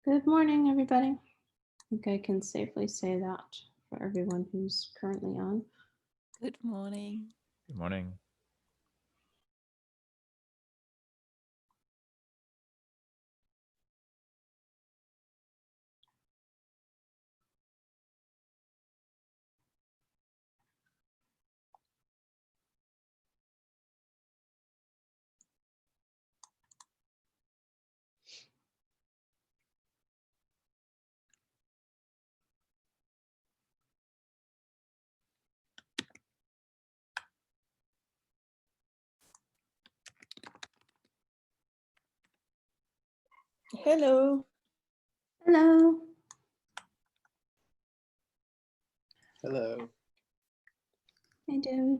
Good morning, everybody. I think I can safely say that for everyone who's currently on. Good morning. Good morning. Hello. Hello. Hello. Hey, David.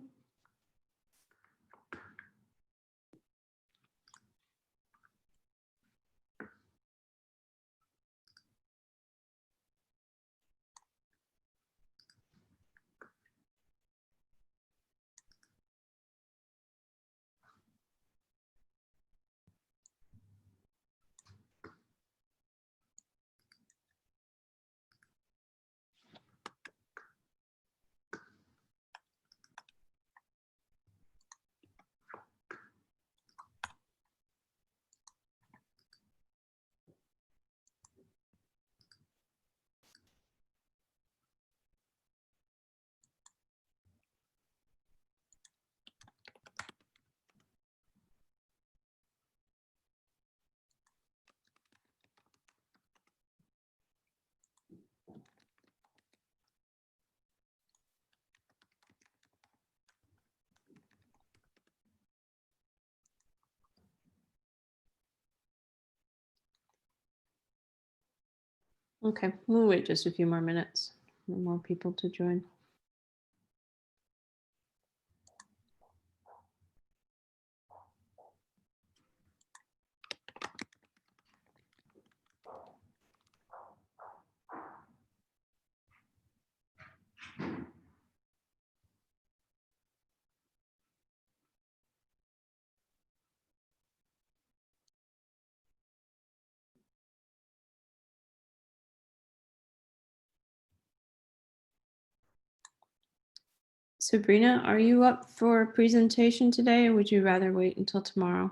Okay, we'll wait just a few more minutes for more people to join. Sabrina, are you up for a presentation today, or would you rather wait until tomorrow?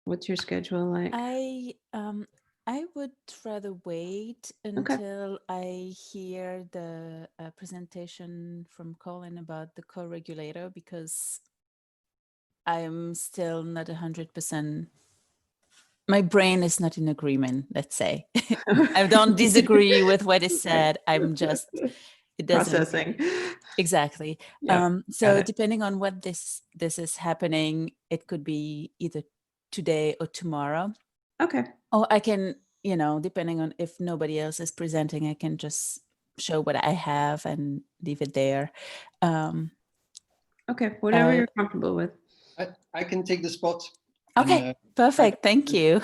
What's your schedule like? I would rather wait until I hear the presentation from Colin about the co-regulator, because I'm still not 100%. My brain is not in agreement, let's say. I don't disagree with what is said. I'm just, it doesn't. Processing. Exactly. Yeah, So got it. depending on what this is happening, it could be either today or tomorrow. Okay. Or I can, depending on if nobody else is presenting, I can just show what I have and leave it there. Okay, whatever you're comfortable with. I can take the spot. Okay, perfect. Thank you.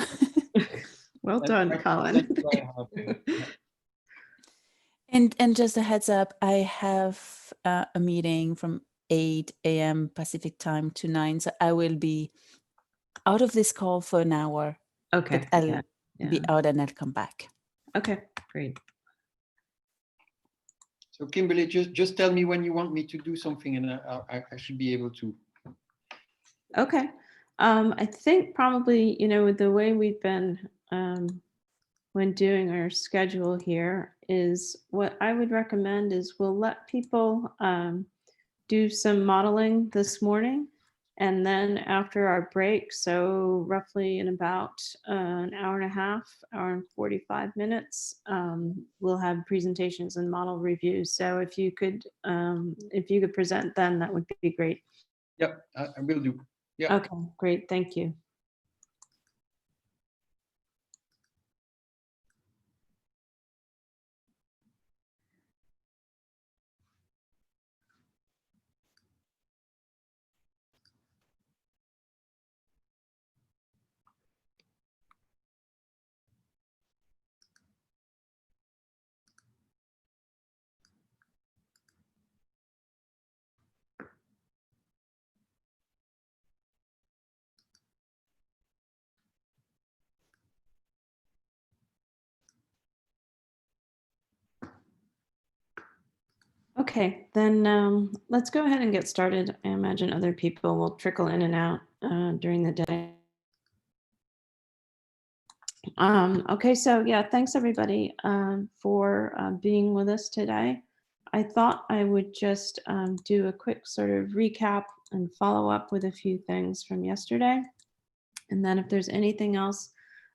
Well done, Colin. And just a heads up, I have a meeting from 8 a.m. Pacific time to 9, so I will be out of this call for an hour. Okay. But I'll be out and I'll come back. Okay, great. So Kimberly, just tell me when you want me to do something, and I should be able to. Okay. I think probably, with the way we've been when doing our schedule here, is what I would recommend is we'll let people do some modeling this morning. And then after our break, so roughly in about an hour and a half, hour and 45 minutes, we'll have presentations and model reviews. So if you could present then, that would be great. Yep, I will do. Yeah. Okay, great. Thank you. Okay, then let's go ahead and get started. I imagine other people will trickle in and out during the day. Okay, so yeah, thanks everybody for being with us today. I thought I would just do a quick sort of recap and follow up with a few things from yesterday. And then if there's anything else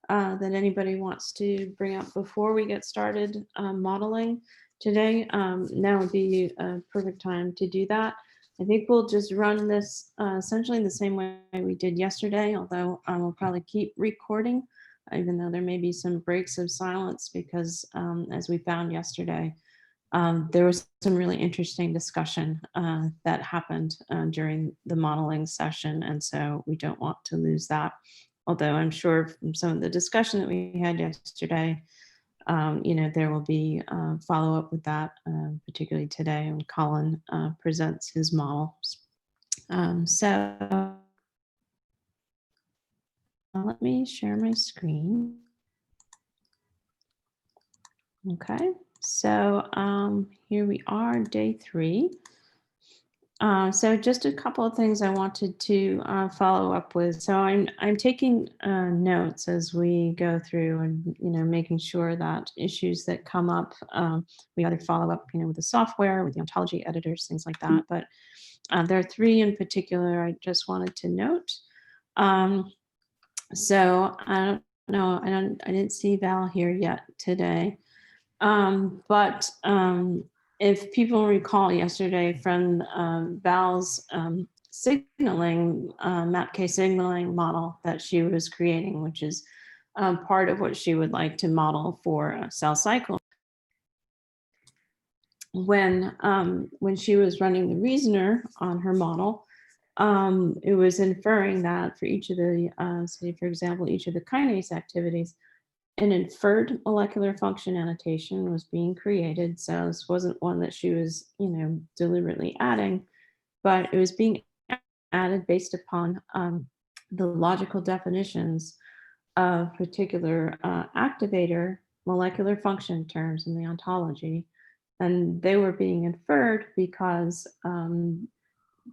that anybody wants to bring up before we get started modeling today, now would be a perfect time to do that. I think we'll just run this essentially the same way we did yesterday, although we'll probably keep recording, even though there may be some breaks of silence because as we found yesterday, there was some really interesting discussion that happened during the modeling session. And so we don't want to lose that. Although I'm sure from some of the discussion that we had yesterday, there will be follow up with that, particularly today when Colin presents his models. So let me share my screen. Okay, so here we are, day 3. So just a couple of things I wanted to follow up with. So I'm taking notes as we go through, and making sure that issues that come up, we either follow up, with the software, with the ontology editors, things like that. But there are 3 in particular I just wanted to note. So I don't know, I didn't see Val here yet today. But if people recall yesterday from Val's signaling, MapK signaling model that she was creating, which is part of what she would like to model for a cell cycle. When she was running the reasoner on her model, it was inferring that for each of the, say for example, each of the kinase activities, an inferred molecular function annotation was being created. So this wasn't one that she was, deliberately adding, but it was being added based upon the logical definitions of particular activator molecular function terms in the ontology. And they were being inferred because the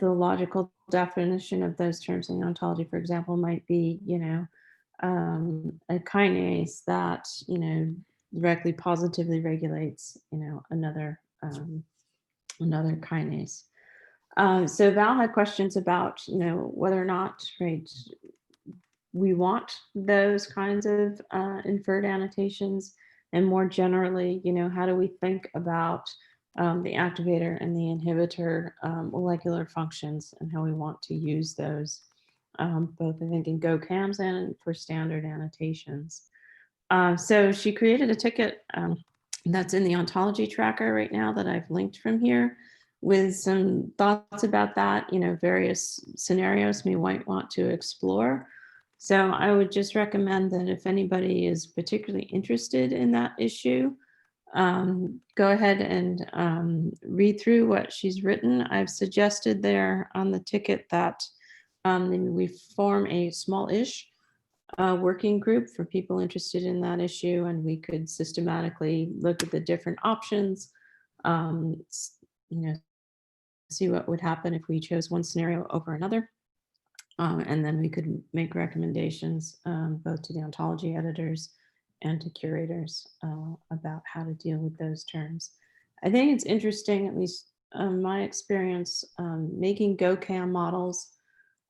logical definition of those terms in the ontology, for example, might be, a kinase that directly positively regulates another kinase. So Val had questions about whether or not, right, we want those kinds of inferred annotations, and more generally, how do we think about the activator and the inhibitor molecular functions, and how we want to use those, both I think in GO-CAMs and for standard annotations. So she created a ticket that's in the ontology tracker right now that I've linked from here, with some thoughts about that, various scenarios we might want to explore. So I would just recommend that if anybody is particularly interested in that issue, go ahead and read through what she's written. I've suggested there on the ticket that maybe we form a small-ish working group for people interested in that issue, and we could systematically look at the different options, see what would happen if we chose one scenario over another. And then we could make recommendations both to the ontology editors and to curators about how to deal with those terms. I think it's interesting, at least my experience making GO-CAM models.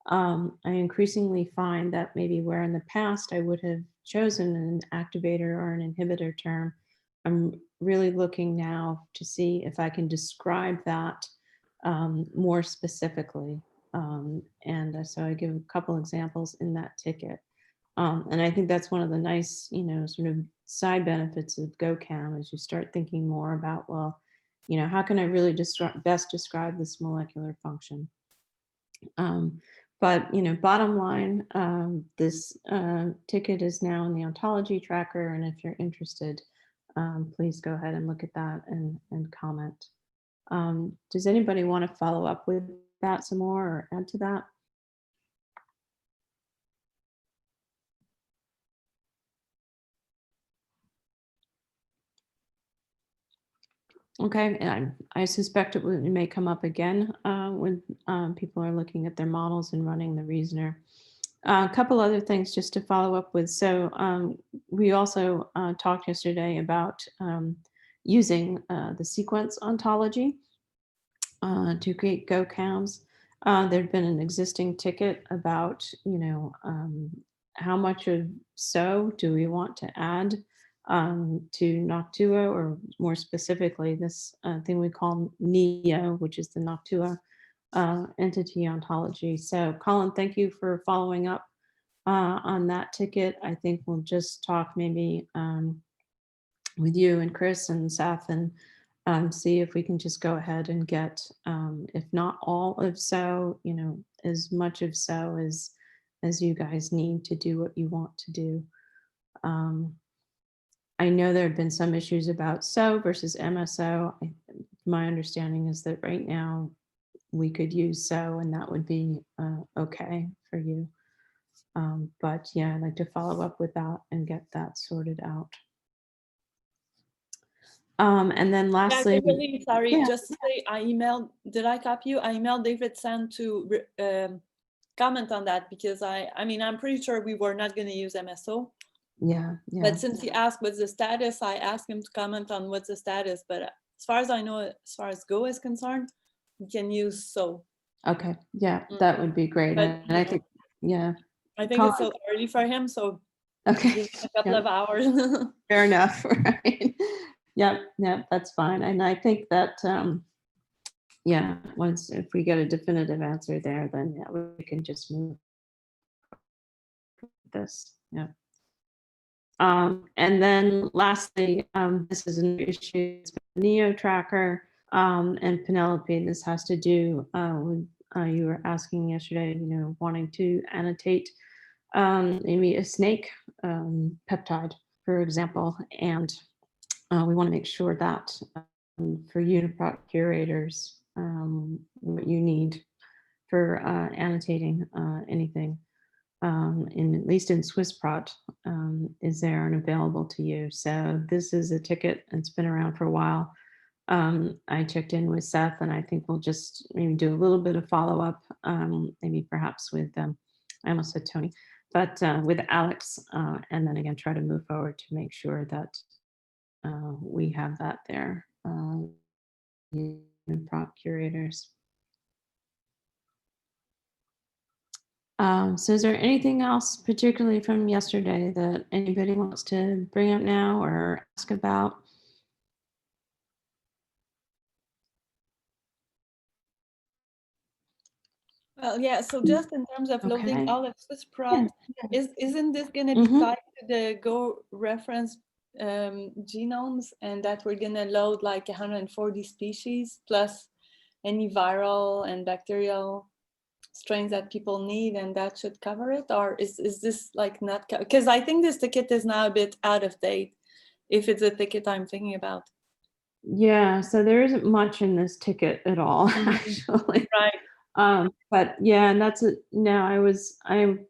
I increasingly find that maybe where in the past I would have chosen an activator or an inhibitor term, I'm really looking now to see if I can describe that more specifically. And so I give a couple examples in that ticket. And I think that's one of the nice, sort of side benefits of GO-CAM, as you start thinking more about, well, how can I really best describe this molecular function? But bottom line, this ticket is now in the ontology tracker, and if you're interested, please go ahead and look at that and comment. Does anybody want to follow up with that some more or add to that? Okay, and I suspect it may come up again when people are looking at their models and running the reasoner. A couple other things just to follow up with. So we also talked yesterday about using the sequence ontology to create GO-CAMs. There'd been an existing ticket about, how much of so do we want to add to Noctua, or more specifically, this thing we call NEO, which is the Noctua entity ontology. So, Colin, thank you for following up on that ticket. I think we'll just talk maybe with you and Chris and Seth and see if we can just go ahead and get, if not all of so, as much of so as you guys need to do what you want to do. I know there have been some issues about so versus MSO. My understanding is that right now we could use so, and that would be okay for you. But yeah, I'd like to follow up with that and get that sorted out. And then Yeah, lastly, really sorry. yeah. Just to say, did I copy you? I emailed David Sand to comment on that because I'm pretty sure we were not going to use MSO. Yeah. But since he asked what's the status, I asked him to comment on what's the status. But as far as I know, as far as Go is concerned, we can use so. Okay. Yeah, that would be great. But And I think, yeah. I think it's still early for him, so Okay. give it a couple of hours. Fair enough. Right. Yep. That's fine. And I think that, yeah, if we get a definitive answer there, then yeah, we can just move this. Yeah. And then lastly, this is an issue, it's Neo Tracker and Penelope. This has to do with you were asking yesterday, wanting to annotate maybe a snake peptide, for example, and we want to make sure that for Uniprot curators, what you need for annotating anything. At least in SwissProt, is there and available to you. So this is a ticket that's been around for a while. I checked in with Seth, and I think we'll just maybe do a little bit of follow up, maybe perhaps with, I almost said Tony, but with Alex, and then again, try to move forward to make sure that we have that there, prop curators. So is there anything else particularly from yesterday that anybody wants to bring up now or ask about? Well, yeah. So just in terms of loading all of SwissProt, isn't this going to be tied to the Go reference genomes, and that we're going to load like 140 species plus any viral and bacterial strains that people need, and that should cover it? Or is this like not, because I think this ticket is now a bit out of date, if it's a ticket I'm thinking about. Yeah, so there isn't much in this ticket at all, actually. Right. But yeah, and that's it. No, I was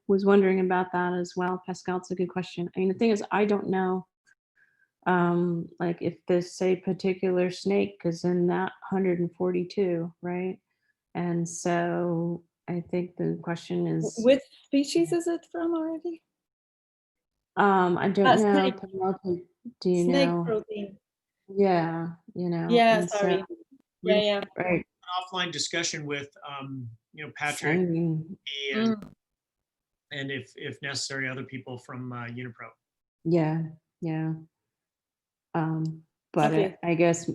wondering about that as well. Pascal, it's a good question. I mean, the thing is, I don't know, like if this say particular snake is in that 142, right? And so I think the question is, Which species is it from already? I don't know. Snake. Penelope, do you Snake know? protein. Yeah, Yeah, and sorry. so, Yeah. right. Offline discussion with Patrick Sending, and if necessary, other people from Unipro. yeah. But Okay. I guess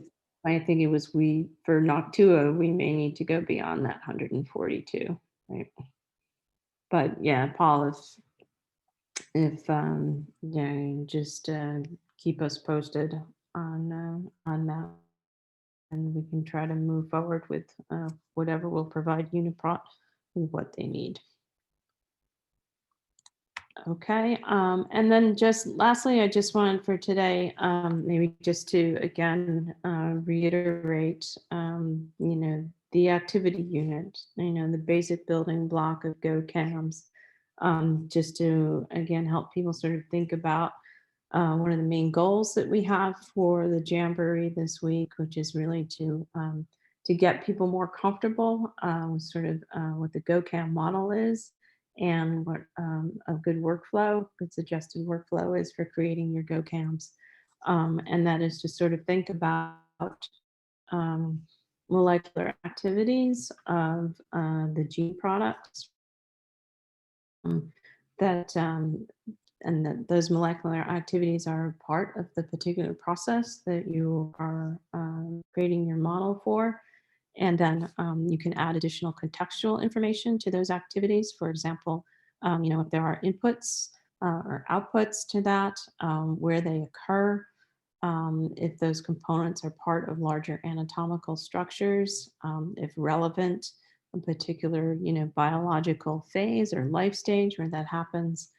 I think it was for Noctua, we may need to go beyond that 142, right? But yeah, Paul, if just keep us posted on that, and we can try to move forward with whatever will provide Uniprot with what they need. Okay, and then just lastly, I just wanted for today, maybe just to again reiterate, the activity unit, the basic building block of GO-CAMs, just to again help people sort of think about one of the main goals that we have for the Jamboree this week, which is really to get people more comfortable sort of what the GO-CAM model is and what a good workflow, good suggested workflow is for creating your GO-CAMs. And that is to sort of think about um, molecular activities of the gene products that and that those molecular activities are part of the particular process that you are creating your model for. And then you can add additional contextual information to those activities. For example, if there are inputs or outputs to that, where they occur, if those components are part of larger anatomical structures, if relevant, a particular, biological phase or life stage where that happens.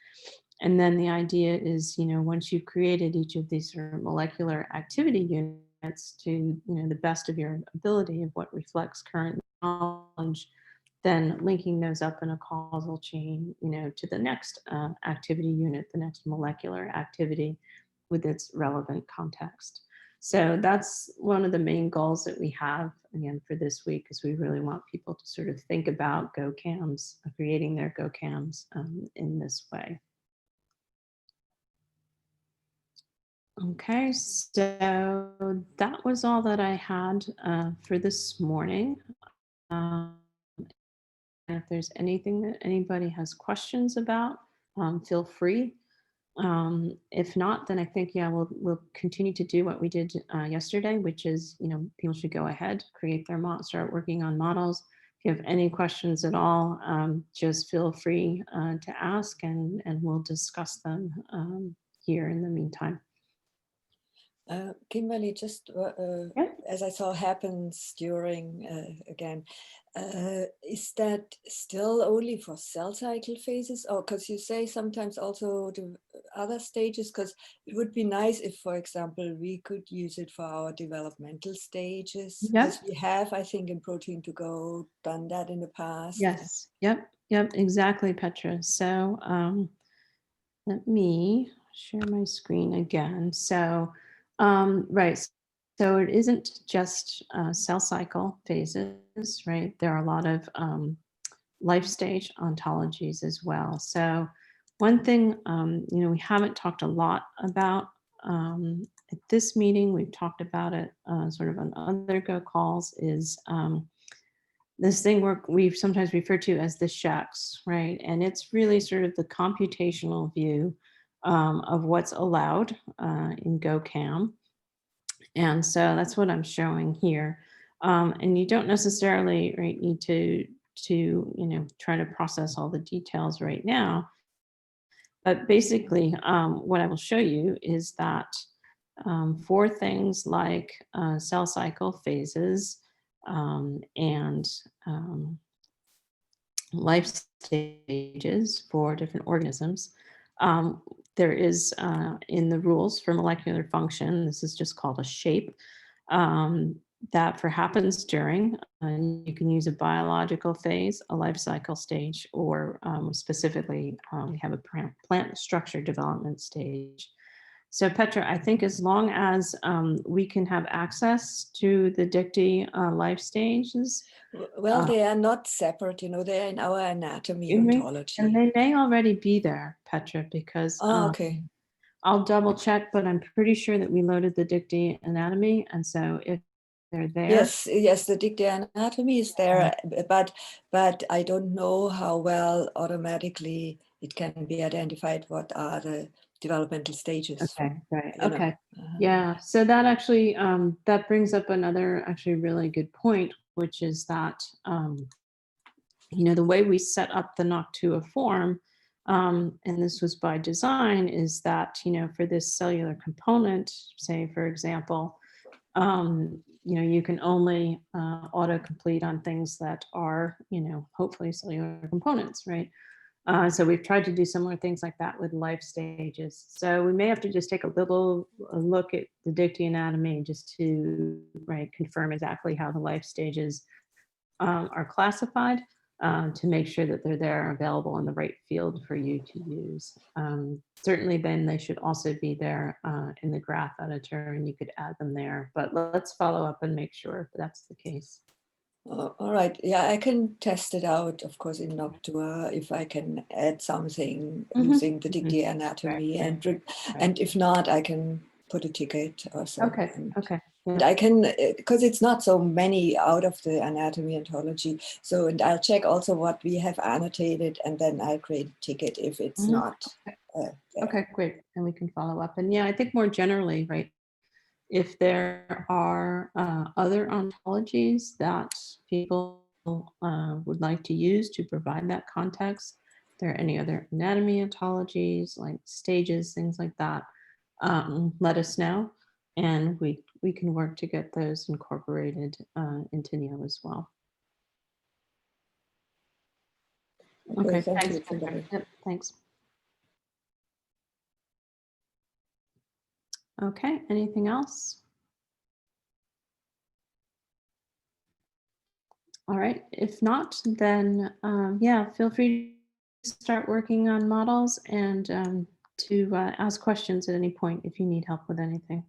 And then the idea is, once you've created each of these sort of molecular activity units to, the best of your ability of what reflects current knowledge, then linking those up in a causal chain, to the next activity unit, the next molecular activity with its relevant context. So that's one of the main goals that we have, again, for this week, is we really want people to sort of think about GO-CAMs, creating their GO-CAMs in this way. Okay, so that was all that I had for this morning. If there's anything that anybody has questions about, feel free. If not, then I think, yeah, we'll continue to do what we did yesterday, which is, people should go ahead, create their model, start working on models. If you have any questions at all, just feel free to ask, and we'll discuss them here in the meantime. Kimberly, just as I saw happens during, again, is that still only for cell cycle phases? Or because you say sometimes also the other stages, because it would be nice if, for example, we could use it for our developmental stages. Because we have, I think, in Protein to Go done that in the past. Yes, yep, exactly, Petra. So let me share my screen again. So, right. So it isn't just cell cycle phases, right? There are a lot of life stage ontologies as well. So one thing, we haven't talked a lot about at this meeting, we've talked about it sort of on other Go calls, is this thing we've sometimes referred to as the SHACs, right? And it's really sort of the computational view of what's allowed in GO-CAM. And so that's what I'm showing here. And you don't necessarily need to try to process all the details right now. But basically, what I will show you is that for things like cell cycle phases and life stages for different organisms, there is in the rules for molecular function, this is just called a shape, that for happens during, you can use a biological phase, a life cycle stage, or specifically, we have a plant structure development stage. So Petra, I think as long as we can have access to the DICTI life stages. Well, they are not separate, they're in our anatomy ontology. And they may already be there, Petra, because okay. I'll double check, but I'm pretty sure that we loaded the DICTI anatomy. And so if they're there. Yes, the DICTI anatomy is there, but I don't know how well automatically it can be identified what are the developmental stages. Okay, right. Okay. Yeah. So that actually, that brings up another actually really good point, which is that, the way we set up the Noctua form, and this was by design, is that, for this cellular component, say, for example, you can only autocomplete on things that are, hopefully cellular components, right? So we've tried to do similar things like that with life stages. So we may have to just take a look at the DICTI anatomy just to confirm exactly how the life stages are classified. to make sure that they're there, available in the right field for you to use. Certainly then they should also be there in the graph editor, and you could add them there, but let's follow up and make sure that's the case. All right. Yeah, I can test it out, of course, in Noctua if I can add something using the degree anatomy, Right. and if not, I can put a ticket or so. Okay. And I can, because it's not so many out of the anatomy ontology. So, and I'll check also what we have annotated, and then I'll create a ticket if it's not. Okay, great. And we can follow up. And yeah, I think more generally, right, if there are other ontologies that people would like to use to provide that context, if there are any other anatomy ontologies like stages, things like that, let us know, and we can work to get those incorporated into Neo as well. Okay, Thank thanks. you, Kimberly. Yep, thanks. Okay, anything else? All right, if not, then yeah, feel free to start working on models and to ask questions at any point if you need help with anything.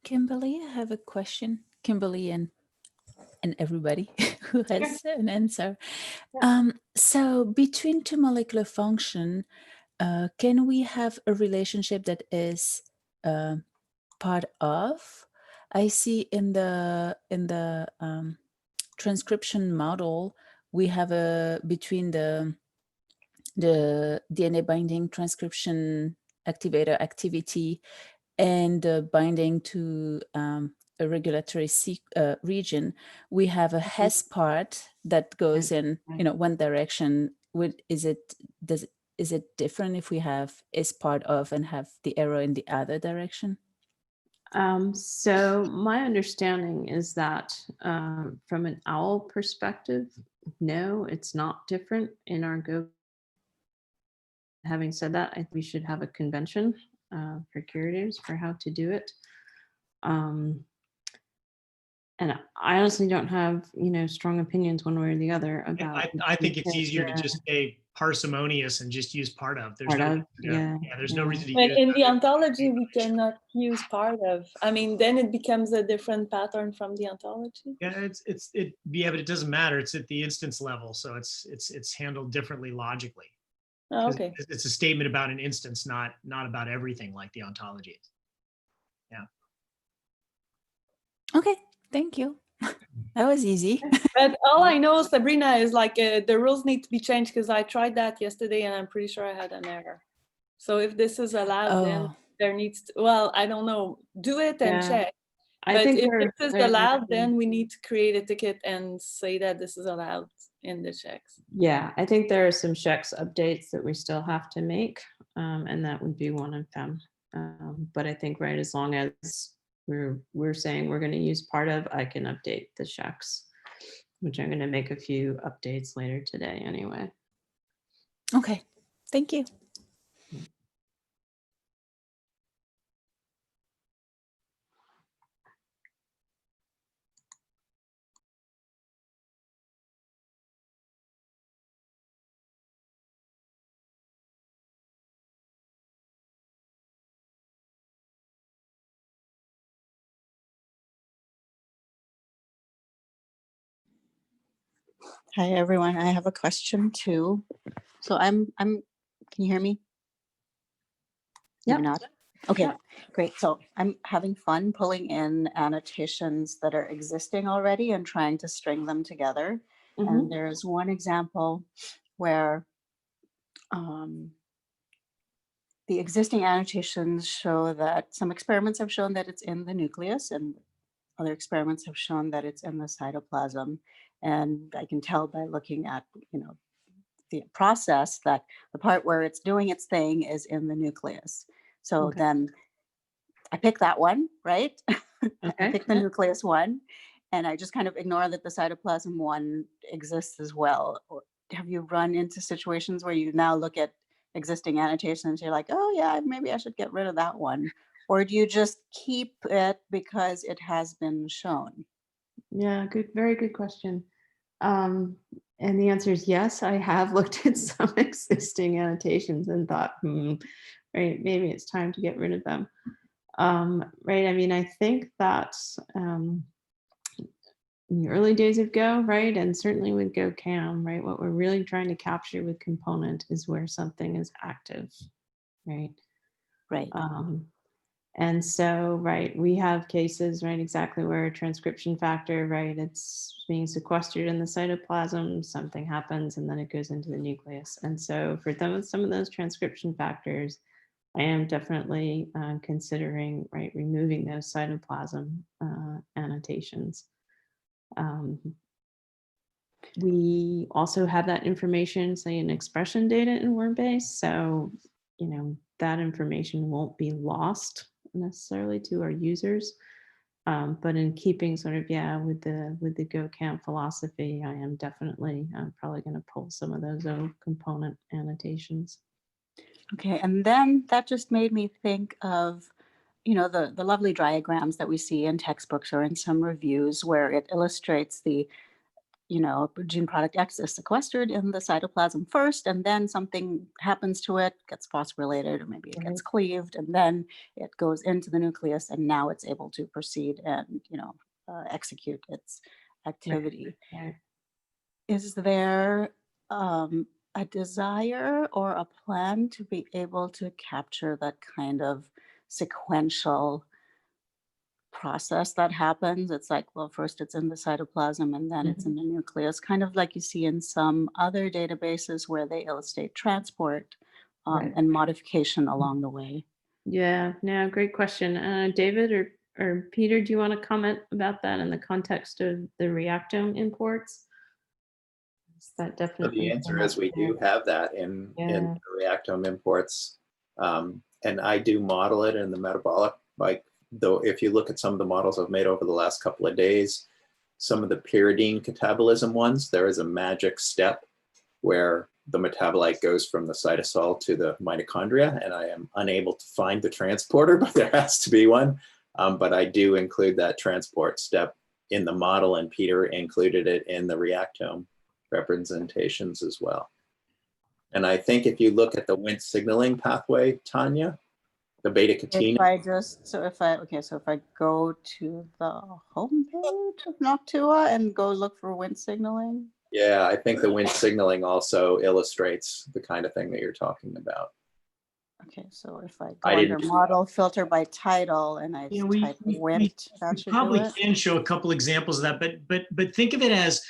Kimberly, I have a question. Kimberly and everybody who has an answer. So between two molecular function, can we have a relationship that is part of? I see in the transcription model, we have a between the DNA binding transcription activator activity and binding to a regulatory region, we have a Hess part that goes in, one direction. Is it different if we have is part of and have the arrow in the other direction? So my understanding is that from an OWL perspective, no, it's not different in our Go. Having said that, I think we should have a convention for curators for how to do it. And I honestly don't have, strong opinions one way or the other about. I think it's easier to just say parsimonious and just use part of. There's there's no reason to But use. in the ontology, we cannot use part of. I mean, then it becomes a different pattern from the ontology. Yeah, but it doesn't matter. It's at the instance level, so it's handled differently logically. Oh, okay. It's a statement about an instance, not about everything like the ontology is. Yeah. Okay, thank you. That was easy. But all I know, Sabrina, is like the rules need to be changed because I tried that yesterday and I'm pretty sure I had an error. So if this is allowed, then there needs to, well, I don't know, do it and check. But if this is allowed, then we need to create a ticket and say that this is allowed in the checks. Yeah, I think there are some checks updates that we still have to make, and that would be one of them. But I think, right, as long as we're saying we're going to use part of, I can update the checks, which I'm going to make a few updates later today anyway. Okay, thank you. Hi, everyone. I have a question too. So can you hear me? Yeah. Maybe not. Okay, great. So I'm having fun pulling in annotations that are existing already and trying to string them together. And there's one example where the existing annotations show that some experiments have shown that it's in the nucleus and other experiments have shown that it's in the cytoplasm. And I can tell by looking at, the process that the part where it's doing its thing is in the nucleus. So then I pick that one, right? I pick the nucleus one, and I just kind of ignore that the cytoplasm one exists as well. Have you run into situations where you now look at existing annotations, you're like, oh yeah, maybe I should get rid of that one? Or do you just keep it because it has been shown? Yeah, very good question. And the answer is yes, I have looked at some existing annotations and thought, right, maybe it's time to get rid of them. Right, I mean, I think that in the early days of Go, right, and certainly with GO-CAM, right, what we're really trying to capture with component is where something is active, right? Right. And so, right, we have cases, right, exactly where a transcription factor, right, it's being sequestered in the cytoplasm, something happens, and then it goes into the nucleus. And so for some of those transcription factors, I am definitely considering, right, removing those cytoplasm annotations. We also have that information, say, in expression data in Wormbase. So, that information won't be lost necessarily to our users. But in keeping sort of, with the GO-CAM philosophy, I am definitely probably going to pull some of those old component annotations. Okay, and then that just made me think of, the lovely diagrams that we see in textbooks or in some reviews where it illustrates the gene product X is sequestered in the cytoplasm first, and then something happens to it, gets phosphorylated, or maybe it gets cleaved, and then it goes into the nucleus, and now it's able to proceed and, execute its activity. Right. Is there a desire or a plan to be able to capture that kind of sequential process that happens? It's like, well, first it's in the cytoplasm and then it's in the nucleus, kind of like you see in some other databases where they illustrate transport and modification along the way. Yeah, no, great question. David or Peter, do you want to comment about that in the context of the reactome imports? Is that So definitely the answer is we do have that in the reactome imports. And I do model it in the metabolic, like, though if you look at some of the models I've made over the last couple of days, some of the pyridine catabolism ones, there is a magic step where the metabolite goes from the cytosol to the mitochondria, and I am unable to find the transporter, but there has to be one. But I do include that transport step in the model, and Peter included it in the reactome representations as well. And I think if you look at the Wnt signaling pathway, Tanya, the beta-catenin. If I go to the homepage of Noctua and go look for Wnt signaling. Yeah, I think the Wnt signaling also illustrates the kind of thing that you're talking about. Okay, so if I go under model, filter by title, and I type Wnt, that should probably do it. Can show a couple examples of that, but think of it as,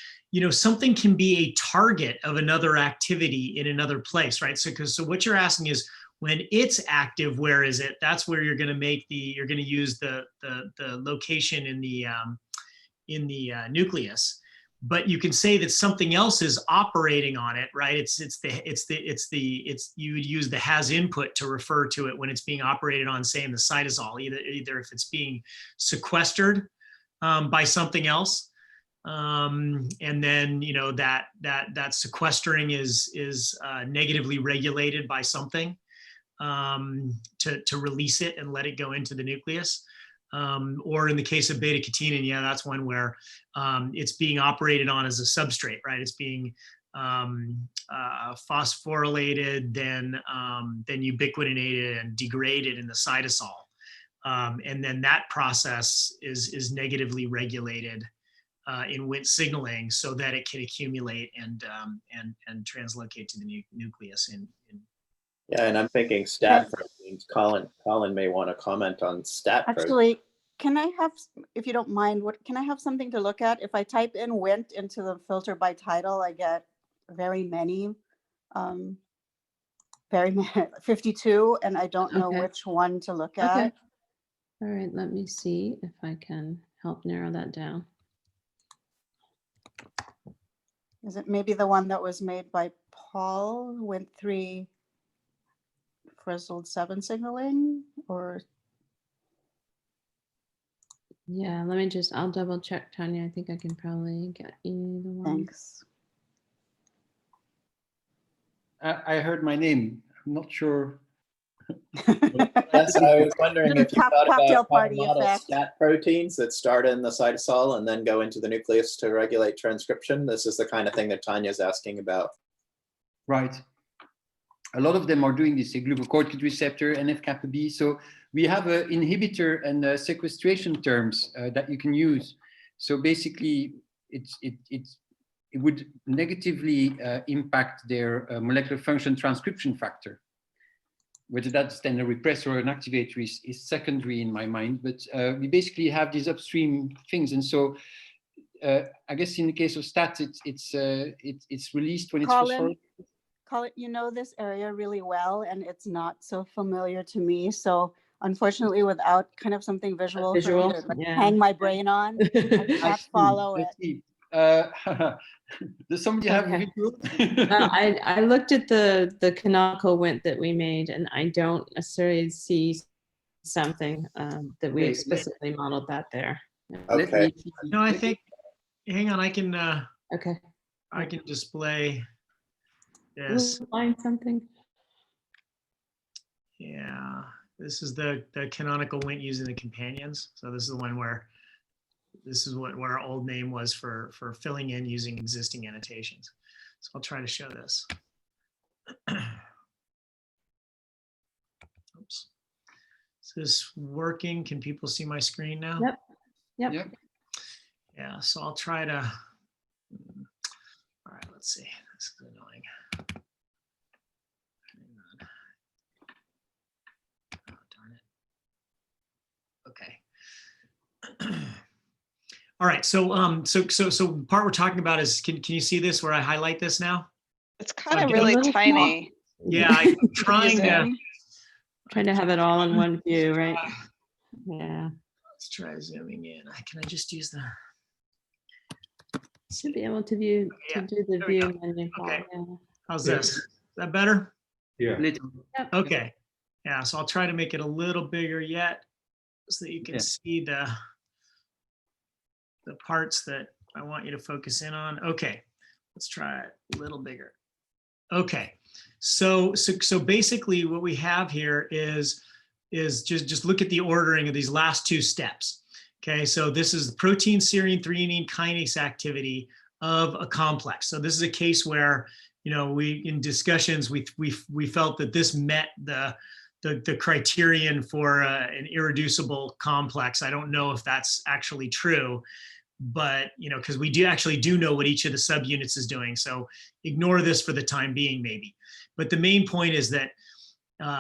something can be a target of another activity in another place, right? So what you're asking is, when it's active, where is it? That's where you're going to use the location in the nucleus. But you can say that something else is operating on it, right? You would use the has input to refer to it when it's being operated on, say, in the cytosol, either if it's being sequestered by something else, and then that sequestering is negatively regulated by something to release it and let it go into the nucleus. Or in the case of beta-catenin, that's one where it's being operated on as a substrate, right? It's being phosphorylated, then ubiquitinated and degraded in the cytosol. And then that process is negatively regulated in Wnt signaling so that it can accumulate and translocate to the nucleus. Yeah, and I'm thinking stat proteins. Colin may want to comment on stat proteins. Actually, can I have, if you don't mind, can I have something to look at? If I type in Wnt into the filter by title, I get very many, 52, and I don't know which one to look at. All right, let me see if I can help narrow that down. Is it maybe the one that was made by Paul, Wnt3 frizzled 7 signaling, or? Yeah, I'll double check, Tanya. I think I can probably get you the one. Thanks. I heard my name. I'm not sure. Yes, I was wondering if you thought cocktail about party model effect. stat proteins that start in the cytosol and then go into the nucleus to regulate transcription. This is the kind of thing that Tanya's asking about. Right. A lot of them are doing this, a glucocorticoid receptor, NF-kappa B. So we have an inhibitor and sequestration terms that you can use. So basically, it would negatively impact their molecular function transcription factor. Whether that's then a repressor or an activator is secondary in my mind, but we basically have these upstream things. And so I guess in the case of stats, it's released when it's phosphorylated. Colin, you know this area really well, and it's not so familiar to me. So unfortunately, without kind of something visual for me to hang my brain on, I can't follow it. Does somebody have a visual? I looked at the canonical Wnt that we made, and I don't necessarily see something that we explicitly modeled that there. Okay. No, I think, hang on, I can I can display this. We'll find something. Yeah, this is the canonical Wnt using the companions. So this is the one where this is what our old name was for filling in using existing annotations. So I'll try to show this. Oops. Is this working? Can people see my screen now? Yep. Yep. Yep. Yeah, so I'll try to, all right, let's see. This is annoying. Hang on. Oh, darn it. Okay. All right, so the part we're talking about is, can you see this where I highlight this now? It's kind I of get a really little tiny. Yeah, I'm Can you trying to. zoom? Trying to have it all in one view, right? Yeah. Let's try zooming in. Can I just use the? Should be able to view Yeah, to do the there we go. view menu. Okay. Yeah. How's this? Is that better? Yeah. Okay. Yeah, so I'll try to make it a little bigger yet so that you can Yeah. see the parts that I want you to focus in on. Okay, let's try it a little bigger. Okay, so basically what we have here is just look at the ordering of these last two steps. Okay, so this is the protein, serine, threonine kinase activity of a complex. So this is a case where, you know, we in discussions we felt that this met the criterion for an irreducible complex. I don't know if that's actually true, but you know, because we do know what each of the subunits is doing. So ignore this for the time being, maybe. But the main point is that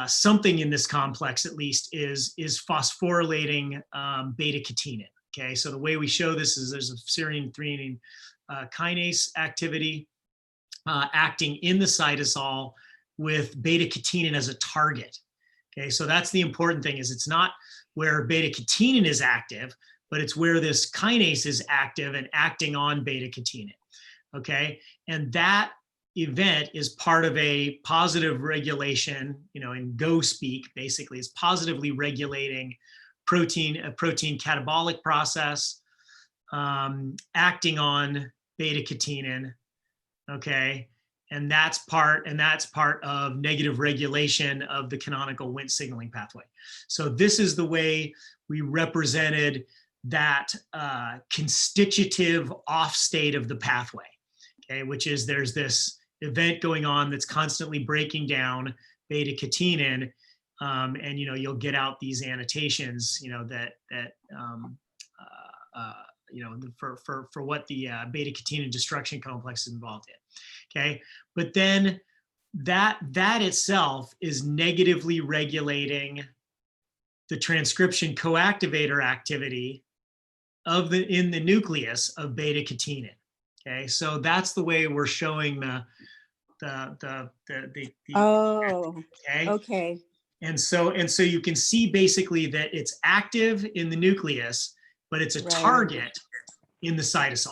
something in this complex, at least, is phosphorylating beta-catenin. Okay, so the way we show this is there's a serine threonine kinase activity acting in the cytosol with beta-catenin as a target. Okay, so that's the important thing, is it's not where beta-catenin is active, but it's where this kinase is active and acting on beta-catenin. Okay, and that event is part of a positive regulation, you know, in Go speak, basically, it's positively regulating a protein catabolic process, acting on beta-catenin. Okay, and that's part of negative regulation of the canonical Wnt signaling pathway. So this is the way we represented that constitutive off state of the pathway. Okay, which is there's this event going on that's constantly breaking down beta-catenin, and you know, you'll get out these annotations, you know, that you know, for what the beta-catenin destruction complex is involved in. Okay, but then that itself is negatively regulating the transcription coactivator activity in the nucleus of beta-catenin. Okay, so that's the way we're showing the Oh, okay. okay. And so you can see basically that it's active in the nucleus, but it's a Right. target in the cytosol.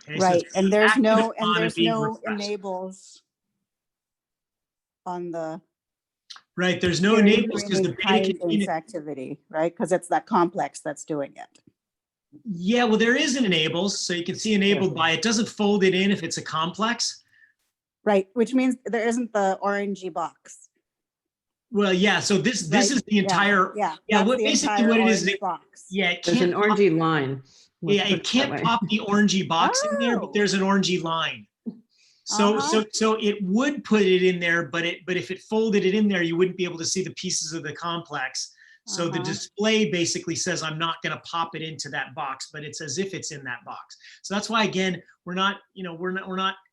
Okay, so Right, it's and there's active no upon it being repressed. enables on the Right, there's no enables because the beta-catenin activity, right? Because it's that complex that's doing it. Yeah, well, there is an enables, so you can see enabled by, it doesn't fold it in if it's a complex. Right, which means there isn't the orangey box. Well, yeah, so this Right, is the entire, yeah. what basically what it is, box. yeah, it There's an can't, orangey line. Let's yeah, put it that can't way. pop the orangey box in there, but Oh. there's an orangey line. So it would put it in there, but if it folded it in there, you wouldn't be able to see the pieces of the complex. So the display basically says, I'm not going to pop it into that box, but it's as if it's in that box. So that's why, again, we're not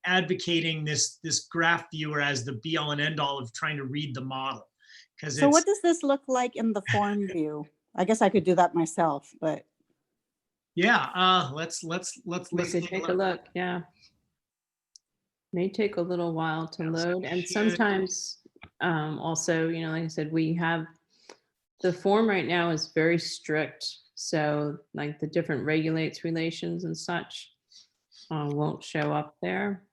advocating this graph viewer as the be all and end all of trying to read the model. So what does this look like in the form view? I guess I could do that myself, but yeah, let's take a look. Yeah, may take a little while to load, and should. sometimes also, you know, like I said, we have the form right now is very strict, so like the different regulates relations and such won't show up there.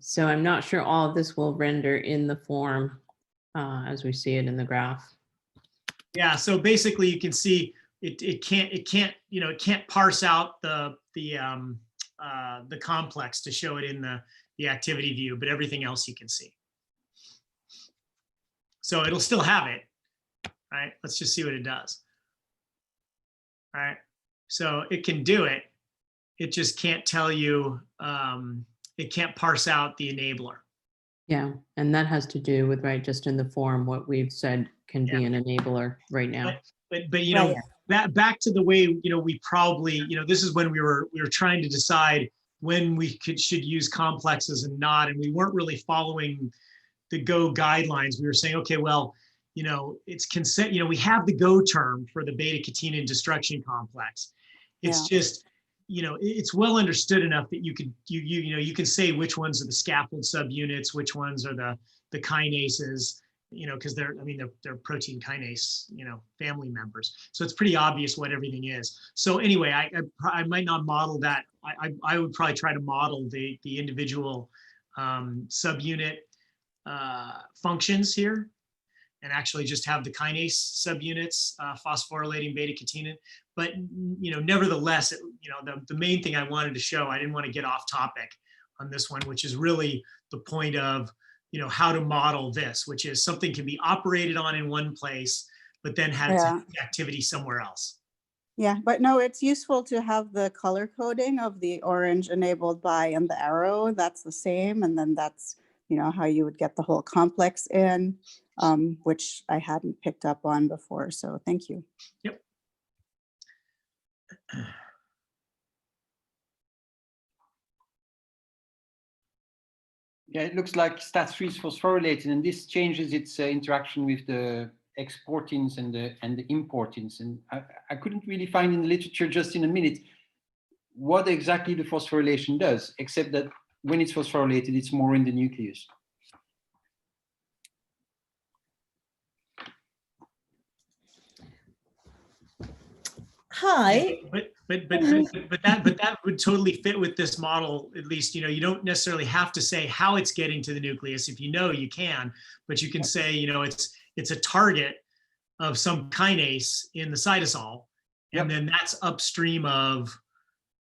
So I'm not sure all of this will render in the form as we see it in the graph. Yeah, so basically you can see it can't parse out the complex to show it in the activity view, but everything else you can see. So it'll still have it, right? Let's just see what it does. right? So it can do it. It just can't tell you, it can't parse out the enabler. Yeah, and that has to do with, right, just in the form, what we've said can be an enabler right now. But you know, back to the way, you know, we probably, you know, this is when we were trying to decide when we should use complexes and not, and we weren't really following the Go guidelines. We were saying, okay, well, you know, it's consent, you know, we have the Go term for the beta-catenin destruction complex. It's just, you know, it's well understood enough that you could, you know, you can say which ones are the scaffold subunits, which ones are the kinases, you know, because they're protein kinase, you know, family members. So it's pretty obvious what everything is. So anyway, I might not model that. I would probably try to model the individual subunit functions here, and actually just have the kinase subunits phosphorylating beta-catenin. But you know, nevertheless, you know, the main thing I wanted to show, I didn't want to get off topic on this one, which is really the point of, you know, how to model this, which is something can be operated on in one place, but then has activity somewhere else. Yeah, but no, it's useful to have the color coding of the orange enabled by and the arrow. That's the same. And then that's, you know, how you would get the whole complex in, which I hadn't picked up on before. So thank you. Yep. Yeah, it looks like STAT3 is phosphorylated, and this changes its interaction with the exportins and the importins. And I couldn't really find in the literature just in a minute what exactly the phosphorylation does, except that when it's phosphorylated, it's more in the nucleus. Hi. But that would totally fit with this model. At least, you know, you don't necessarily have to say how it's getting to the nucleus. If you know, you can, but you can say, you know, it's a target of some kinase in the cytosol, and then that's upstream of,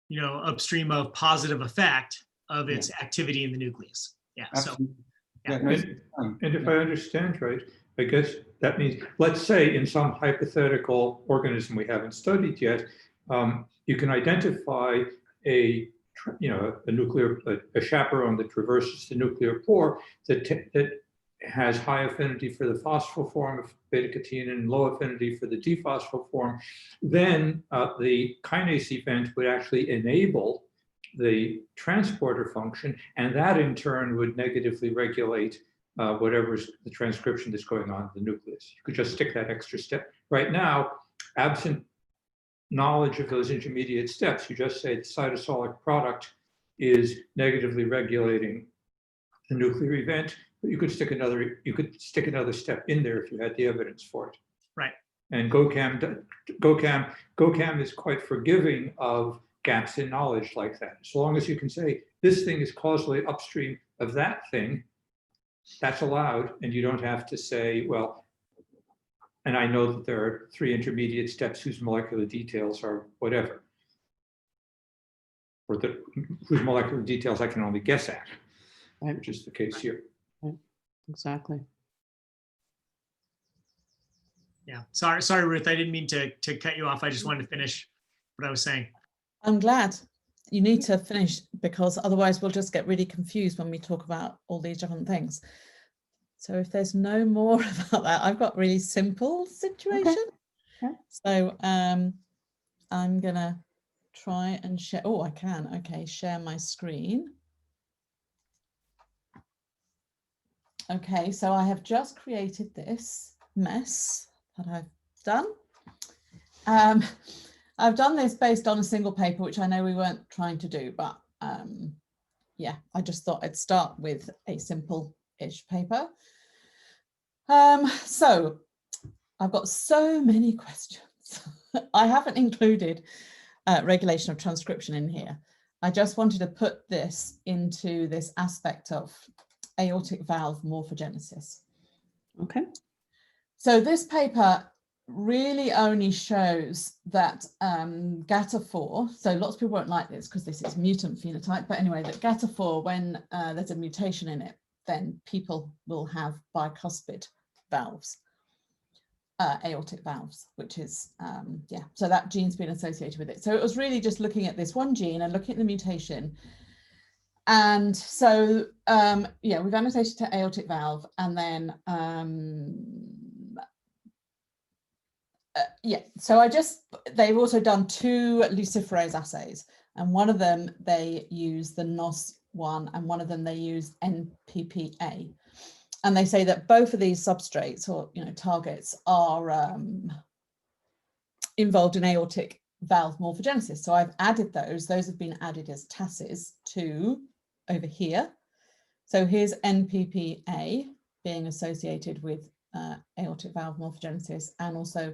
you know, upstream of positive effect of its activity in the nucleus. Yeah. Absolutely. So. And if I understand right, I guess that means, let's say in some hypothetical organism we haven't studied yet, you can identify a chaperone that traverses the nuclear pore that has high affinity for the phosphoform of beta-catenin and low affinity for the diphosphoform. Then the kinase event would actually enable the transporter function, and that in turn would negatively regulate whatever's the transcription that's going on in the nucleus. You could just stick that extra step. Right now, absent knowledge of those intermediate steps, you just say the cytosolic product is negatively regulating the nuclear event, but you could stick another step in there if you had the evidence for it. Right. And GO-CAM is quite forgiving of gaps in knowledge like that. As long as you can say this thing is causally upstream of that thing, that's allowed, and you don't have to say, well, and I know that there are 3 intermediate steps whose molecular details are whatever, or whose molecular details I can only guess at, which is the case here. Right. Exactly. Yeah. Sorry, Ruth. I didn't mean to cut you off. I just wanted to finish what I was saying. I'm glad you need to finish, because otherwise we'll just get really confused when we talk about all these different things. So if there's no more about that, I've got really simple situation. Okay. So I'm gonna try and share. Oh, I can. Okay, share my screen. Okay, so I have just created this mess that I've done. I've done this based on a single paper, which I know we weren't trying to do, but yeah, I just thought I'd start with a simple-ish paper. So I've got so many questions. I haven't included regulation of transcription in here. I just wanted to put this into this aspect of aortic valve morphogenesis. Okay. So this paper really only shows that GATA4, so lots of people won't like this because this is mutant phenotype, but anyway, that GATA4, when there's a mutation in it, then people will have bicuspid valves. aortic valves, which is, yeah, so that gene's been associated with it. So it was really just looking at this one gene and looking at the mutation. And so, yeah, we've annotated to aortic valve, and then, yeah, so they've also done 2 luciferase assays, and one of them they use the NOS1 and one of them they use NPPA. And they say that both of these substrates, or targets, are involved in aortic valve morphogenesis. So I've added those. Those have been added as TASes to over here. So here's NPPA being associated with aortic valve morphogenesis, and also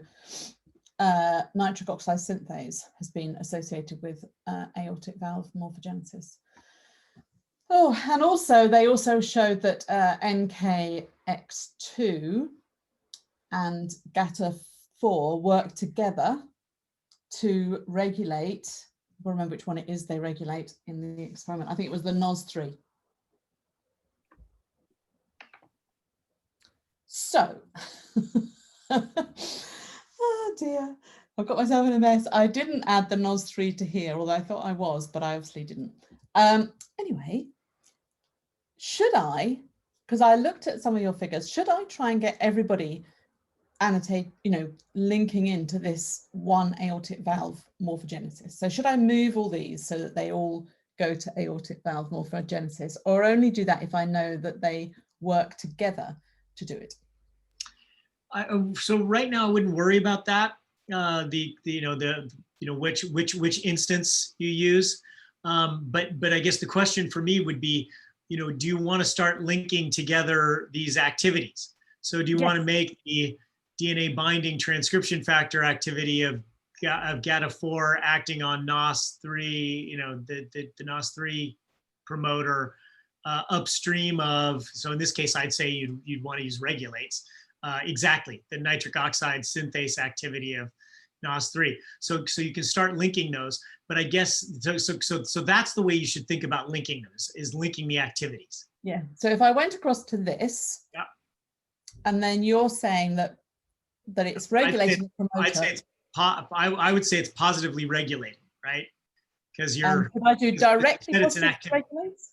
nitric oxide synthase has been associated with aortic valve morphogenesis. Oh, and also they also showed that NKX2 and GATA4 work together to regulate, I can't remember which one it is they regulate in the experiment. I think it was the NOS3. So, oh dear, I've got myself in a mess. I didn't add the NOS3 to here, although I thought I was, but I obviously didn't. Anyway, should I, because I looked at some of your figures, should I try and get everybody annotate, linking into this one aortic valve morphogenesis? So should I move all these so that they all go to aortic valve morphogenesis, or only do that if I know that they work together to do it? So right now I wouldn't worry about that. Which instance you use. But I guess the question for me would be, do you want to start linking together these activities? So do you want to make the DNA binding transcription factor activity of GATA4 acting on NOS3, the NOS3 promoter upstream of, so in this case, I'd say you'd want to use regulates, exactly, the nitric oxide synthase activity of NOS3. So you can start linking those, but I guess, so that's the way you should think about linking those, is linking the activities. Yeah, so if I went across to this, yeah, and then you're saying that it's regulating the promoter. I would say it's positively regulating, right? Because you're. Could I do directly positively regulates?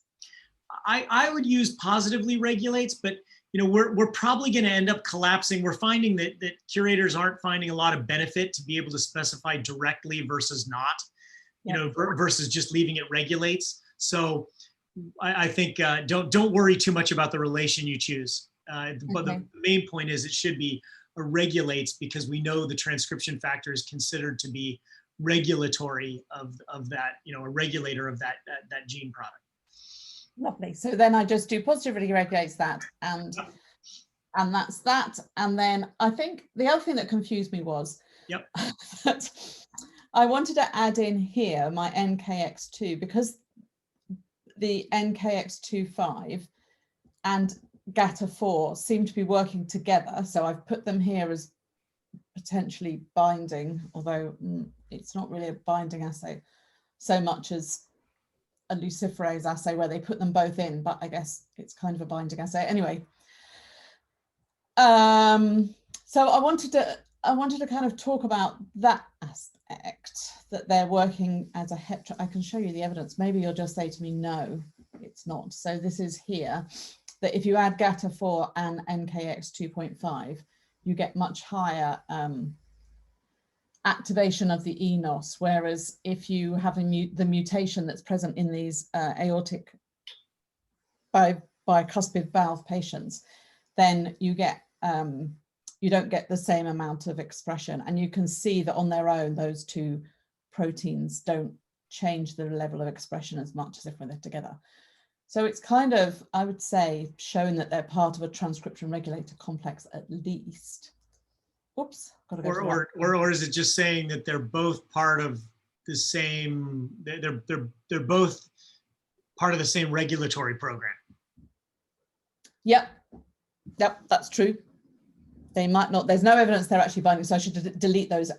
I would use positively regulates, but we're probably going to end up collapsing. We're finding that curators aren't finding a lot of benefit to be able to specify directly versus not, versus just leaving it regulates. So I think don't worry too much about the relation you choose. But the main point is it should be a regulates, because we know the transcription factor is considered to be regulatory of that, a regulator of that gene product. Lovely. So then I just do positively regulates that, and that's that. And then I think the other thing that confused me was that I wanted to add in here my NKX2, because the NKX25 and GATA4 seem to be working together. So I've put them here as potentially binding, although it's not really a binding assay so much as a luciferase assay where they put them both in, but I guess it's kind of a binding assay anyway. So I wanted to kind of talk about that aspect, that they're working as a I can show you the evidence. Maybe you'll just say to me, no, it's not. So this is here, that if you add GATA4 and NKX 2.5, you get much higher activation of the eNOS, whereas if you have the mutation that's present in these aortic bicuspid valve patients, then you get you don't get the same amount of expression, and you can see that on their own those two proteins don't change the level of expression as much as if they're together. So it's kind of, I would say, showing that they're part of a transcription regulator complex at least. Oops, gotta go or is it just saying that they're both part of the same, they're both part of the same regulatory program? Yep, that's true. They might not, there's no evidence they're actually binding, so I should delete those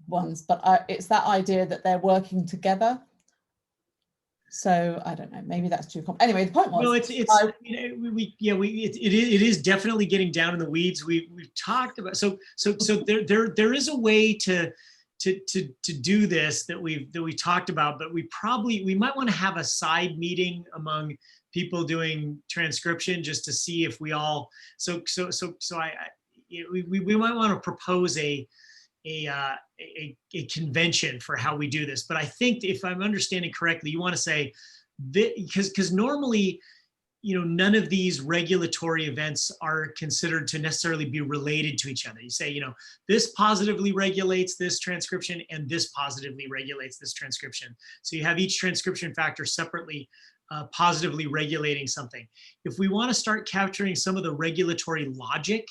ones, but it's that idea that they're working together. So I don't know, maybe that's too complex. Anyway, the point was, No, it's it is definitely getting down in the weeds. We've talked about so there is a way to do this that we talked about, but we might want to have a side meeting among people doing transcription just to see if we all we might want to propose a convention for how we do this. But I think if I'm understanding correctly, you want to say that because normally, none of these regulatory events are considered to necessarily be related to each other. You say, this positively regulates this transcription and this positively regulates this transcription. So you have each transcription factor separately positively regulating something. If we want to start capturing some of the regulatory logic,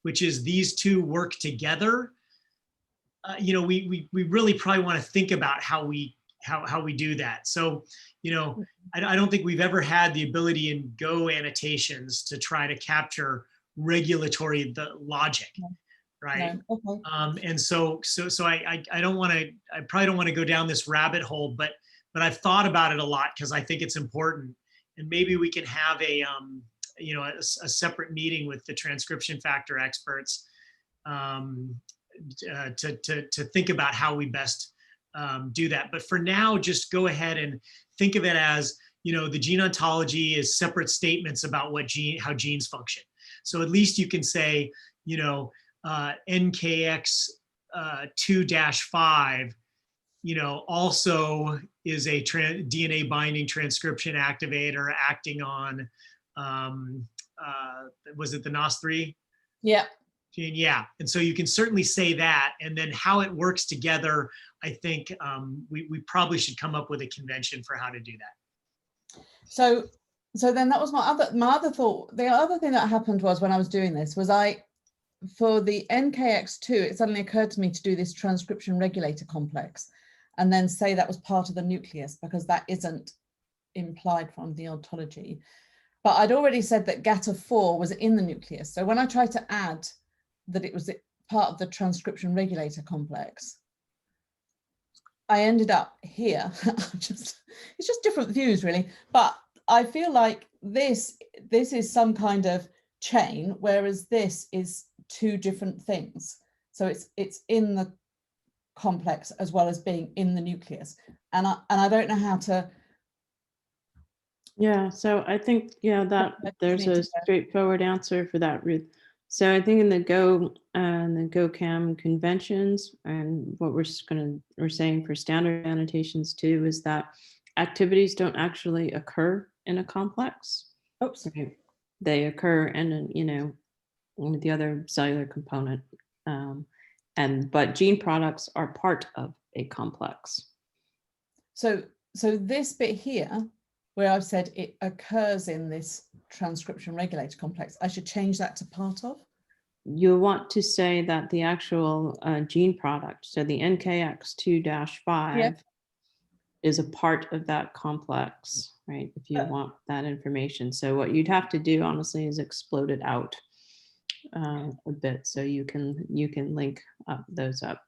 which is these two work together, we really probably want to think about how we do that. So, I don't think we've ever had the ability in Go annotations to try to capture regulatory logic, right? No. Okay. And so I don't want to. I probably don't want to go down this rabbit hole, but I've thought about it a lot because I think it's important, and maybe we can have a separate meeting with the transcription factor experts. To think about how we best do that. But for now, just go ahead and think of it as, the gene ontology is separate statements about how genes function. So at least you can say, NKX 2-5, also is a DNA binding transcription activator acting on, was it the NOS3? Yeah. Yeah, and so you can certainly say that, and then how it works together, I think we probably should come up with a convention for how to do that. So then that was my other thought. The other thing that happened was when I was doing this was for the NKX2, it suddenly occurred to me to do this transcription regulator complex and then say that was part of the nucleus because that isn't implied from the ontology. But I'd already said that GATA4 was in the nucleus. So when I tried to add that it was part of the transcription regulator complex, I ended up here. It's just different views, really. But I feel like this is some kind of chain, whereas this is two different things. So it's in the complex as well as being in the nucleus, and I don't know how to. Yeah, so I think that there's a straightforward answer for that, Ruth. So I think in the GO-CAM conventions, and what we're saying for standard annotations too, is that activities don't actually occur in a complex. Oops. Okay. They occur in the other cellular component, but gene products are part of a complex. So this bit here, where I've said it occurs in this transcription regulator complex, I should change that to part of? You'll want to say that the actual gene product, so the NKX 2-5, is a part of that complex, right? If you want that information. So what you'd have to do, honestly, is explode it out a bit so you can link those up.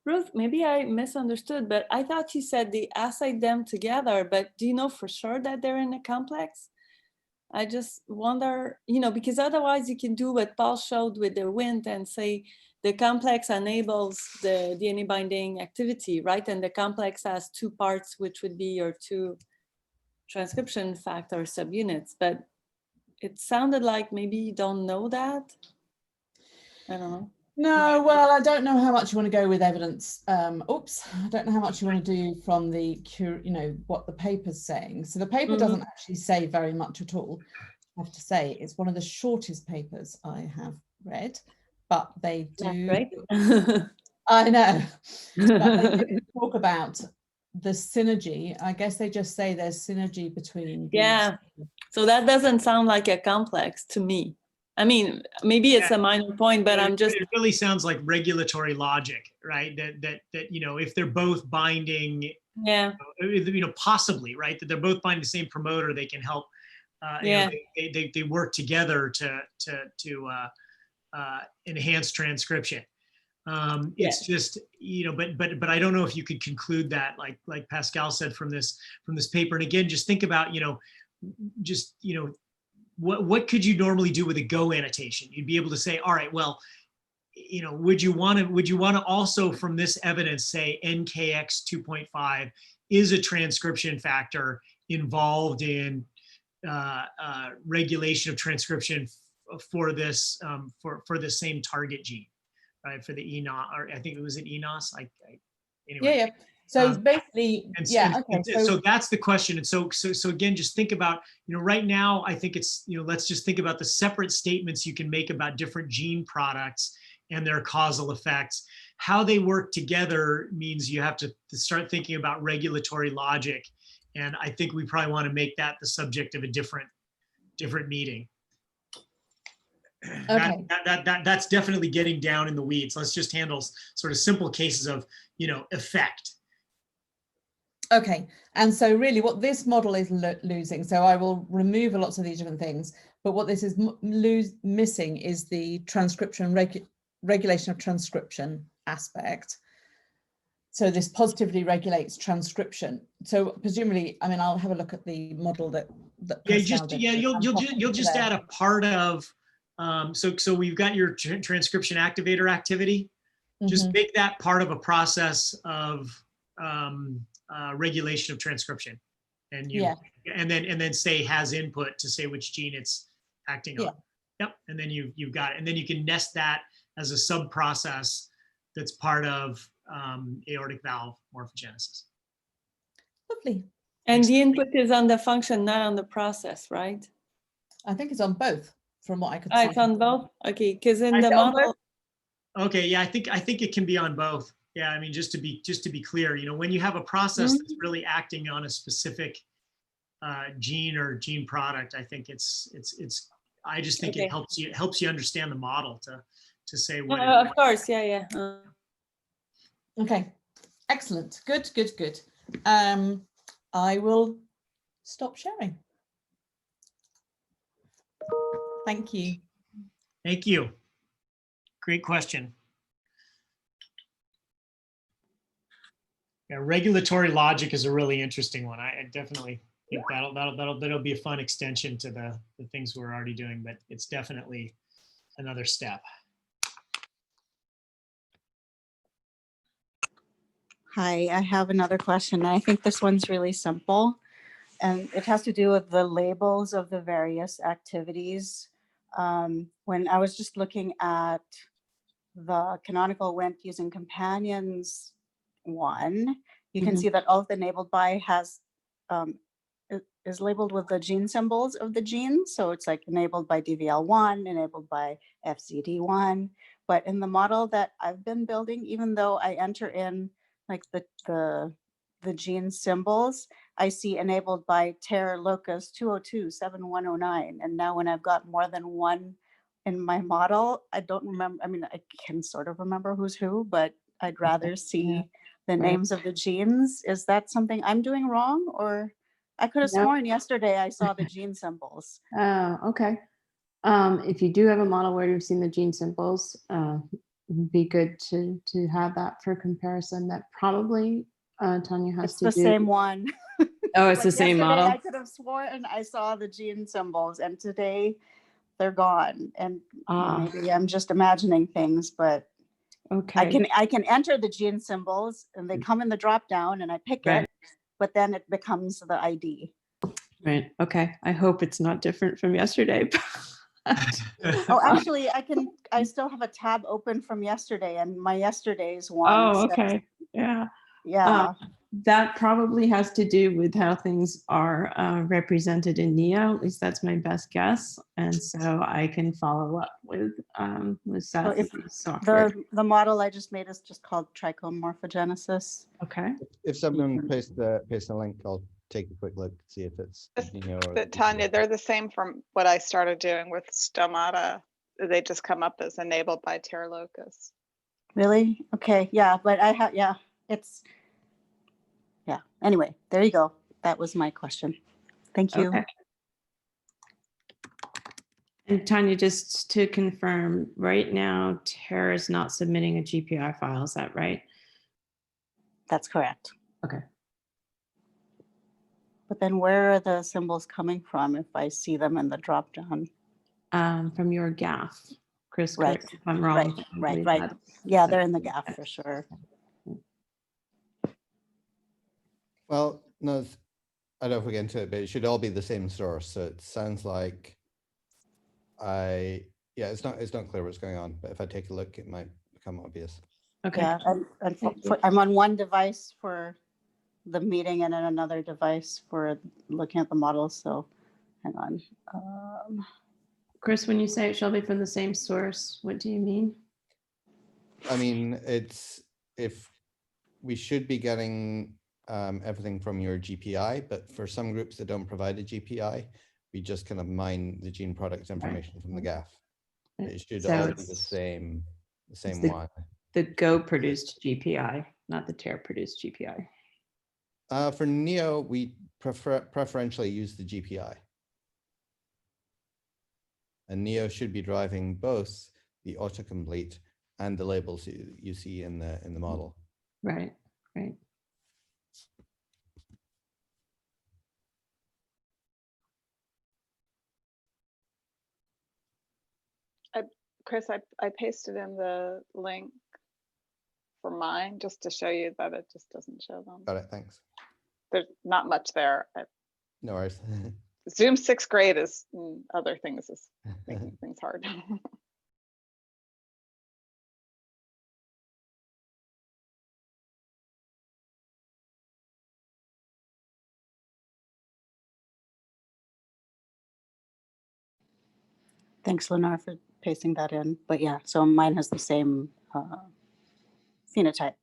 Ruth, maybe I misunderstood, but I thought you said they assayed them together, but do you know for sure that they're in a complex? I just wonder, because otherwise you can do what Paul showed with the WNT and say the complex enables the DNA binding activity, right? And the complex has two parts, which would be your two transcription factor subunits. But it sounded like maybe you don't know that. I don't know. No, well, I don't know how much you want to go with evidence. I don't know how much you want to do from the, what the paper's saying. So the paper doesn't actually say very much at all. I have to say, it's one of the shortest papers I have read, but they do. I know. But they do talk about the synergy. I guess they just say there's synergy between. Yeah. So that doesn't sound like a complex to me. I mean, maybe it's a minor point, but it really sounds like regulatory logic, right? That if they're both binding, possibly, right? That they're both binding the same promoter, they can help. They work together to enhance transcription. It's just, but I don't know if you could conclude that, like Pascal said, from this paper. And again, just think about, what could you normally do with a Go annotation? You'd be able to say, all right, well, would you want to also from this evidence say NKX 2.5 is a transcription factor involved in regulation of transcription for this for the same target gene, right? For the ENOS, or I think it was an ENOS. Anyway. Yeah. So basically, So that's the question. And so again, just think about, right now, I think it's, let's just think about the separate statements you can make about different gene products and their causal effects. How they work together means you have to start thinking about regulatory logic. And I think we probably want to make that the subject of a different meeting. Okay. That's definitely getting down in the weeds. Let's just handle sort of simple cases of, effect. Okay, and so really what this model is losing, so I will remove lots of these different things, but what this is missing is the transcription, regulation of transcription aspect. So this positively regulates transcription. So presumably, I mean, I'll have a look at the model that you'll just add a part of, so we've got your transcription activator activity. Just make that part of a process of regulation of transcription, and and then say has input to say which gene it's acting on. Yep, and then you've got it, and then you can nest that as a sub process that's part of aortic valve morphogenesis. Lovely. And the input is on the function, not on the process, right? I think it's on both, from what I could see. It's on both. Okay, because in the model. Okay, yeah, I think it can be on both. Yeah, I mean, just to be clear, when you have a process that's really acting on a specific gene or gene product, I think I just think it helps you understand the model to say what. Of course, yeah. Okay, excellent. Good. I will stop sharing. Thank you. Thank you. Great question. Yeah, regulatory logic is a really interesting one. I definitely think that'll be a fun extension to the things we're already doing, but it's definitely another step. Hi, I have another question. I think this one's really simple, and it has to do with the labels of the various activities. When I was just looking at the canonical Wnt using companions one, you can see that all of the enabled by is labeled with the gene symbols of the genes. So it's like enabled by DVL1, enabled by FZD1. But in the model that I've been building, even though I enter in like the gene symbols, I see enabled by TER locus 2027109. And now when I've got more than one in my model, I don't remember. I mean, I can sort of remember who's who, but I'd rather see the names of the genes. Is that something I'm doing wrong? Or I could have sworn yesterday I saw the gene symbols. Oh, okay. If you do have a model where you've seen the gene symbols, it'd be good to have that for comparison. That probably Tanya has to do. It's the same one. Oh, it's the same model. I could have sworn I saw the gene symbols, and today they're gone. And maybe I'm just imagining things, but okay. I can enter the gene symbols, and they come in the drop down, and I pick it, but then it becomes the ID. Right. Okay. I hope it's not different from yesterday. Oh, actually, I still have a tab open from yesterday, and my yesterday's one. Oh, okay. Yeah. Yeah. That probably has to do with how things are represented in NEO. At least that's my best guess. And so I can follow up with Seth. So the model I just made is just called trichome morphogenesis. Okay. If someone paste a link, I'll take a quick look, see if it's Tanya, they're the same from what I started doing with stomata. They just come up as enabled by TER locus. Really? Okay. Yeah, but anyway, there you go. That was my question. Thank you. Okay. And Tanya, just to confirm, right now, Tara is not submitting a GPI file, is that right? That's correct. Okay. But then where are the symbols coming from if I see them in the drop down? From your GAF. Chris, Right, correct if I'm wrong. right, but I right, believe right. that's- Yeah, they're in the GAF for sure. Well, no, I don't know if we get into it, but it should all be the same source. So it sounds like yeah, it's not clear what's going on, but if I take a look, it might become obvious. Okay. Yeah, I'm on one device for the meeting and then another device for looking at the models. So hang on. Chris, when you say it shall be from the same source, what do you mean? I mean, if we should be getting everything from your GPI, but for some groups that don't provide a GPI, we just kind of mine the gene product information from the GAF. It should So all be it's the same the- one. The Go produced GPI, not the Tear produced GPI. For Neo, we preferentially use the GPI. And Neo should be driving both the autocomplete and the labels you see in the model. Right, right. Chris, I pasted in the link for mine just to show you that it just doesn't show them. Got it, thanks. There's not much there. No worries. Zoom 6th grade is other things is making things hard. Thanks, Lenore, for pasting that in. But yeah, so mine has the same phenotype.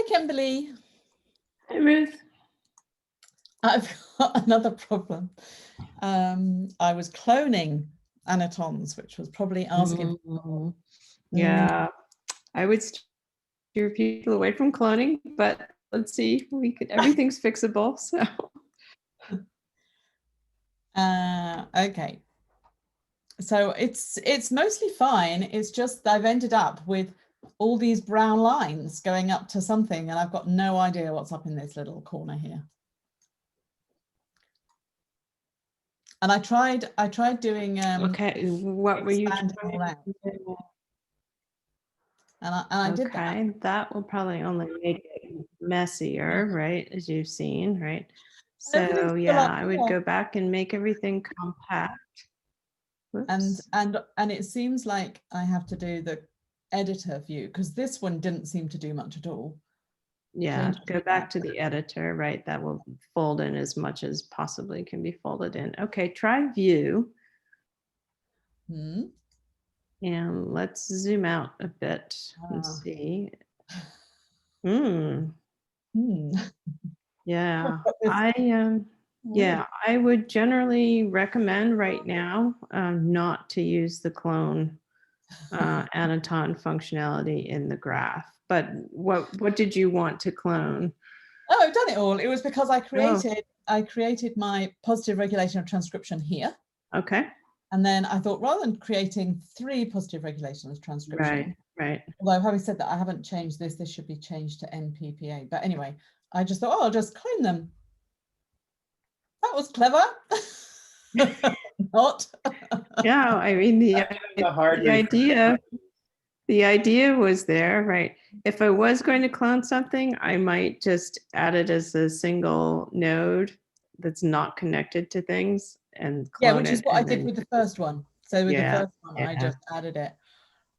Kimberly. Hey, Ruth. I've got another problem. I was cloning anatons, which was probably asking. Yeah, I would steer people away from cloning, but let's see, everything's fixable. So, okay. So it's mostly fine. It's just I've ended up with all these brown lines going up to something, and I've got no idea what's up in this little corner here. And I tried doing okay, what were you expanding all out. And I did that. Okay, that will probably only make it messier, right? As you've seen, right? So yeah, I would go back and make everything compact. And it seems like I have to do the editor view, because this one didn't seem to do much at all. Yeah, go back to the editor, right? That will fold in as much as possibly can be folded in. Okay, try view. And let's zoom out a bit and see. Yeah, I would generally recommend right now not to use the clone Anaton functionality in the graph. But what did you want to clone? Oh, I've done it all. It was because I created my positive regulation of transcription here. Okay. And then I thought, rather than creating 3 positive regulations of transcription, right. Although having said that, I haven't changed this. This should be changed to NPPA. But anyway, I just thought, oh, I'll just clone them. That was clever. Not. Yeah, I mean the idea was there, right? If I was going to clone something, I might just add it as a single node that's not connected to things and clone which is what I did with the first one. So with the first one, I just added it.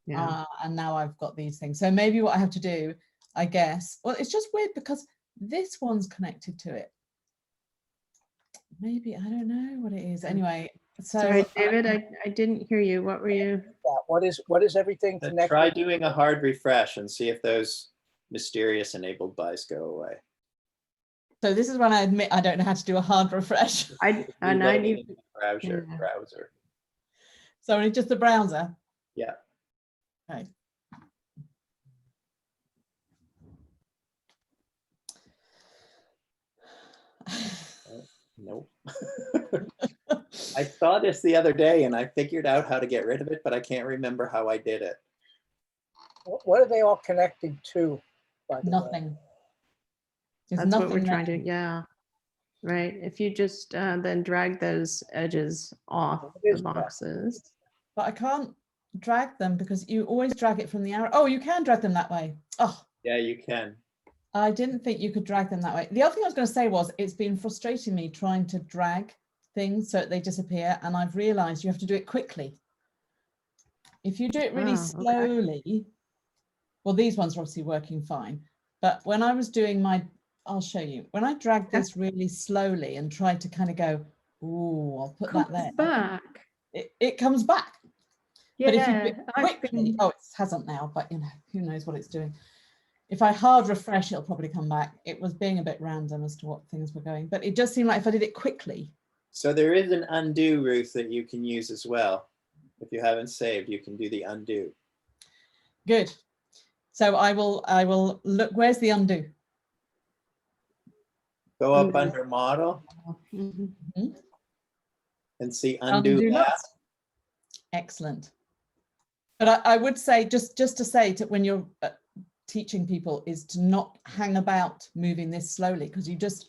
And now I've got these things. So maybe what I have to do, I guess, well, it's just weird because this one's connected to it. Maybe, I don't know what it is. Anyway, so sorry, David, I didn't hear you. What were you? What is everything connected? Try doing a hard refresh and see if those mysterious enabled bys go away. So this is when I admit I don't know how to do a hard refresh. I need browser. So it's just the browser. Yeah. Okay. Nope. I saw this the other day and I figured out how to get rid of it, but I can't remember how I did it. What are they all connected to? Nothing. That's what we're trying to, yeah. Right. If you just then drag those edges off the boxes. But I can't drag them because you always drag it from the arrow. Oh, you can drag them that way. Oh. Yeah, you can. I didn't think you could drag them that way. The other thing I was going to say was it's been frustrating me trying to drag things so they disappear, and I've realized you have to do it quickly. If you do it really slowly, well, these ones are obviously working fine, but when I was doing I'll show you. When I dragged this really slowly and tried to kind of go, ooh, I'll put that there. Back. It comes back. Yeah, but if you do it quickly, it hasn't now, but who knows what it's doing. If I hard refresh, it'll probably come back. It was being a bit random as to what things were going, but it does seem like if I did it quickly. So there is an undo, Ruth, that you can use as well. If you haven't saved, you can do the undo. Good. So I will look, where's the undo? Go up under model and see undo last. Excellent. But I would say, just to say to when you're teaching people, is to not hang about moving this slowly, because you just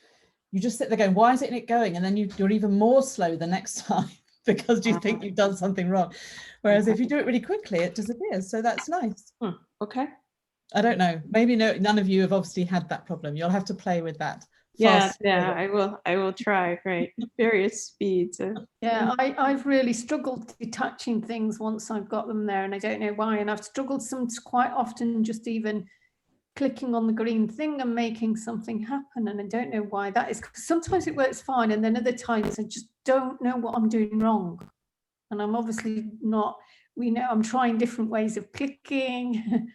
sit there going, why isn't it going? And then you're even more slow the next time because you think you've done something wrong. Whereas if you do it really quickly, it disappears. So that's nice. Okay. I don't know. Maybe none of you have obviously had that problem. You'll have to play with that. Yeah, I will try, right? Various speeds. Yeah, I've really struggled detaching things once I've got them there, and I don't know why. And I've struggled quite often just even clicking on the green thing and making something happen. And I don't know why that is, because sometimes it works fine, and then other times I just don't know what I'm doing wrong. And I'm obviously not, I'm trying different ways of clicking.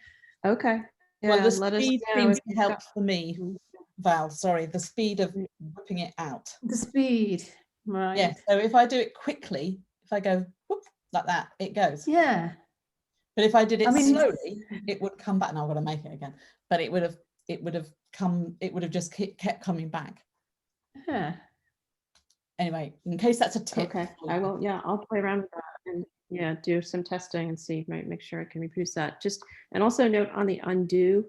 Okay. Well, the let us speed know seems if to you've help got- for me, Val. Sorry, the speed of whipping it out. The speed, right? Yeah. So if I do it quickly, if I go whoop, like that, it goes. Yeah. But if I did it I mean- slowly, it would come back. Now I've got to make it again. But it would have just kept coming back. Yeah. Anyway, in case that's a tip. Okay, I will, yeah, I'll play around with that and yeah, do some testing and see, right, make sure I can reproduce that. Just, and also note on the undo.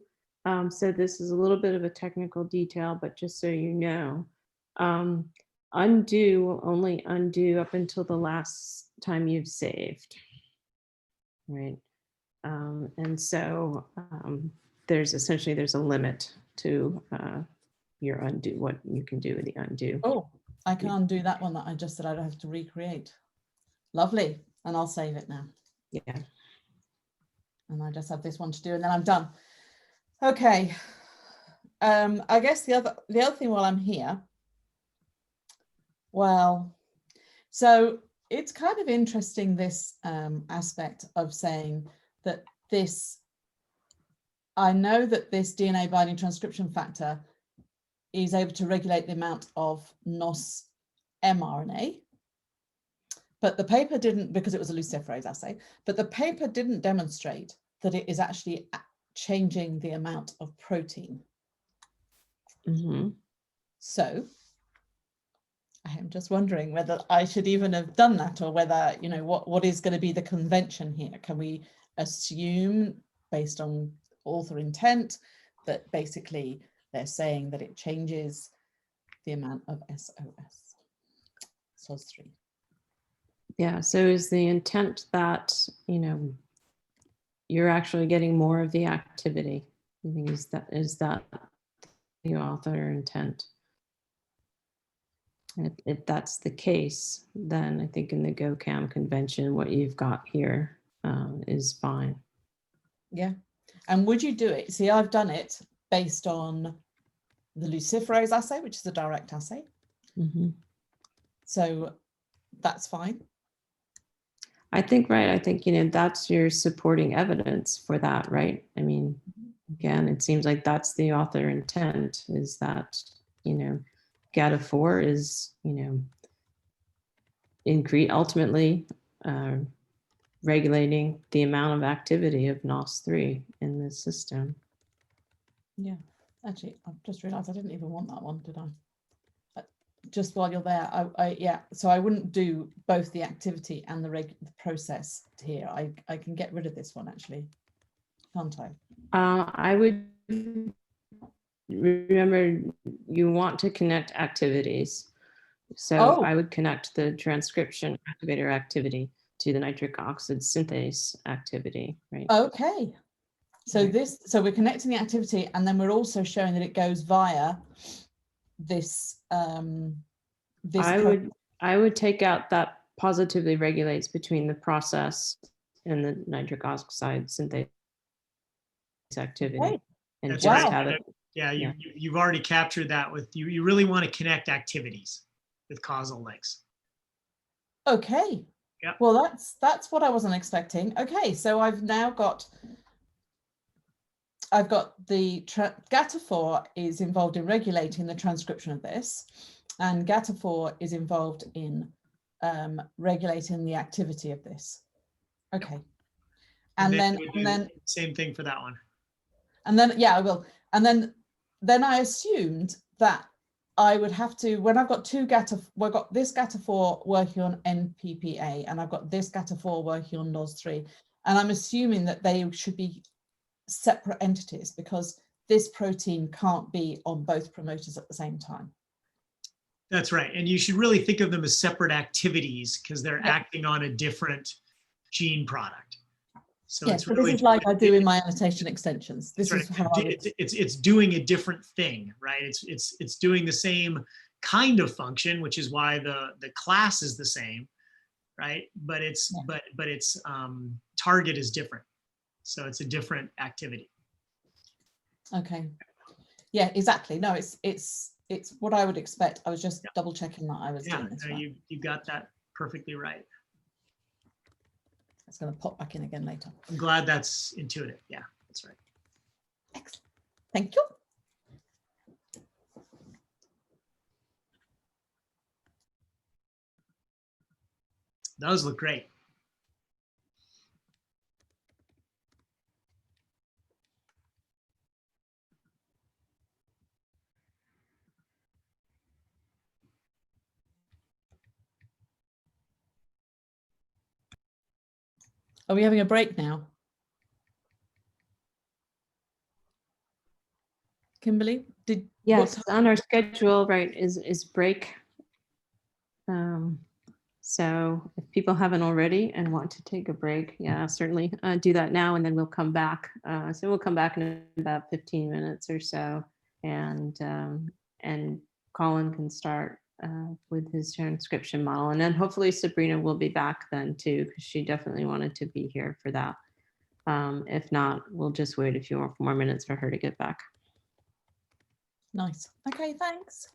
So this is a little bit of a technical detail, but just so you know, undo will only undo up until the last time you've saved. Right. And so there's a limit to your undo, what you can do with the undo. Oh, I can undo that one that I just said I'd have to recreate. Lovely. And I'll save it now. Yeah. And I just have this one to do and then I'm done. Okay. I guess the other thing while I'm here, well, so it's kind of interesting, this aspect of saying that I know that this DNA binding transcription factor is able to regulate the amount of NOS mRNA, but the paper didn't, because it was a luciferase assay, but the paper didn't demonstrate that it is actually changing the amount of protein. Mm-hmm. So I am just wondering whether I should even have done that, or whether, you know, what is going to be the convention here? Can we assume, based on author intent, that basically they're saying that it changes the amount of SOS3? Yeah, so is the intent that, you know, you're actually getting more of the activity? I think is that the author intent? If that's the case, then I think in the GO-CAM convention, what you've got here is fine. Yeah. And would you do it? See, I've done it based on the luciferase assay, which is a direct assay. Mm-hmm. So that's fine. I think, right. I think, you know, that's your supporting evidence for that, right? I mean, again, it seems like that's the author intent, is that, you know, GATA4 is, you know, ultimately regulating the amount of activity of NOS3 in the system. Yeah, actually, I've just realized I didn't even want that one, did I? But just while you're there, yeah, so I wouldn't do both the activity and the process here. I can get rid of this one, actually, can't I? I would remember you want to connect activities. So I would connect the transcription activator activity to the nitric oxide synthase activity, right? Okay. So so we're connecting the activity, and then we're also showing that it goes via this. I would take out that positively regulates between the process and the nitric oxide synthase activity. Okay. And That's just right. have it. Yeah, you've already captured that with you. You really want to connect activities with causal links. Okay. Yeah. Well, that's what I wasn't expecting. Okay, so I've now got the GATA4 is involved in regulating the transcription of this, and GATA4 is involved in regulating the activity of this. Okay. And then same thing for that one. And then, yeah, I will. And then I assumed that I would have to, when I've got I've got this GATA4 working on NPPA, and I've got this GATA4 working on NOS3, and I'm assuming that they should be separate entities, because this protein can't be on both promoters at the same time. That's right. And you should really think of them as separate activities, because they're acting on a different gene product. So yes, but this is like I do in my annotation extensions. This is how it's doing a different thing, right? It's doing the same kind of function, which is why the class is the same, right? But its target is different. So it's a different activity. Okay. Yeah, exactly. No, it's what I would expect. I was just double checking that I was doing this right. You got that perfectly right. It's going to pop back in again later. I'm glad that's intuitive. Yeah, that's right. Excellent. Thank you. Those look great. Are we having a break now? Kimberly, yes, on our schedule, right, is break. So if people haven't already and want to take a break, yeah, certainly do that now, and then we'll come back. So we'll come back in about 15 minutes or so, and Colin can start with his transcription model, and then hopefully Sabrina will be back then too, because she definitely wanted to be here for that. If not, we'll just wait a few more minutes for her to get back. Nice. Okay, thanks.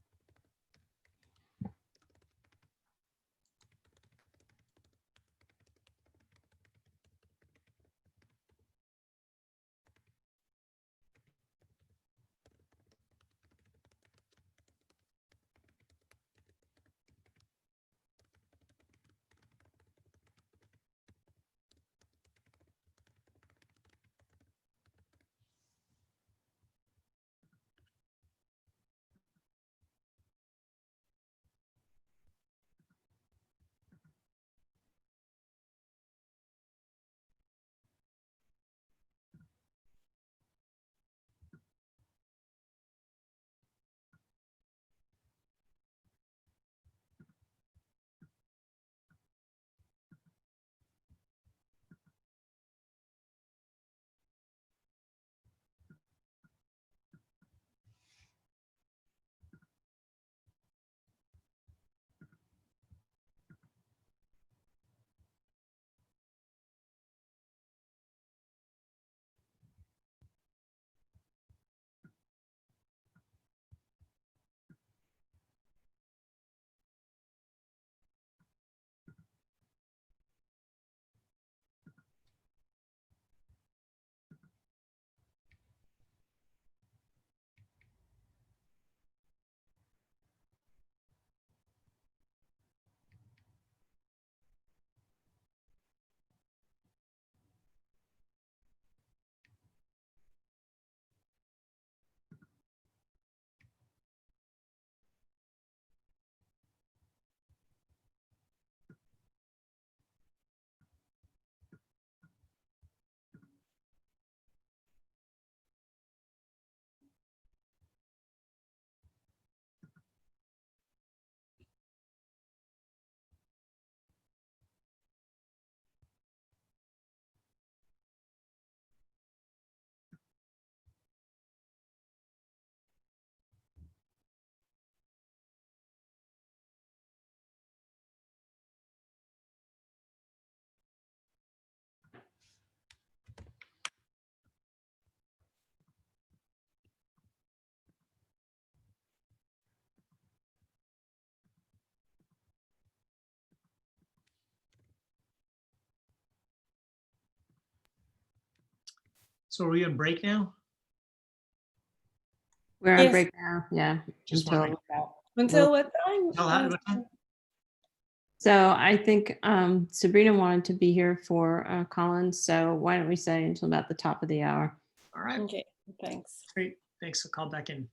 So are we on break now? We're on break now, yeah. Just until what time? What time? So I think Sabrina wanted to be here for Collins, so why don't we say until about the top of the hour? All right. Okay, thanks. Great. Thanks. I'll call back in.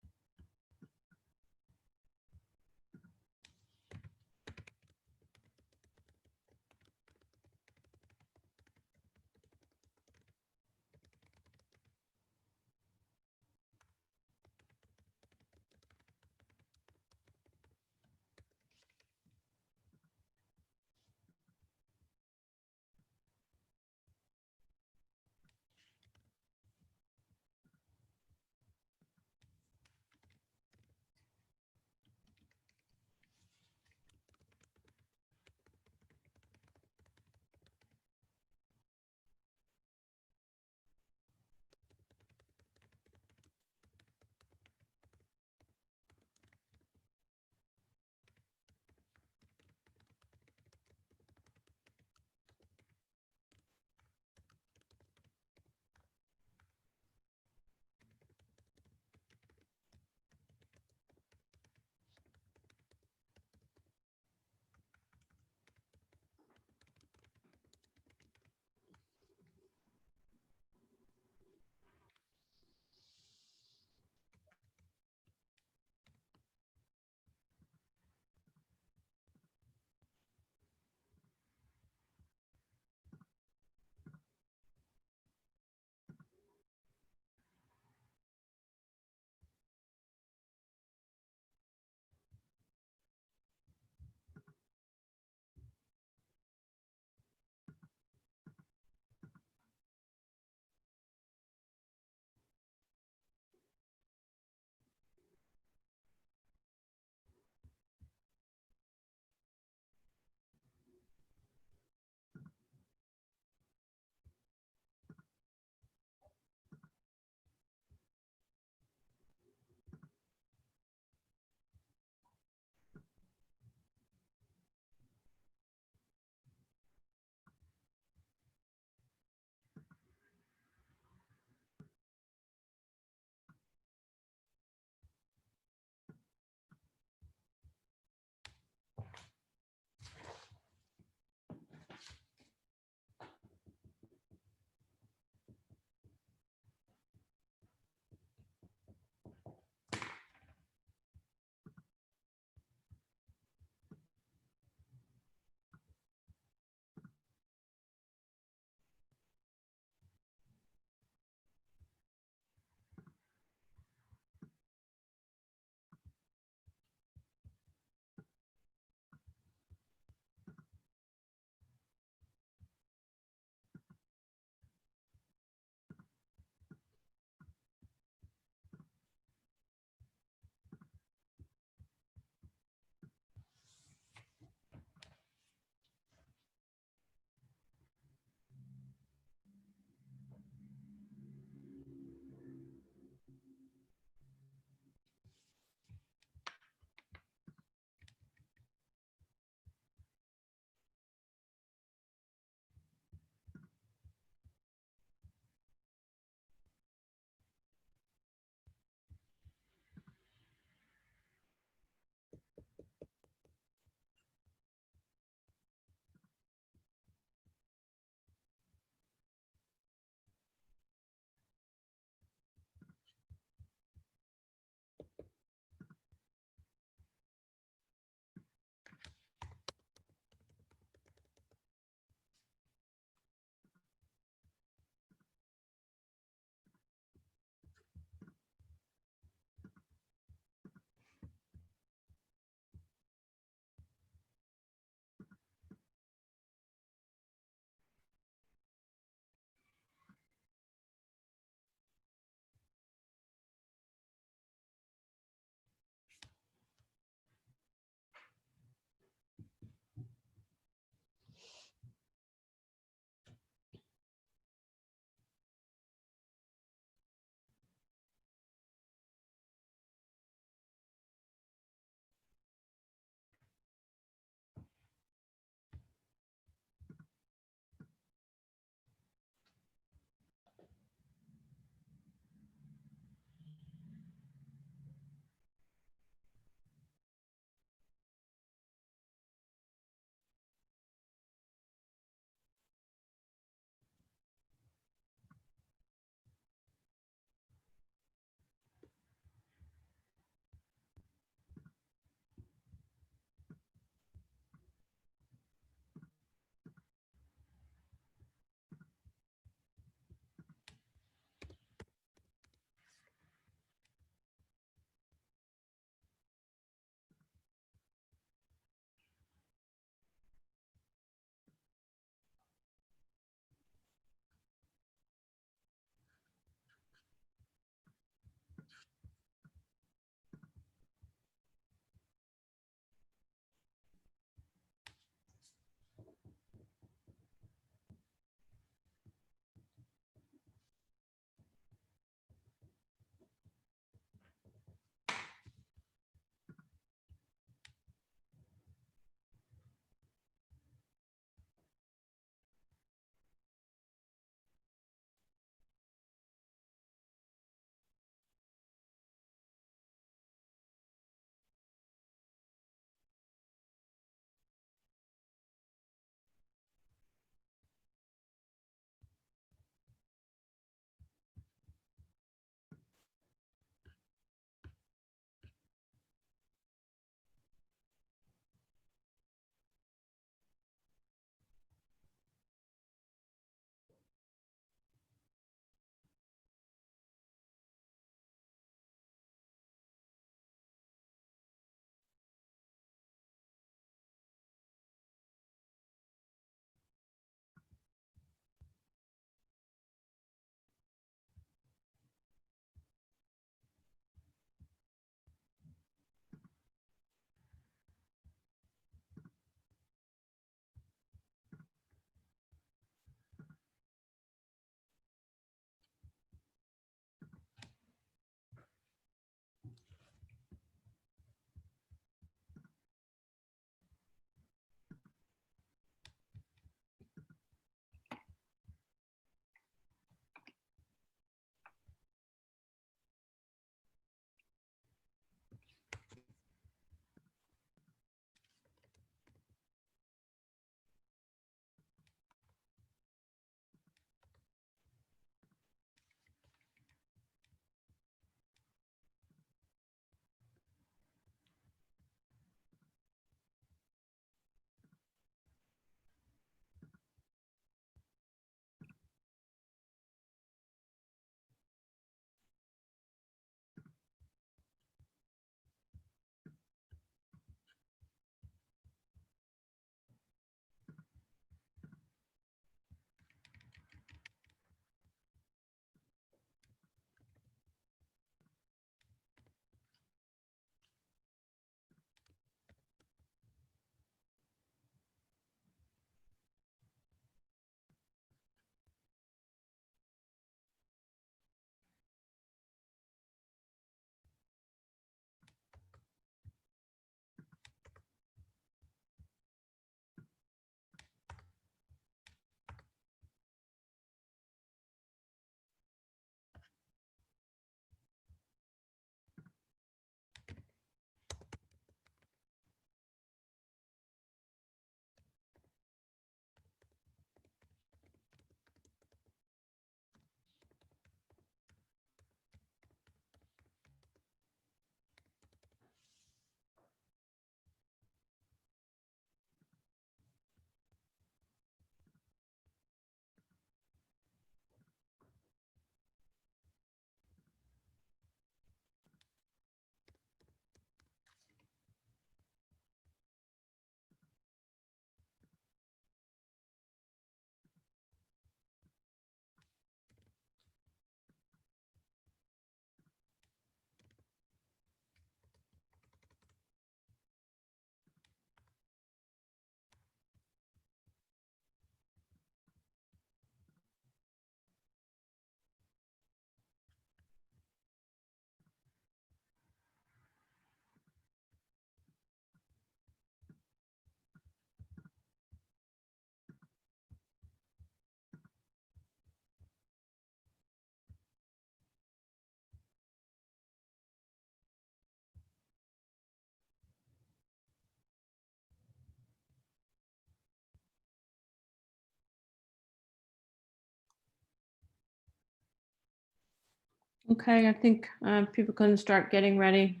Okay, I think people can start getting ready.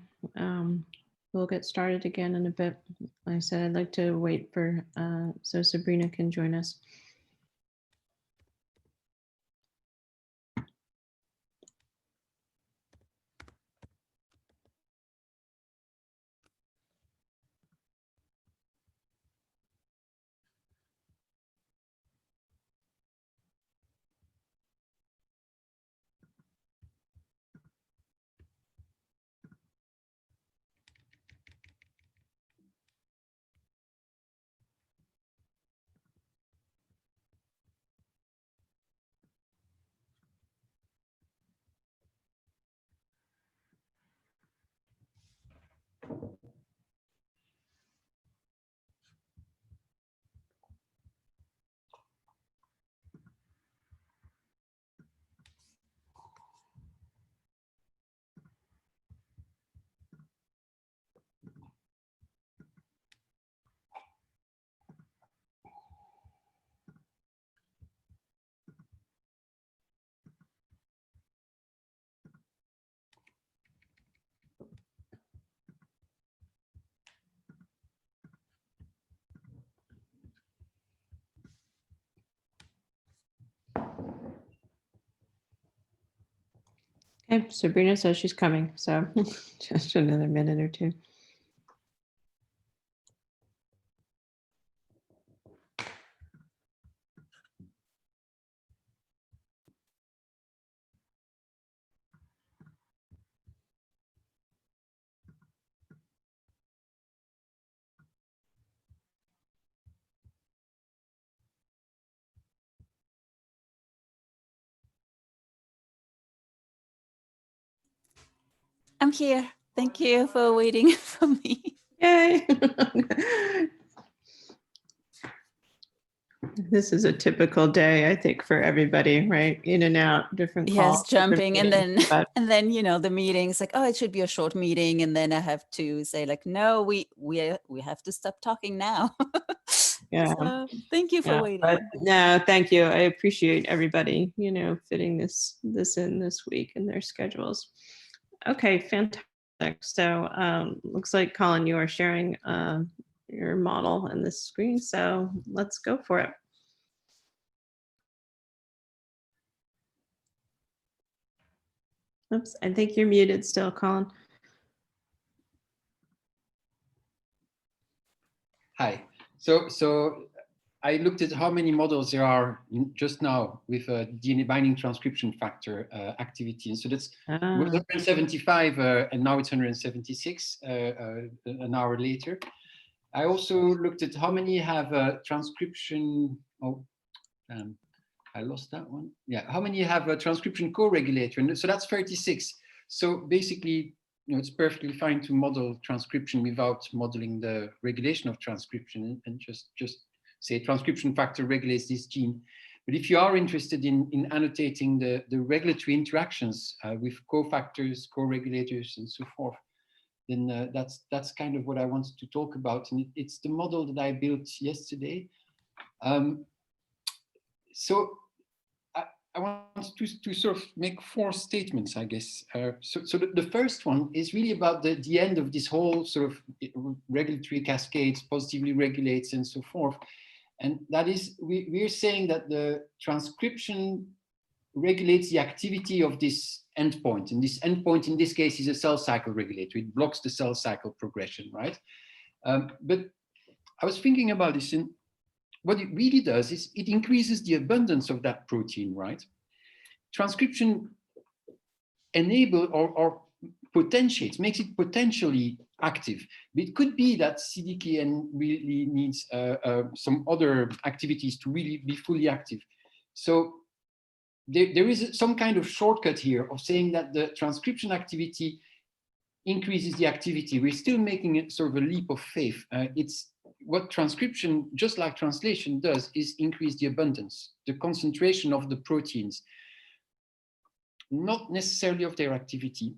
We'll get started again in a bit. Like I said, I'd like to wait for so Sabrina can join us. Okay, Sabrina says she's coming, so just another minute or two. I'm here. Thank you for waiting for me. Yay! This is a typical day, I think, for everybody, right? In and out, different calls. Yes, jumping, and then but and then the meeting's like, oh, it should be a short meeting, and then I have to say like, no, we have to stop talking now. yeah. So thank you for Yeah, waiting. but no, thank you. I appreciate everybody, fitting this in this week in their schedules. Okay, fantastic. So looks like Colin, you are sharing your model in this screen. So let's go for it. Oops, I think you're muted still, Colin. Hi. So I looked at how many models there are just now with a DNA binding transcription factor activity. And so that's it was 175 and now it's 176 an hour later. I also looked at how many have transcription. I lost that one. Yeah, how many have a transcription co-regulator? And so that's 36. So basically, it's perfectly fine to model transcription without modeling the regulation of transcription and just say transcription factor regulates this gene. But if you are interested in annotating the regulatory interactions with cofactors, co-regulators, and so forth, then that's kind of what I wanted to talk about. And it's the model that I built yesterday. So I want to sort of make 4 statements, I guess. So the first one is really about the end of this whole sort of regulatory cascades, positively regulates, and so forth. And that is, we're saying that the transcription regulates the activity of this endpoint. And this endpoint, in this case, is a cell cycle regulator. It blocks the cell cycle progression, right? But I was thinking about this, and what it really does is it increases the abundance of that protein, right? Transcription enable or potentiates, makes it potentially active. It could be that CDKN really needs some other activities to really be fully active. So there is some kind of shortcut here of saying that the transcription activity increases the activity. We're still making it sort of a leap of faith. It's what transcription, just like translation, does is increase the abundance, the concentration of the proteins, not necessarily of their activity,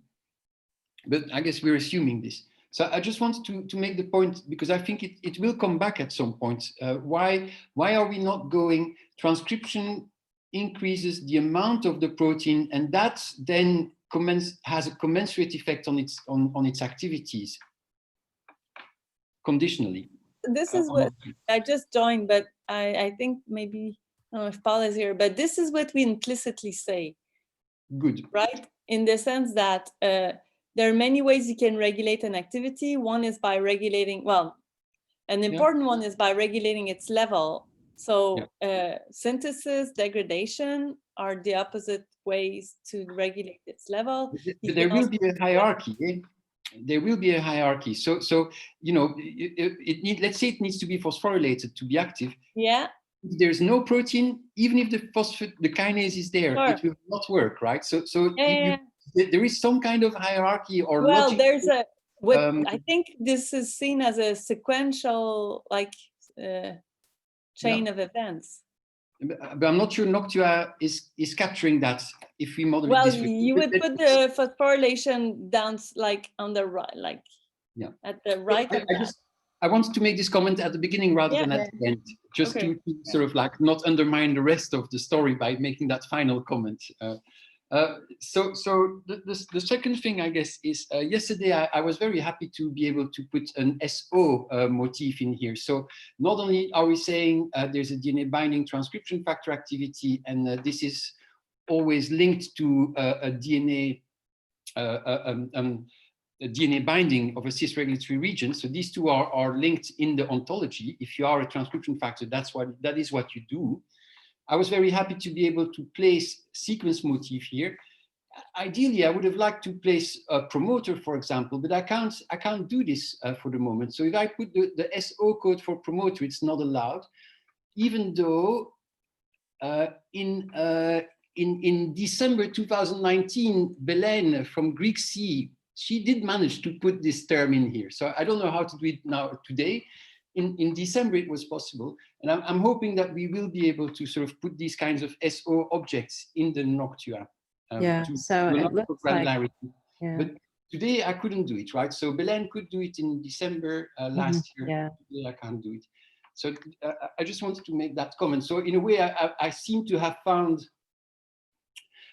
but I guess we're assuming this. So I just wanted to make the point, because I think it will come back at some point. Why are we not going transcription increases the amount of the protein, and that then has a commensurate effect on its activities conditionally. This is what I just joined, but I think maybe, I don't know if Paul is here, but this is what we implicitly say. Good. Right? In the sense that there are many ways you can regulate an activity. One is by regulating, well, an important one is by regulating its level. So synthesis, degradation are the opposite ways to regulate its level. But there will be a hierarchy. There will be a hierarchy. So you know, let's say it needs to be phosphorylated to be active. Yeah. If there's no protein, even if the kinase is there, it will not work, right? So there is some kind of hierarchy or logic. There's a I think this is seen as a sequential chain of events. But I'm not sure Noctua is capturing that if we model it this way. You would put the phosphorylation down like on the right, like at the right of that. I wanted to make this comment at the beginning rather than at the end, just to sort of like not undermine the rest of the story by making that final comment. So the second thing, I guess, is yesterday I was very happy to be able to put an SO motif in here. So not only are we saying there's a DNA binding transcription factor activity, and this is always linked to a DNA binding of a cis regulatory region. So these two are linked in the ontology. If you are a transcription factor, that is what you do. I was very happy to be able to place sequence motif here. Ideally, I would have liked to place a promoter, for example, but I can't do this for the moment. So if I put the SO code for promoter, it's not allowed, even though in December 2019, Belen from Greek Sea, she did manage to put this term in here. So I don't know how to do it now today. In December, it was possible. And I'm hoping that we will be able to sort of put these kinds of SO objects in the Noctua. So it looks like, But today I couldn't do it, right? So Belen could do it in December last year. Today I can't do it. So I just wanted to make that comment. So in a way, I seem to have found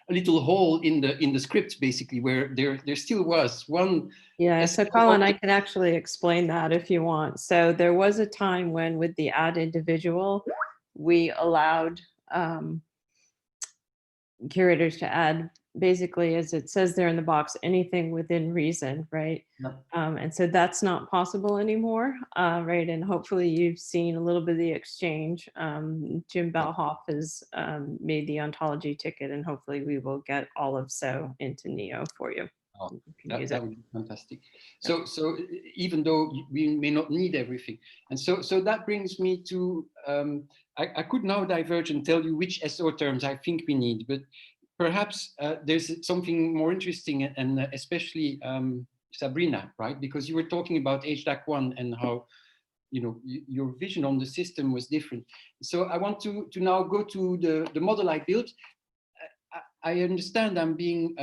a little hole in the script, basically, where there still was one. Yeah, so Colin, I can actually explain that if you want. So there was a time when with the add individual, we allowed curators to add, basically, as it says there in the box, anything within reason, right? And so that's not possible anymore, right? And hopefully you've seen a little bit of the exchange. Jim Balhoff has made the ontology ticket, and hopefully we will get all of so into Neo for you. That would be fantastic. So even though we may not need everything, and so that brings me to I could now diverge and tell you which SO terms I think we need, but perhaps there's something more interesting, and especially Sabrina, right? Because you were talking about HDAC1 and how your vision on the system was different. So I want to now go to the model I built. I understand I'm being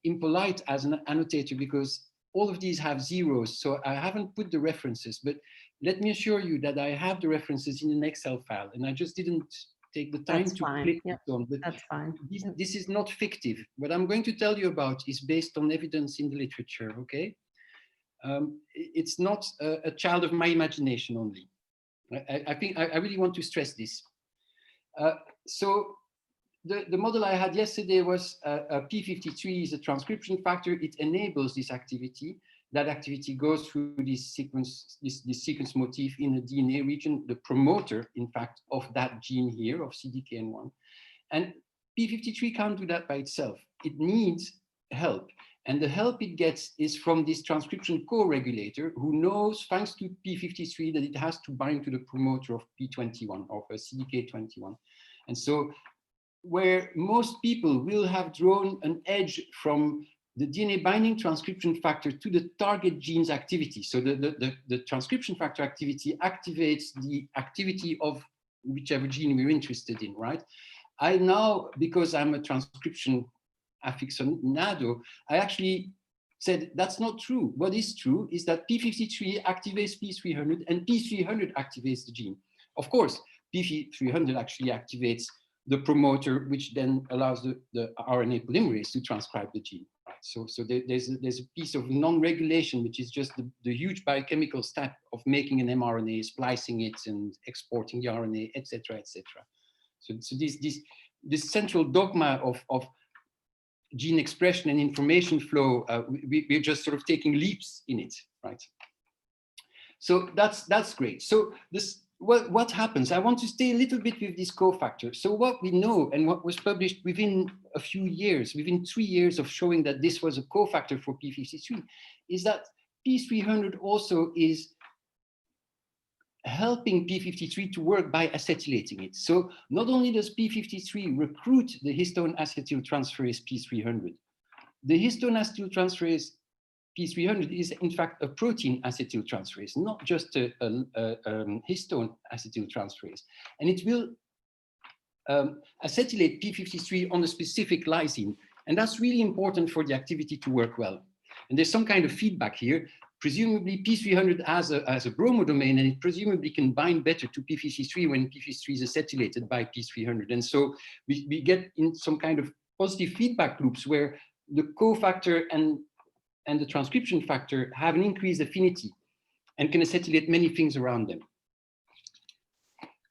impolite as an annotator because all of these have zeros, so I haven't put the references, but let me assure you that I have the references in an Excel file, and I just didn't take the time to click on. But that's fine. This is not fictive. What I'm going to tell you about is based on evidence in the literature, okay? It's not a child of my imagination only. I think I really want to stress this. So the model I had yesterday was a P53 is a transcription factor. It enables this activity. That activity goes through this sequence motif in the DNA region, the promoter, in fact, of that gene here, of CDKN1. And P53 can't do that by itself. It needs help. And the help it gets is from this transcription co-regulator who knows, thanks to P53, that it has to bind to the promoter of P21, of CDK21. And so where most people will have drawn an edge from the DNA binding transcription factor to the target gene's activity. So the transcription factor activity activates the activity of whichever gene we're interested in, right? I now, because I'm a transcription aficionado, I actually said that's not true. What is true is that P53 activates P300 and P300 activates the gene. Of course, P300 actually activates the promoter, which then allows the RNA polymerase to transcribe the gene. Right? right? So there's a piece of non-regulation, which is just the huge biochemical step of making an mRNA, splicing it and exporting the RNA, etc., etc. So this central dogma of gene expression and information flow, we're just sort of taking leaps in it, right? So that's great. So what happens? I want to stay a little bit with this cofactor. So what we know and what was published within a few years, within 3 years of showing that this was a cofactor for p53, is that P300 also is helping p53 to work by acetylating it. So not only does p53 recruit the histone acetyltransferase P300, the histone acetyltransferase P300 is in fact a protein acetyltransferase, not just a histone acetyltransferase. And it will acetylate P53 on a specific lysine. And that's really important for the activity to work well. And there's some kind of feedback here. Presumably P300 has a bromodomain, and it presumably can bind better to P53 when P53 is acetylated by P300. And so we get in some kind of positive feedback loops where the cofactor and the transcription factor have an increased affinity and can acetylate many things around them.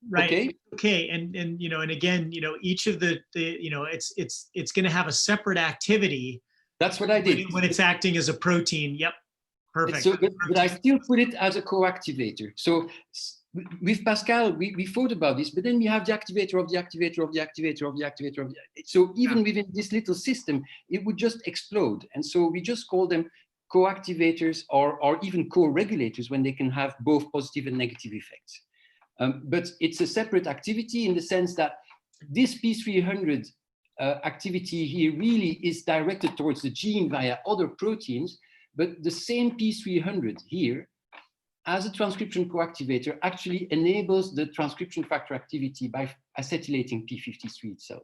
Right. Okay. And you know, and again, you know, each of the you know, it's going to have a separate activity. That's what I did when it's acting as a protein. Yep. Perfect. So, but I still put it as a co-activator. So with Pascal, we thought about this, but then we have the activator of the activator of the activator of the activator of the. So even within this little system, it would just explode. And so we just call them co-activators or even co-regulators when they can have both positive and negative effects. But it's a separate activity in the sense that this P300 activity here really is directed towards the gene via other proteins, but the same P300 here as a transcription coactivator actually enables the transcription factor activity by acetylating P53 itself.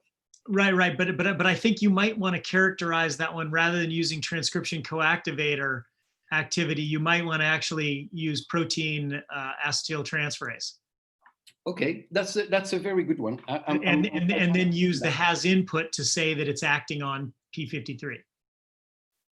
Right. But I think you might want to characterize that one rather than using transcription coactivator activity. You might want to actually use protein acetyltransferase. Okay, that's a very good one. And then use the has input to say that it's acting on P53.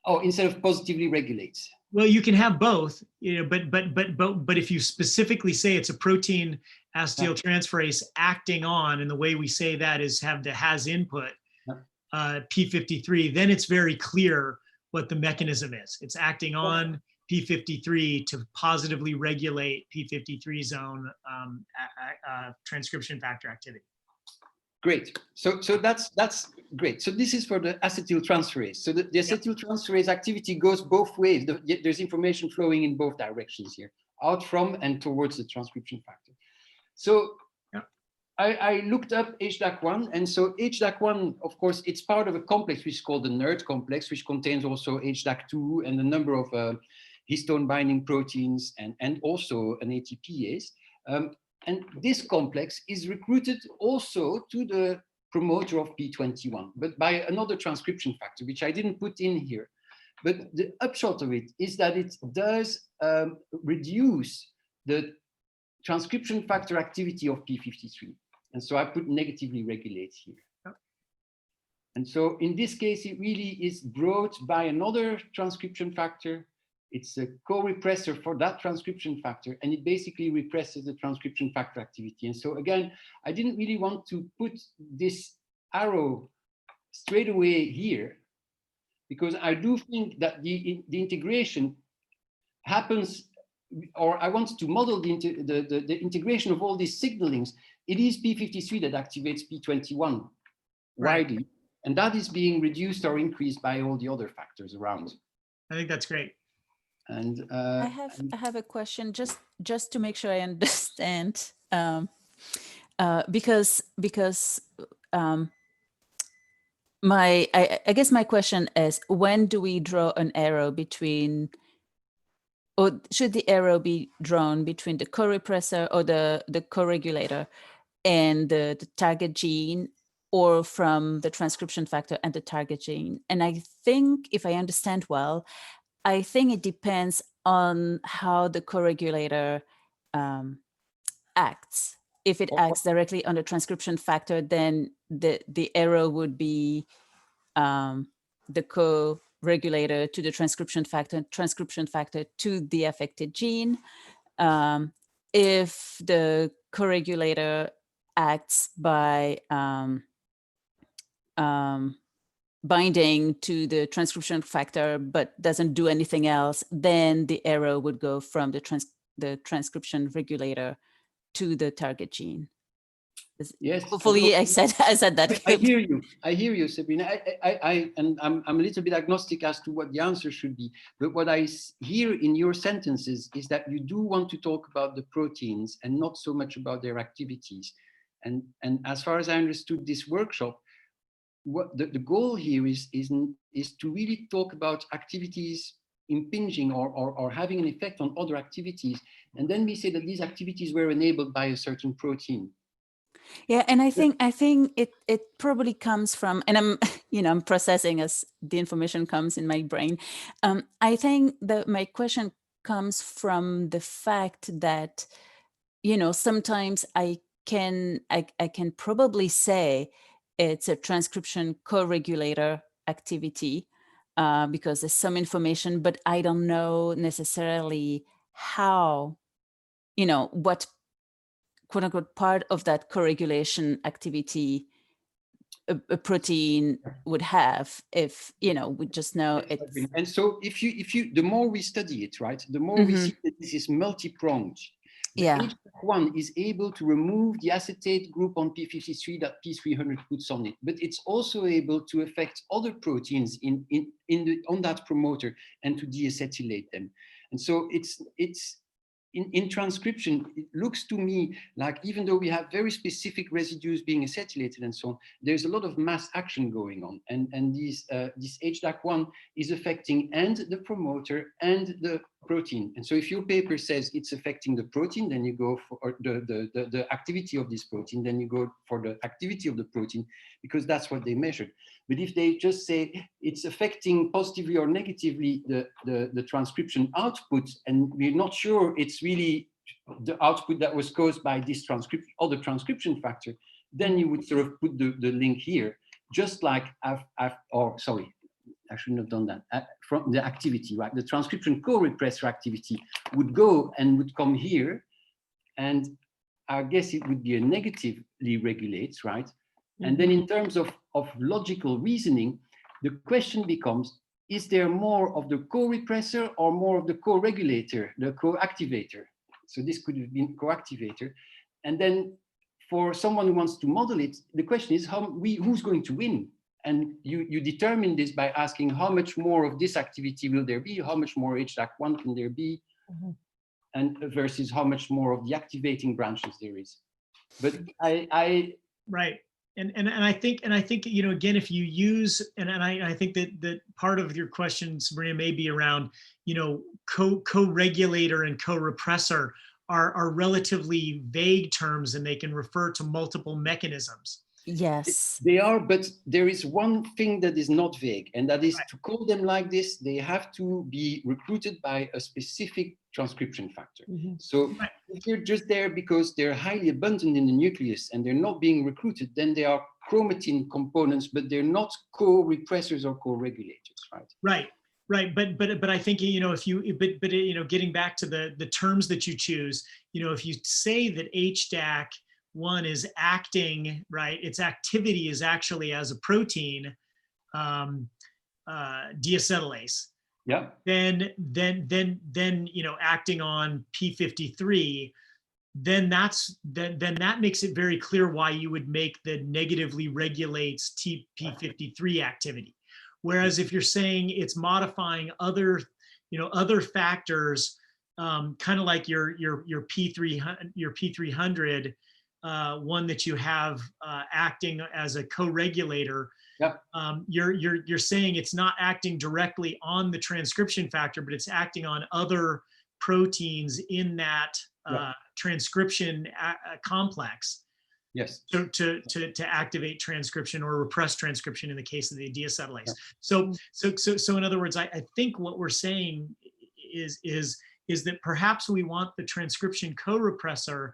Oh, instead of positively regulates. Well, you can have both, you know, but if you specifically say it's a protein acetyltransferase acting on, and the way we say that is have the has input P53, then it's very clear what the mechanism is. It's acting on P53 to positively regulate P53 zone transcription factor activity. Great. So that's great. So this is for the acetyltransferase. So the acetyltransferase activity goes both ways. There's information flowing in both directions here, out from and towards the transcription factor. So I looked up HDAC1, and so HDAC1, of course, it's part of a complex which is called the NERD complex, which contains also HDAC2 and a number of histone binding proteins and also an ATPase. And this complex is recruited also to the promoter of P21, but by another transcription factor, which I didn't put in here. But the upshot of it is that it does reduce the transcription factor activity of P53. And so I put negatively regulates here. And so in this case, it really is brought by another transcription factor. It's a co-repressor for that transcription factor, and it basically represses the transcription factor activity. And so again, I didn't really want to put this arrow straight away here, because I do think that the integration happens, or I wanted to model the integration of all these signalings. It is P53 that activates P21 widely, and that is being reduced or increased by all the other factors around. I think that's great. And I have a question just to make sure I understand, because I guess my question is, when do we draw an arrow between, or should the arrow be drawn between the co-repressor or the co-regulator and the target gene, or from the transcription factor and the target gene? And I think, if I understand well, I think it depends on how the co-regulator acts. If it acts directly on the transcription factor, then the arrow would be the regulator to the transcription factor to the affected gene. If the co-regulator acts by binding to the transcription factor but doesn't do anything else, then the arrow would go from the transcription regulator to the target gene. Yes. Hopefully I said that. I hear you. I hear you, Sabrina. And I'm a little bit agnostic as to what the answer should be. But what I hear in your sentences is that you do want to talk about the proteins and not so much about their activities. And as far as I understood this workshop, what the goal here is to really talk about activities impinging or having an effect on other activities. And then we say that these activities were enabled by a certain protein. Yeah, and I think it probably comes from, and I'm processing as the information comes in my brain. I think that my question comes from the fact that, sometimes I can probably say it's a transcription co-regulator activity because there's some information, but I don't know necessarily how, what quote unquote part of that co-regulation activity a protein would have, if we just know it's. And so if you the more we study it, right, the more we see that this is multi-pronged. HDAC1 is able to remove the acetate group on p53 that p300 puts on it, but it's also able to affect other proteins on that promoter and to deacetylate them. And so it's in transcription, it looks to me like even though we have very specific residues being acetylated and so on, there's a lot of mass action going on. And this HDAC1 is affecting and the promoter and the protein. And so if your paper says it's affecting the protein, then you go for the activity of this protein, then you go for the activity of the protein, because that's what they measured. But if they just say it's affecting positively or negatively the transcription output, and we're not sure it's really the output that was caused by this other transcription factor, then you would sort of put the link here, just like I shouldn't have done that. From the activity, right? The transcription co-repressor activity would go and would come here, and I guess it would be a negatively regulates, right? And then in terms of logical reasoning, the question becomes, is there more of the co-repressor or more of the co-regulator, the co-activator? So this could have been co-activator. And then for someone who wants to model it, the question is who's going to win? And you determine this by asking how much more of this activity will there be, how much more HDAC1 can there be, and versus how much more of the activating branches there is. But right. And I think again, if you use and I think that part of your question, Sabrina, may be around co-regulator and co-repressor are relatively vague terms, and they can refer to multiple mechanisms. Yes, they are, but there is one thing that is not vague, and that is to call them like this, they have to be recruited by a specific transcription factor. So if you're just there because they're highly abundant in the nucleus and they're not being recruited, then they are chromatin components, but they're not co-repressors or co-regulators, right? Right. But I think, if you, getting back to the terms that you choose, if you say that HDAC1 is acting, right, its activity is actually as a protein, deacetylase. Yeah. Then acting on p53, then that makes it very clear why you would make the negatively regulates p53 activity. Whereas if you're saying it's modifying other factors, kind of like your p300, one that you have acting as a co-regulator. You're saying it's not acting directly on the transcription factor, but it's acting on other proteins in that transcription complex. Yes. To activate transcription or repress transcription in the case of the deacetylase. So in other words, I think what we're saying is that perhaps we want the transcription co-repressor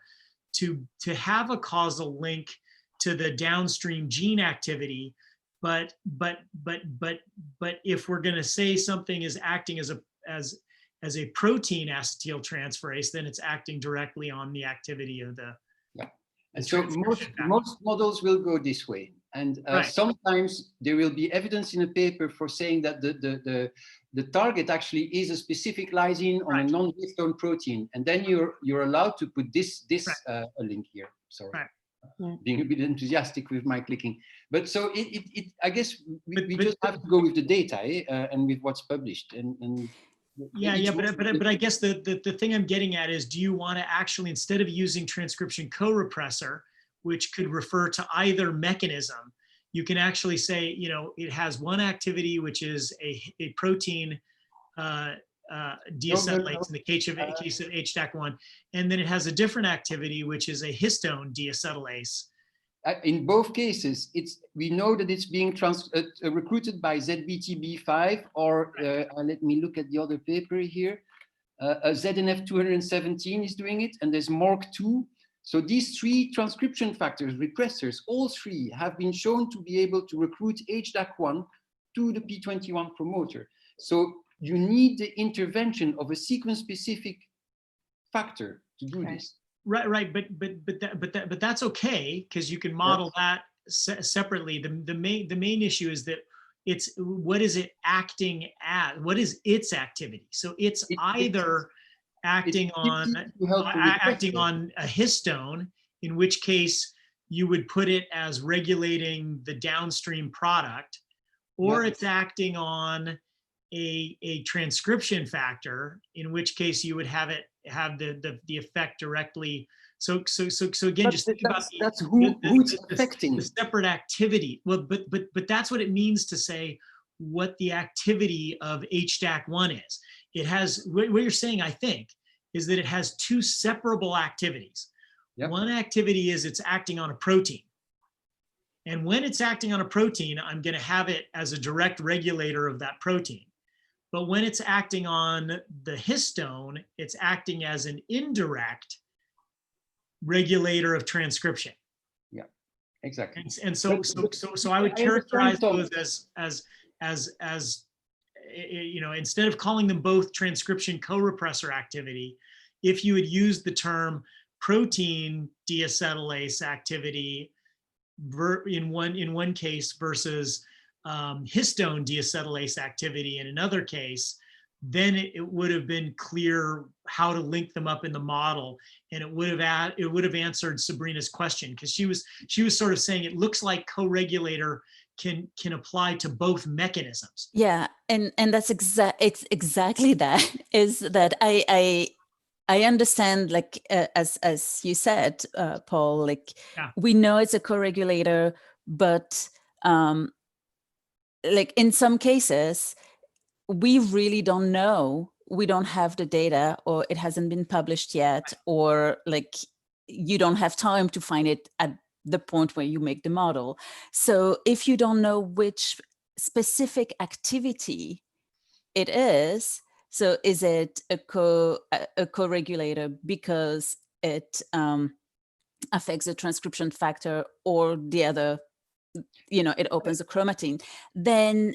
to have a causal link to the downstream gene activity, But if we're going to say something is acting as a protein acetyltransferase, then it's acting directly on the activity of the. Yeah. And so most models will go this way. And sometimes there will be evidence in a paper for saying that the target actually is a specific lysine on a non-histone protein. And then you're allowed to put this a link here. Sorry. Being a bit enthusiastic with my clicking, but so I guess we just have to go with the data and with what's published and but I guess the thing I'm getting at is, do you want to actually, instead of using transcription co-repressor, which could refer to either mechanism, you can actually say, you know, it has one activity which is a protein deacetylase in the case of HDAC1, and then it has a different activity which is a histone deacetylase. In both cases, we know that it's being recruited by ZBTB5 or let me look at the other paper here. ZNF217 is doing it, and there's MORC2. So these three transcription factors, repressors, all three have been shown to be able to recruit HDAC1 to the P21 promoter. So you need the intervention of a sequence-specific factor to do this. Right, but that's okay, because you can model that separately. The main issue is that it's, what is it acting at? What is its activity? So it's either acting on a histone, in which case you would put it as regulating the downstream product, or it's acting on a transcription factor, in which case you would have the effect directly. So again, just think about that's who it's affecting. The separate activity. Well, but that's what it means to say what the activity of HDAC1 is. It has, what you're saying, I think, is that it has two separable activities. Yep. One activity is it's acting on a protein. And when it's acting on a protein, I'm going to have it as a direct regulator of that protein. But when it's acting on the histone, it's acting as an indirect regulator of transcription. Yeah, exactly. And so I would characterize those as you know, instead of calling them both transcription co-repressor activity, if you had used the term protein deacetylase activity in one case versus histone deacetylase activity in another case, then it would have been clear how to link them up in the model, and it would have answered Sabrina's question, because she was sort of saying it looks like co-regulator can apply to both mechanisms. Yeah, and that's exactly that. Is that I understand, like as you said, Paul, like we know it's a co-regulator, but like in some cases, we really don't know. We don't have the data, or it hasn't been published yet, or like you don't have time to find it at the point where you make the model. So if you don't know which specific activity it is, so is it a co-regulator because it affects the transcription factor, or the other, you know, it opens the chromatin, then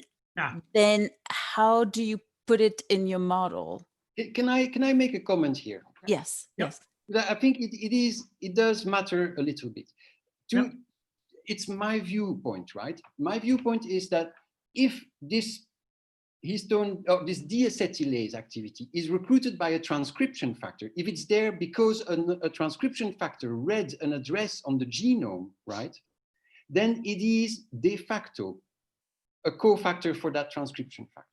how do you put it in your model? Can I make a comment here? Yes. Yes. I think it does matter a little bit. It's my viewpoint, right? My viewpoint is that if this histone or this deacetylase activity is recruited by a transcription factor, if it's there because a transcription factor read an address on the genome, right, then it is de facto a cofactor for that transcription factor.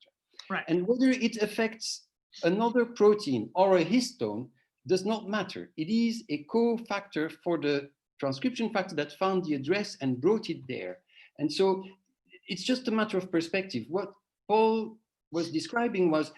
Right. And whether it affects another protein or a histone does not matter. It is a cofactor for the transcription factor that found the address and brought it there. And so it's just a matter of perspective. What Paul was describing was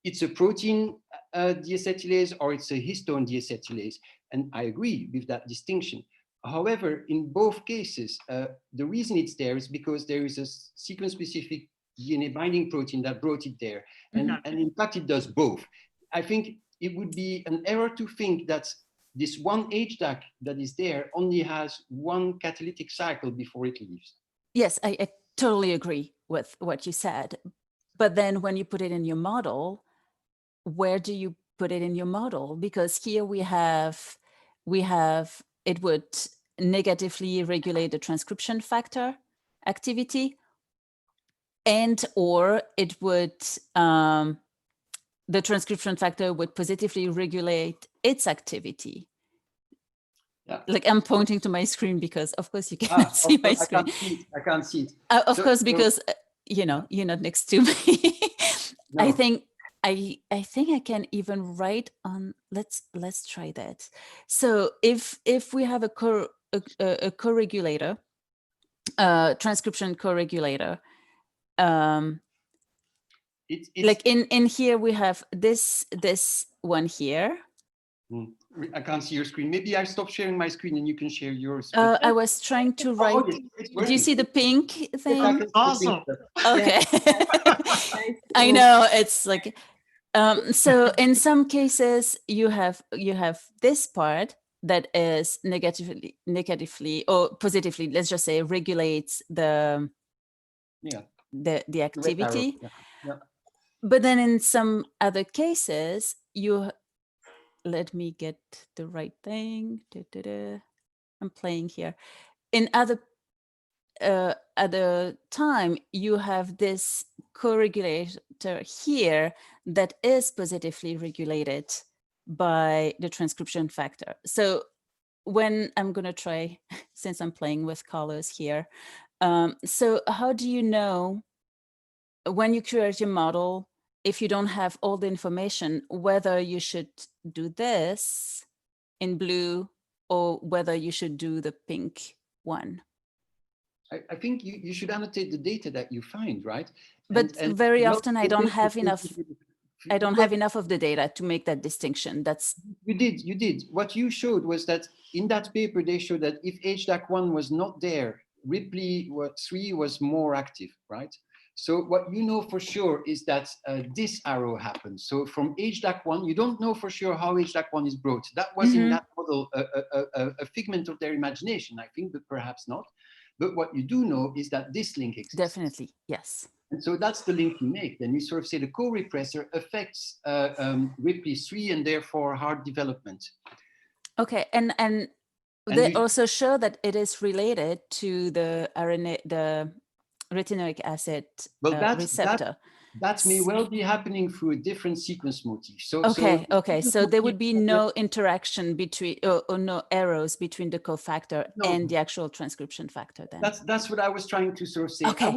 it's a protein deacetylase or it's a histone deacetylase. And I agree with that distinction. However, in both cases, the reason it's there is because there is a sequence-specific DNA binding protein that brought it there. And in fact, it does both. I think it would be an error to think that this one HDAC that is there only has one catalytic cycle before it leaves. Yes, I totally agree with what you said. But then when you put it in your model, where do you put it in your model? Because here we have it would negatively regulate the transcription factor activity, and or it would the transcription factor would positively regulate its activity. Yeah. Like I'm pointing to my screen because of course you cannot see my screen. I can't see it. Of course, because you know, you're not next to me. No. I think I can even write on, let's try that. So if we have a co-regulator, transcription co-regulator, like in here we have this one here. I can't see your screen. Maybe I stop sharing my screen and you can share yours. I was trying to write. Do you see the pink thing? Awesome. Okay. I know, it's like so in some cases you have this part that is negatively or positively, let's just say, regulates the activity. But then in some other cases you, let me get the right thing. I'm playing here. In other time, you have this co-regulator here that is positively regulated by the transcription factor. So when I'm going to try, since I'm playing with colors here, so how do you know when you create your model, if you don't have all the information, whether you should do this in blue or whether you should do the pink one? I think you should annotate the data that you find, right? But very often I don't have enough. I don't have enough of the data to make that distinction. That's you did. What you showed was that in that paper they showed that if HDAC1 was not there, Ripley 3 was more active, right? So what you know for sure is that this arrow happens. So from HDAC1, you don't know for sure how HDAC1 is brought. That was in that model a figment of their imagination, I think, but perhaps not. But what you do know is that this link exists. Definitely, yes. And so that's the link you make. Then you sort of say the co-repressor affects Ripley 3 and therefore heart development. Okay, and they also show that it is related to the RNA, the retinoic acid receptor. That may well be happening through a different sequence motif. So so there would be no interaction between or no arrows between the cofactor and the actual transcription factor then. That's what I was trying to sort of say. Okay. I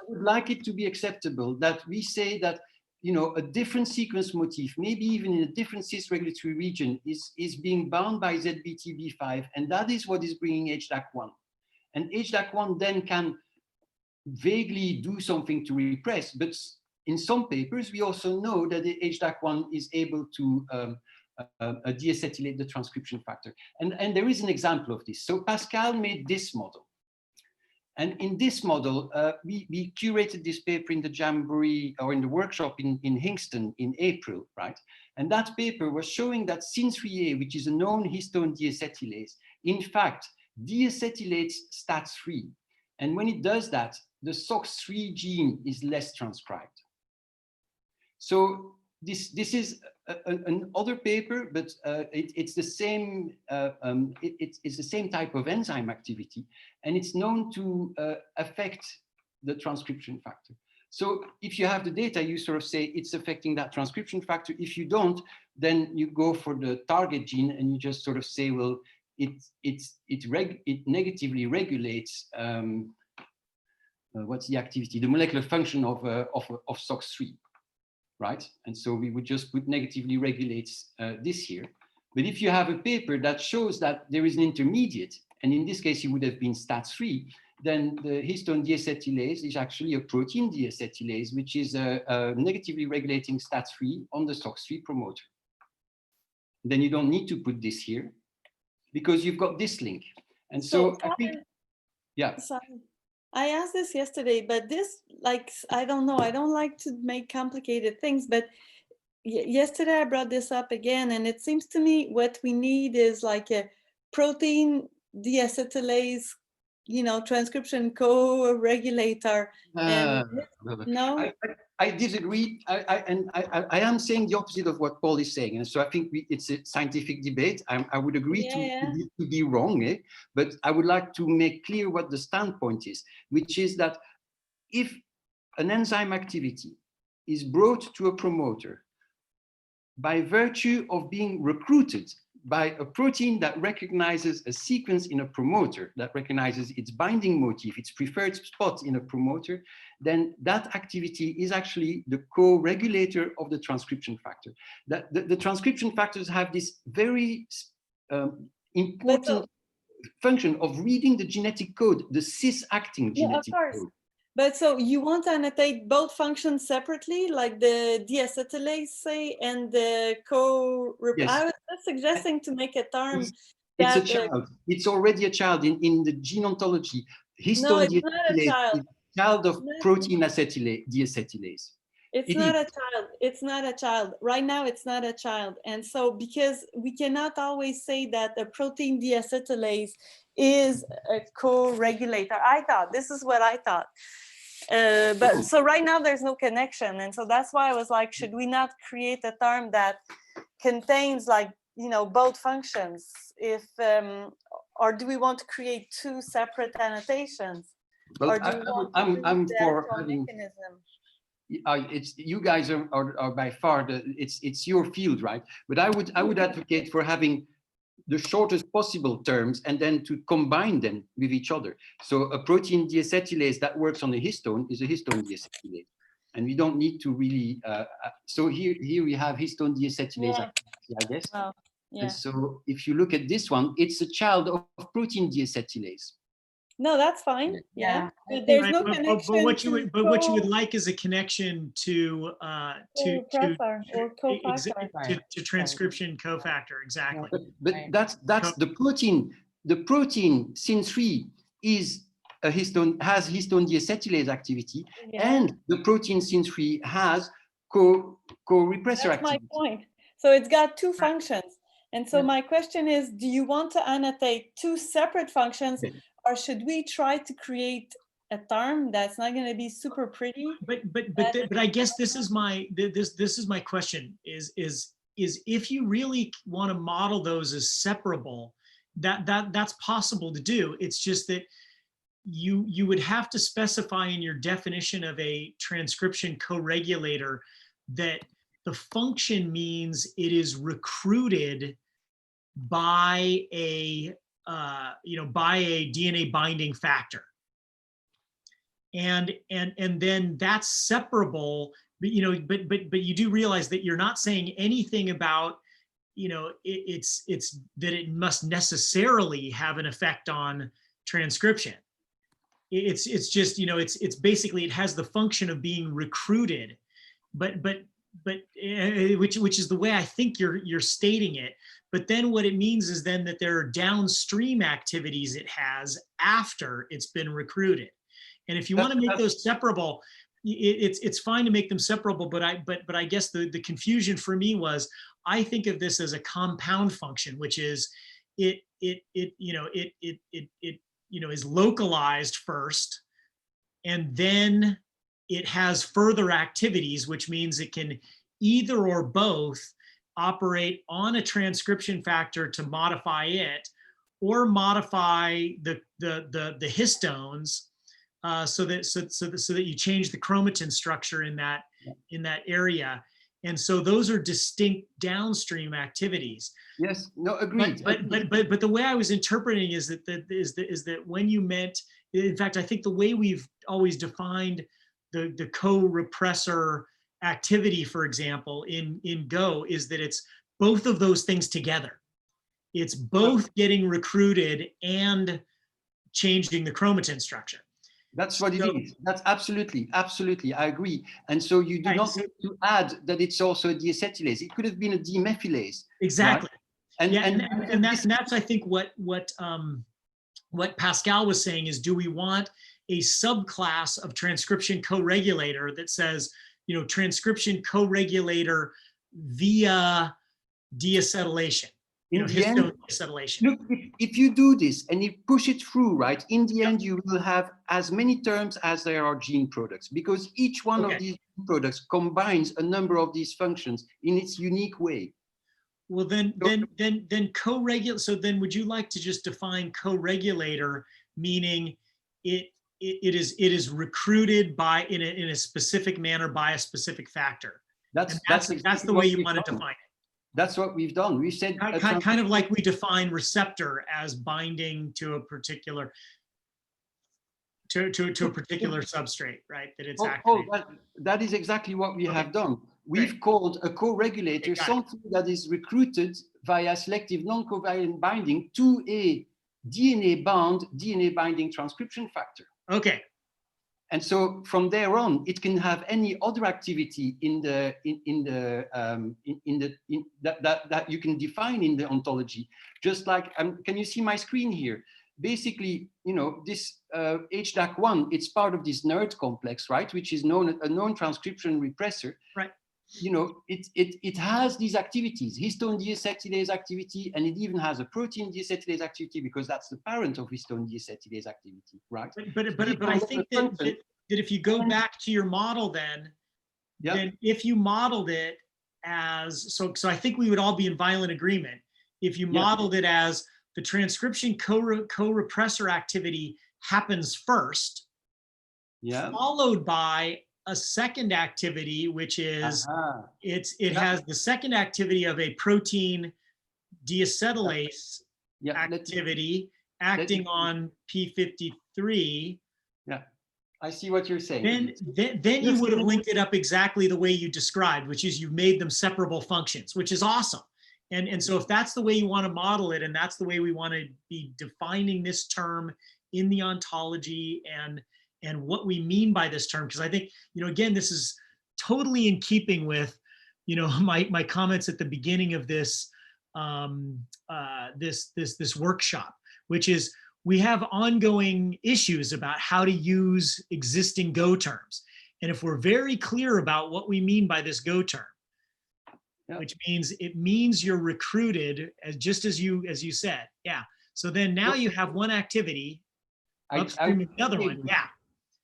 would like it to be acceptable that we say that, you know, a different sequence motif, maybe even in a different cis regulatory region, is being bound by ZBTB5, and that is what is bringing HDAC1. And HDAC1 then can vaguely do something to repress, but in some papers we also know that the HDAC1 is able to deacetylate the transcription factor, and there is an example of this. So Pascal made this model, and in this model we curated this paper in the Jamboree or in the workshop in Hingston in April, right? And that paper was showing that SYN3A, which is a known histone deacetylase, in fact deacetylates STAT3, and when it does that, the SOX3 gene is less transcribed. So this is another paper, but it's the same. It's the same type of enzyme activity, and it's known to affect the transcription factor. So if you have the data, you sort of say it's affecting that transcription factor. If you don't, then you go for the target gene, and you just sort of say, well, it negatively regulates. What's the activity? The molecular function of SOX3, right? And so we would just put negatively regulates this here. But if you have a paper that shows that there is an intermediate, and in this case it would have been STAT3, then the histone deacetylase is actually a protein deacetylase, which is negatively regulating STAT3 on the SOX3 promoter. Then you don't need to put this here because you've got this link. And so I think, yeah. Sorry. I asked this yesterday, but this, like, I don't know, I don't like to make complicated things, but yesterday I brought this up again, and it seems to me what we need is like a protein deacetylase you know, transcription co-regulator. And no, I disagree. I am saying the opposite of what Paul is saying. And so I think it's a scientific debate. I would agree to be wrong, but I would like to make clear what the standpoint is, which is that if an enzyme activity is brought to a promoter by virtue of being recruited by a protein that recognizes a sequence in a promoter, that recognizes its binding motif, its preferred spot in a promoter, then that activity is actually the co-regulator of the transcription factor. That the transcription factors have this very important function of reading the genetic code, the cis-acting genetic code. But so you want to annotate both functions separately, like the deacetylase, say, and the Yes. I was just suggesting to make a term it's a child. It's already a child in the gene ontology. Histone deacetylase is a child of protein deacetylase. It's not a child. It's not a child. Right now, it's not a child. And so because we cannot always say that the protein deacetylase is a co-regulator. This is what I thought. But so right now there's no connection. And so that's why I was like, should we not create a term that contains, like, you know, both functions? If or do we want to create two separate annotations? Well, or do we want to I'm for mechanism? It's you guys are by far it's your field, right? But I would advocate for having the shortest possible terms and then to combine them with each other. So a protein deacetylase that works on a histone is a histone deacetylase, and we don't need to really. So here we have histone deacetylase activity, I guess. Oh, yeah. And so if you look at this one, it's a child of protein deacetylase. No, that's fine. Yeah, but there's no connection. But what you would like is a connection to transcription cofactor, exactly. But that's the protein. The protein sin3 is a histone, has histone deacetylase activity, and the protein sin3 has co-repressor activity. That's my point. So it's got two functions. And so my question is, do you want to annotate two separate functions? Or should we try to create a term that's not going to be super pretty? But I guess this is my question is if you really want to model those as separable, that's possible to do. It's just that you would have to specify in your definition of a transcription co-regulator that the function means it is recruited by a by a DNA binding factor, and then that's separable. But you do realize that you're not saying anything about it's that it must necessarily have an effect on transcription. It's just it's basically it has the function of being recruited, but which is the way I think you're stating it. But then what it means is then that there are downstream activities it has after it's been recruited. And if you want to make those separable, it's fine to make them separable. But I guess the confusion for me was I think of this as a compound function, which is it is localized first, and then it has further activities, which means it can either or both operate on a transcription factor to modify it, or modify the histones so that you change the chromatin structure in that area. And so those are distinct downstream activities. Yes, no, agreed. But the way I was interpreting is that when you meant, in fact, I think the way we've always defined the co-repressor activity, for example, in Go, is that it's both of those things together. It's both getting recruited and changing the chromatin structure. That's what it is. That's absolutely, I agree. And so you do not need to add that it's also a deacetylase. It could have been a demethylase. Exactly. Right? And that's I think what Pascal was saying is, do we want a subclass of transcription co-regulator that says, transcription co-regulator via deacetylation? In the histone end, acetylation. look, if you do this and you push it through, right, in the end, you will have as many terms as there are gene products, because each one of these products combines a number of these functions in its unique way. Well, then co-regulate. So then, would you like to just define co-regulator, meaning it is recruited by in a specific manner by a specific factor? That's exactly the way you want to define it. That's what we've done. We said kind of like we define receptor as binding to a particular to a particular substrate, right? That it's activated. That is exactly what we have done. We've called a co-regulator something that is recruited via selective non-covalent binding to a DNA binding transcription factor. Okay. And so from there on, it can have any other activity that you can define in the ontology. Just like, can you see my screen here? Basically, this HDAC1, it's part of this NERD complex, right? Which is a known transcription repressor. Right. It has these activities, histone deacetylase activity, and it even has a protein deacetylase activity, because that's the parent of histone deacetylase activity, right? But I think that if you go back to your model, then if you modeled it as, so I think we would all be in violent agreement if you modeled it as the transcription co-repressor activity happens first, followed by a second activity, which is it has the second activity of a protein deacetylase activity acting on p53. Yeah, I see what you're saying. Then you would have linked it up exactly the way you described, which is you've made them separable functions, which is awesome. And so if that's the way you want to model it, and that's the way we want to be defining this term in the ontology and what we mean by this term, because I think, again, this is totally in keeping with, my comments at the beginning of this this workshop, which is we have ongoing issues about how to use existing Go terms. And if we're very clear about what we mean by this Go term, which means it means you're recruited just as you said. Yeah. So then now you have one activity upstream of the other one. Yeah.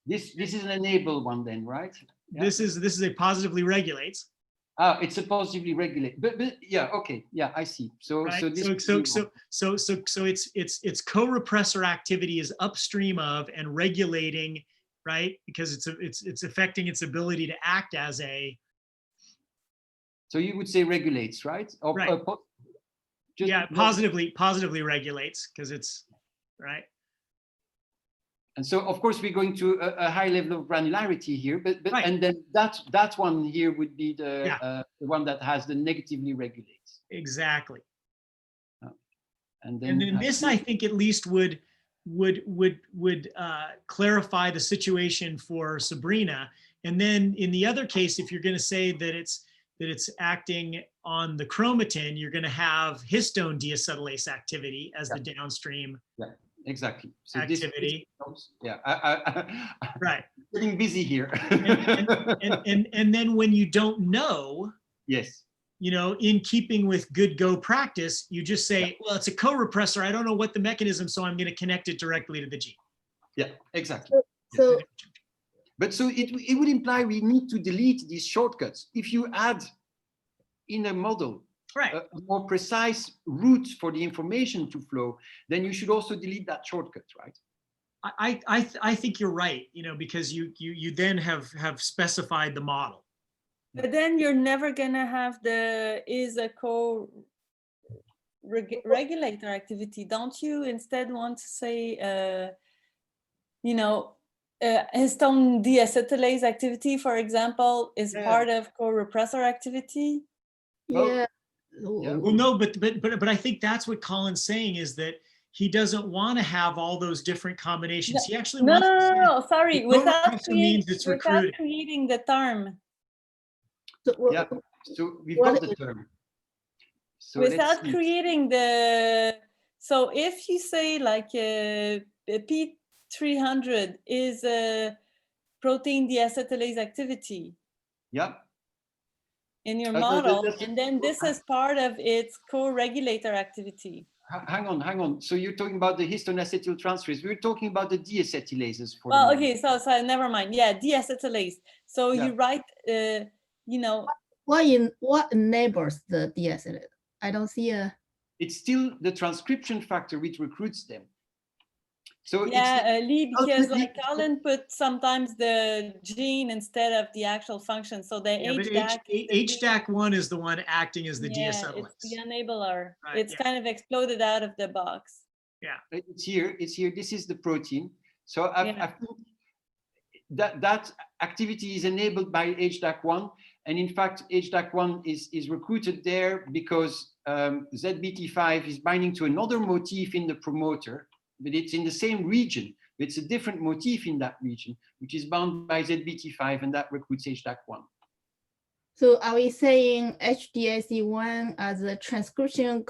This is an enable one then, right? Yeah. This is a positively regulates. It's a positively regulate, but yeah, okay, yeah, I see. So right? so this it's co-repressor activity is upstream of and regulating, right? Because it's affecting its ability to act as a. So you would say regulates, right? Or, right. Positively regulates, because it's right. And so, of course, we're going to a high level of granularity here, but right. And then that one here would be the one that has the negatively regulates. Exactly. And then this, I think, at least would clarify the situation for Sabrina. And then in the other case, if you're going to say that it's acting on the chromatin, you're going to have histone deacetylase activity as the downstream. Yeah. Exactly. So activity. Right. Getting busy here. and then when you don't know, yes, in keeping with good Go practice, you just say, well, it's a co-repressor. I don't know what the mechanism, so I'm going to connect it directly to the gene. Yeah, exactly. So, but so it would imply we need to delete these shortcuts. If you add in a model a more precise route for the information to flow, then you should also delete that shortcut, right? I think you're right, because you then have specified the model. But then you're never gonna have is a co-regulator activity. Don't you instead want to say, histone deacetylase activity, for example, is part of co-repressor activity? Yeah. Well, no, but I think that's what Colin's saying, is that he doesn't want to have all those different combinations. He actually wants to say, sorry, without creating the term. So we've got the term. So without creating so if you say like P300 is a protein deacetylase activity. Yeah. in your model, and then this is part of its co-regulator activity. Hang on. So you're talking about the histone acetyltransferase. We're talking about the deacetylases for well, the okay, so never mind. Yeah, deacetylase. So yeah. you write, you know. What enables the deacetylase? I don't see a. It's still the transcription factor which recruits them. So yeah, Lee, because like Colin put sometimes the gene instead of the actual function. So the HDAC1 is the one acting as the deacetylase. It's the enabler. Right, it's kind of exploded out of the box. Yeah, it's here. This is the protein. So I think that activity is enabled by HDAC1, and in fact, HDAC1 is recruited there because ZBT5 is binding to another motif in the promoter, but it's in the same region. It's a different motif in that region, which is bound by ZBT5, and that recruits HDAC1. So are we saying HDAC1 as a transcription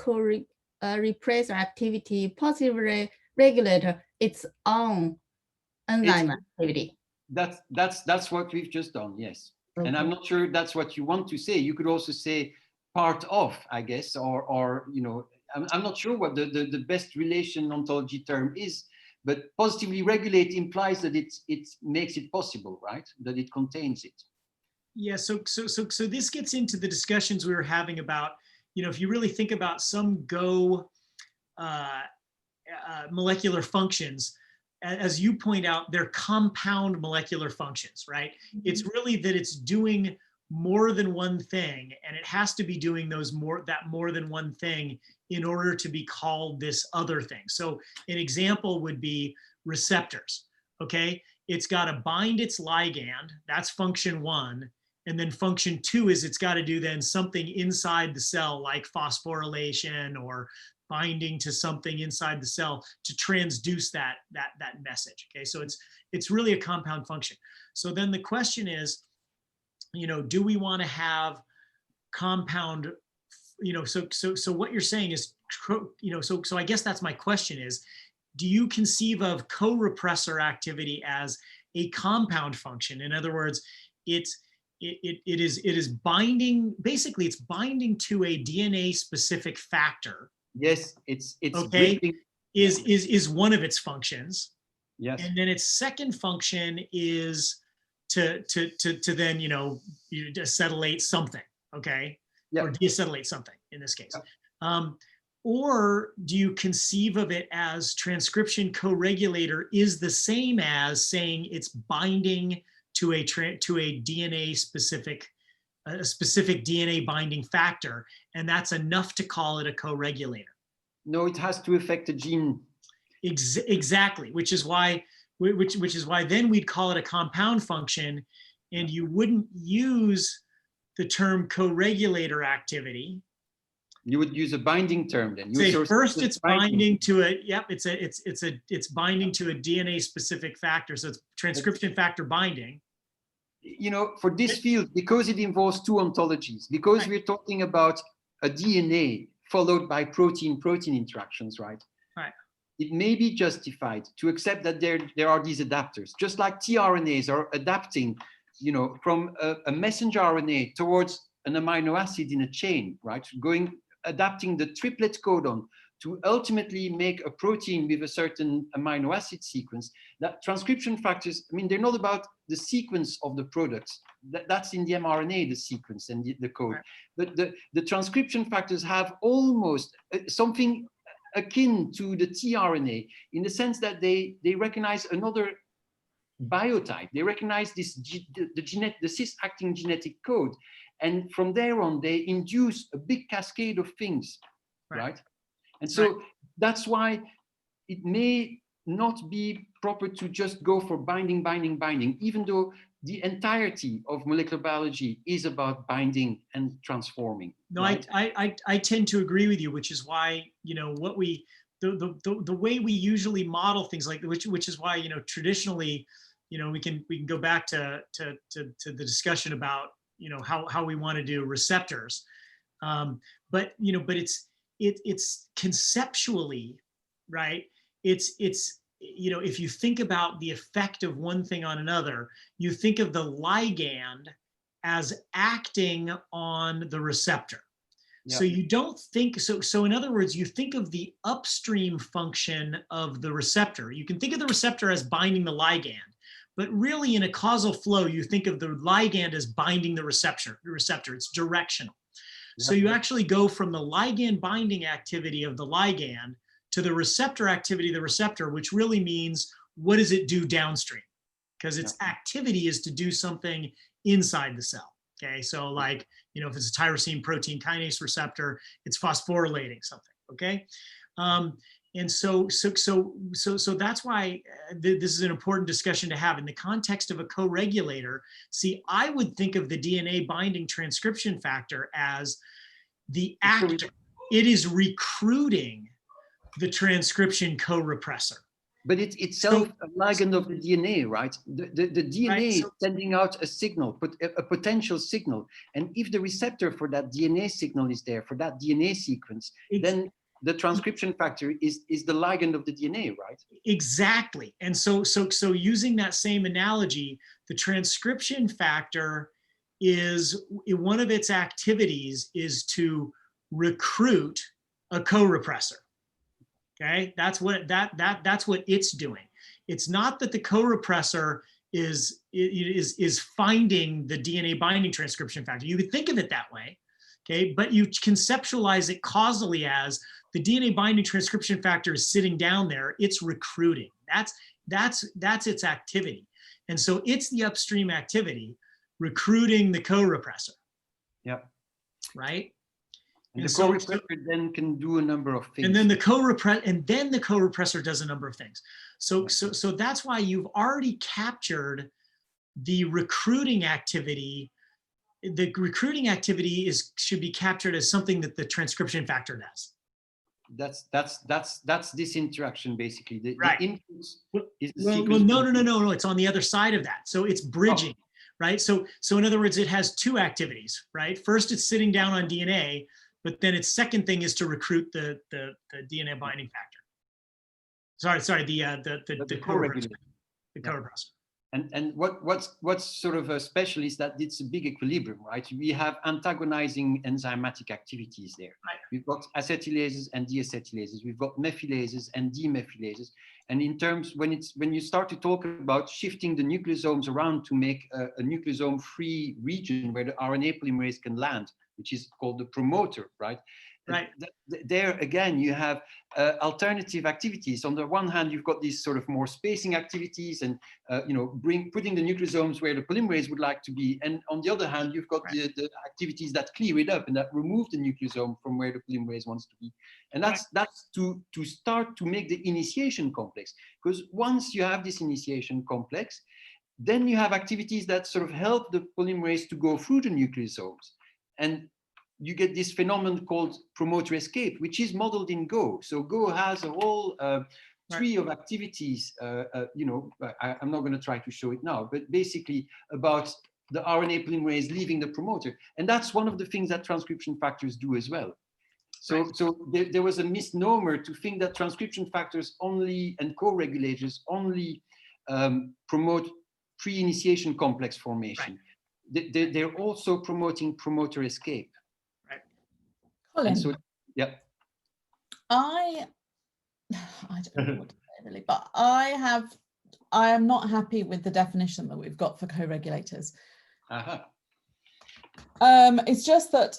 repressor activity positively regulator its own enzyme activity? That's what we've just done, yes. Okay. And I'm not sure that's what you want to say. You could also say part of, I guess, or you know, I'm not sure what the best relation ontology term is, but positively regulate implies that it makes it possible, right? That it contains it. Yeah, so this gets into the discussions we were having about, you know, if you really think about some Go molecular functions, as you point out, they're compound molecular functions, right? Mm-hmm. It's really that it's doing more than one thing, and it has to be doing that more than one thing in order to be called this other thing. So an example would be receptors, okay? It's got to bind its ligand, that's function 1, and then function 2 is it's got to do then something inside the cell like phosphorylation or binding to something inside the cell to transduce that message, okay? So it's really a compound function. So then the question is, you know, do we want to have compound, you know, so what you're saying is, you know, so I guess that's my question is, do you conceive of co-repressor activity as a compound function? In other words, it is binding, basically it's binding to a DNA specific factor. Yes, it's okay, is one of its functions. Yes. And then its second function is to then, you know, you acetylate something, okay? Yeah. Or deacetylate something in this case. Yeah. Or do you conceive of it as transcription co-regulator is the same as saying it's binding to a DNA specific, a specific DNA binding factor, and that's enough to call it a co-regulator? No, it has to affect a gene. Exactly, which is why then we'd call it a compound function, and you wouldn't use the term co-regulator activity. You would use a binding term then. Say first it's binding to a, yep, it's binding to a DNA specific factor, so it's transcription factor binding. You know, for this field, because it involves two ontologies, because we're talking about a DNA followed by protein-protein interactions, right? Right. It may be justified to accept that there are these adapters, just like tRNAs are adapting, you know, from a messenger RNA towards an amino acid in a chain, right? Adapting the triplet codon to ultimately make a protein with a certain amino acid sequence. That transcription factors, I mean, they're not about the sequence of the products. That's in the mRNA, the sequence and the code. Right. But the transcription factors have almost something akin to the tRNA in the sense that they recognize another biotype. They recognize the cis-acting genetic code. And from there on, they induce a big cascade of things, right? And so that's why it may not be proper to just go for binding, even though the entirety of molecular biology is about binding and transforming. No, right? I tend to agree with you, which is why, you know, what we, the way we usually model things like, which is why, you know, traditionally, you know, we can go back to the discussion about, you know, how we want to do receptors. But, you know, but it's conceptually, right? It's, you know, if you think about the effect of one thing on another, you think of the ligand as acting on the receptor. Yeah. So you don't think, so in other words, you think of the upstream function of the receptor. You can think of the receptor as binding the ligand, but really in a causal flow, you think of the ligand as binding the receptor. It's directional. So you actually go from the ligand binding activity of the ligand to the receptor activity of the receptor, which really means what does it do downstream? Because its activity is to do something inside the cell. Okay, so like, you know, if it's a tyrosine protein kinase receptor, it's phosphorylating something. Okay, and so that's why this is an important discussion to have in the context of a co-regulator. See, I would think of the DNA binding transcription factor as the actor. It is recruiting the transcription co-repressor. But it's itself a ligand of the DNA, right? The DNA is sending out a signal, a potential signal. And if the receptor for that DNA signal is there, for that DNA sequence, then the transcription factor is the ligand of the DNA, right? Exactly. And so using that same analogy, the transcription factor is, one of its activities is to recruit a co-repressor. Okay, that's what it's doing. It's not that the co-repressor is finding the DNA binding transcription factor. You could think of it that way, okay, but you conceptualize it causally as the DNA binding transcription factor is sitting down there. It's recruiting. That's its activity, and so it's the upstream activity, recruiting the co-repressor. Yeah. Right. And the co-repressor then can do a number of things. And then the co-repressor does a number of things. So that's why you've already captured the recruiting activity. The recruiting activity should be captured as something that the transcription factor does. That's this interaction basically. The input is the well, no. It's on the other side of that. So it's bridging, right? So in other words, it has two activities, right? First, it's sitting down on DNA. But then its second thing is to recruit the DNA binding factor. Sorry, the co-repressor. The co-repressor. And what's sort of special is that it's a big equilibrium, right? We have antagonizing enzymatic activities there. Right. We've got acetylases and deacetylases. We've got methylases and demethylases. And in terms, when you start to talk about shifting the nucleosomes around to make a nucleosome-free region where the RNA polymerase can land, which is called the promoter, right? Right. There again, you have alternative activities. On the one hand, you've got these sort of more spacing activities and putting the nucleosomes where the polymerase would like to be. And on the other hand, you've got the activities that clear it up and that remove the nucleosome from where the polymerase wants to be. And that's to start to make the initiation complex. Because once you have this initiation complex, then you have activities that sort of help the polymerase to go through the nucleosomes. And you get this phenomenon called promoter escape, which is modeled in Go. So Go has a whole tree of activities, I'm not going to try to show it now, but basically about the RNA polymerase leaving the promoter. And that's one of the things that transcription factors do as well. So there was a misnomer to think that transcription factors only and co-regulators only promote pre-initiation complex formation. They're also promoting promoter escape. Colin, so, yeah. I don't know what to say really, but I am not happy with the definition that we've got for co-regulators. It's just that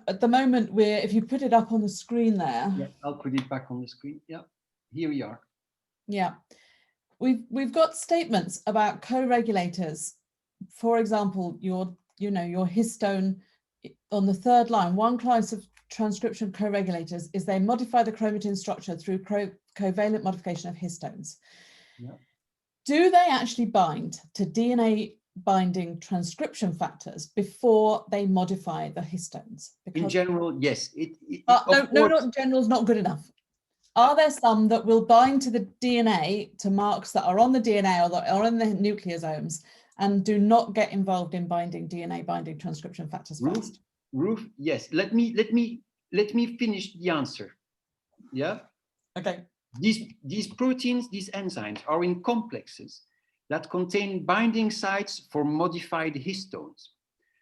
at the moment if you put it up on the screen there. Yeah, I'll put it back on the screen. Yeah, here we are. Yeah, we've got statements about co-regulators. For example, your histone on the third line, one class of transcription co-regulators is they modify the chromatin structure through covalent modification of histones. Yeah. Do they actually bind to DNA binding transcription factors before they modify the histones? Because in general, yes. No, general is not good enough. Are there some that will bind to the DNA, to marks that are on the DNA or that are in the nucleosomes, and do not get involved in binding DNA binding transcription factors first? Ruth, yes. Let me finish the answer. Yeah. Okay. These proteins, these enzymes, are in complexes that contain binding sites for modified histones.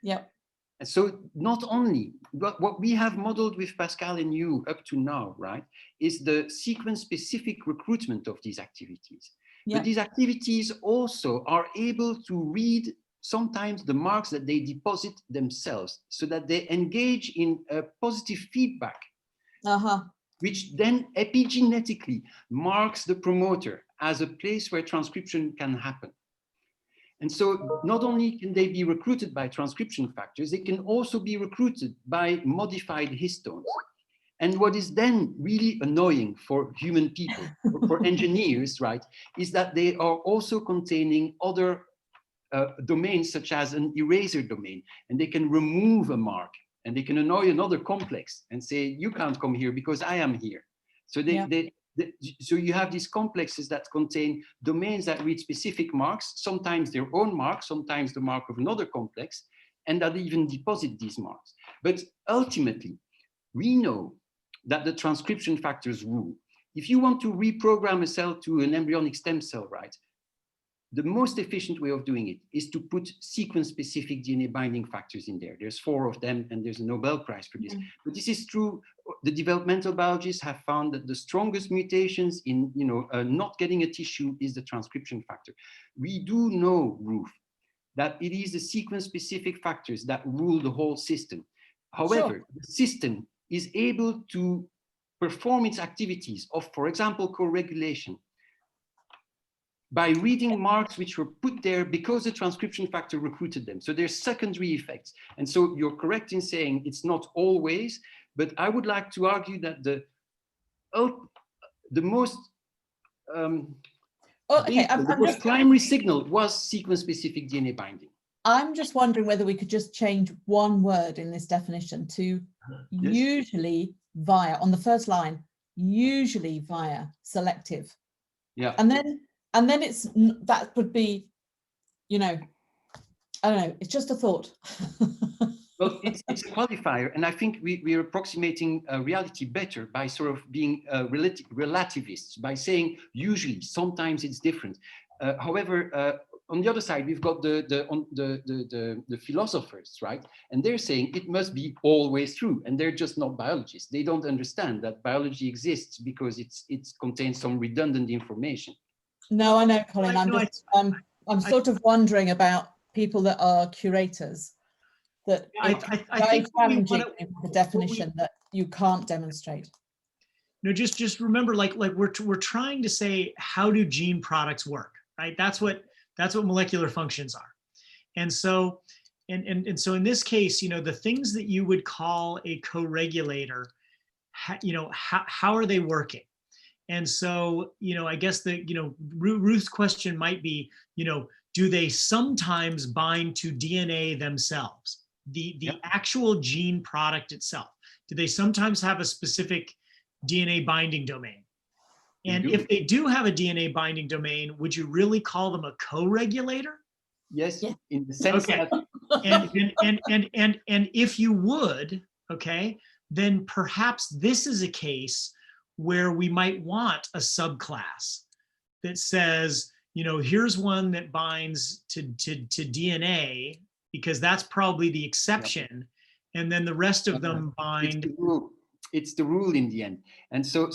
Yep. And so not only, but what we have modeled with Pascal and you up to now, right, is the sequence-specific recruitment of these activities. Yep. But these activities also are able to read sometimes the marks that they deposit themselves, so that they engage in a positive feedback, which then epigenetically marks the promoter as a place where transcription can happen. And so not only can they be recruited by transcription factors, they can also be recruited by modified histones. And what is then really annoying for human people, for engineers, right, is that they are also containing other domains, such as an eraser domain, and they can remove a mark, and they can annoy another complex and say, you can't come here because I am here. So so you have these complexes that contain domains that read specific marks, sometimes their own mark, sometimes the mark of another complex, and that even deposit these marks. But ultimately, we know that the transcription factors rule. If you want to reprogram a cell to an embryonic stem cell, right, the most efficient way of doing it is to put sequence-specific DNA binding factors in there. There's 4 of them, and there's a Nobel Prize for this. But this is true. The developmental biologists have found that the strongest mutations in, not getting a tissue is the transcription factor. We do know, Ruth, that it is the sequence-specific factors that rule the whole system. However, the system is able to perform its activities of, for example, co-regulation, by reading marks which were put there because the transcription factor recruited them. So there's secondary effects. And so you're correct in saying it's not always, but I would like to argue that the most primary signal was sequence-specific DNA binding. I'm just wondering whether we could just change one word in this definition to usually via, on the first line, usually via selective. Yeah. And then it's, that would be, I don't know, it's just a thought. Well, it's a qualifier, and I think we are approximating reality better by sort of being relativists, by saying usually, sometimes it's different. However, on the other side, we've got the philosophers, right? And they're saying it must be always true, and they're just not biologists. They don't understand that biology exists because it contains some redundant information. No, I know, Colin. I'm sort of wondering about people that are curators, that I think challenging the definition that you can't demonstrate. No, just remember, like we're trying to say, how do gene products work, right? That's what molecular functions are, and so so in this case, the things that you would call a co-regulator, how are they working? And so, I guess Ruth's question might be, do they sometimes bind to DNA themselves, the actual gene product itself? Do they sometimes have a specific DNA binding domain? And if they do have a DNA binding domain, would you really call them a co-regulator? Yes, in the sense that. And if you would, then perhaps this is a case where we might want a subclass that says, here's one that binds to DNA, because that's probably the exception, and then the rest of them bind. It's the rule in the end. And so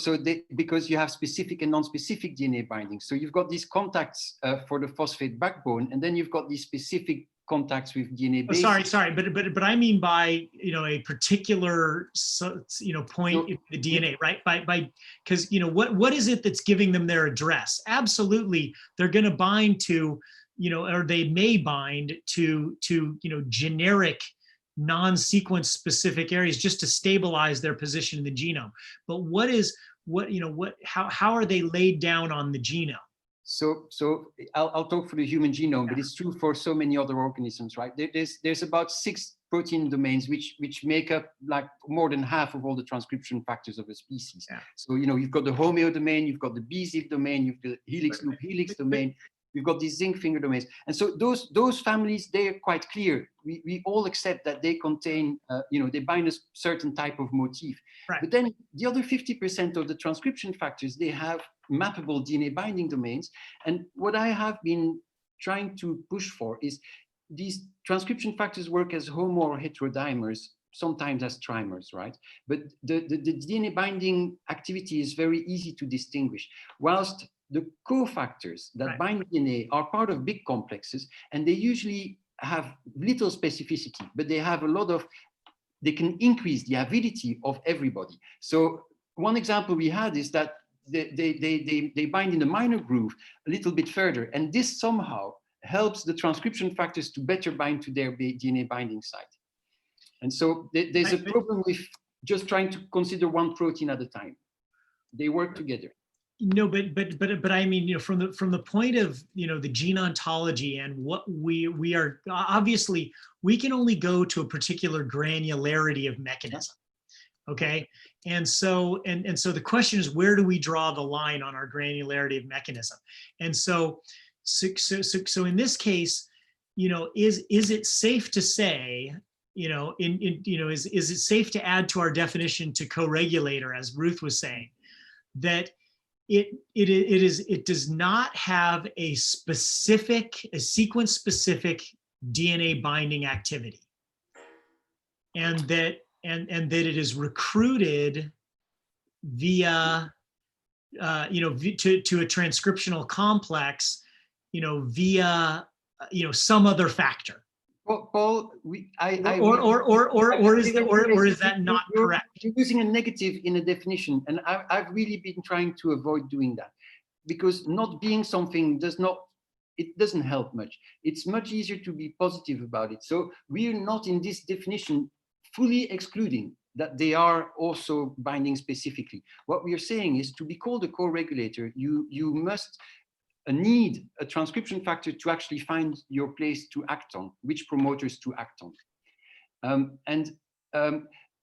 because you have specific and non-specific DNA binding, so you've got these contacts for the phosphate backbone, and then you've got these specific contacts with DNA bases. Sorry, but I mean by a particular point in the DNA, right? By because what is it that's giving them their address? Absolutely, they're going to bind to or they may bind to generic non-sequence specific areas just to stabilize their position in the genome. But how are they laid down on the genome? So I'll talk for the human genome, but it's true for so many other organisms, right? There's about 6 protein domains which make up like more than half of all the transcription factors of a species. Yeah. So you've got the homeo domain, you've got the B-zip domain, you've got the helix loop helix domain, you've got these zinc finger domains, and so those families, they're quite clear. We all accept that they contain they bind a certain type of motif. Right. But then the other 50% of the transcription factors, they have mappable DNA binding domains. And what I have been trying to push for is these transcription factors work as homo or heterodimers, sometimes as trimers, right? But the DNA binding activity is very easy to distinguish, whilst the cofactors that bind DNA are part of big complexes, and they usually have little specificity, but they have a lot of, they can increase the avidity of everybody. So one example we had is that they bind in the minor groove a little bit further, and this somehow helps the transcription factors to better bind to their DNA binding site. And so there's a problem with just trying to consider one protein at a time. They work together. No, but I mean, you know, from the point of, you know, the gene ontology and what we are, obviously we can only go to a particular granularity of mechanism. Okay, and so the question is, where do we draw the line on our granularity of mechanism? And so in this case, you know, is it safe to say, you know, is it safe to add to our definition to co-regulator, as Ruth was saying, that it does not have a sequence specific DNA binding activity, and that it is recruited via you know, to a transcriptional complex, you know, via some other factor. Well, Paul, or is that not correct? You're using a negative in a definition, and I've really been trying to avoid doing that, because not being something doesn't help much. It's much easier to be positive about it. So we're not in this definition fully excluding that they are also binding specifically. What we are saying is, to be called a co-regulator, you must need a transcription factor to actually find your place to act on, which promoters to act on.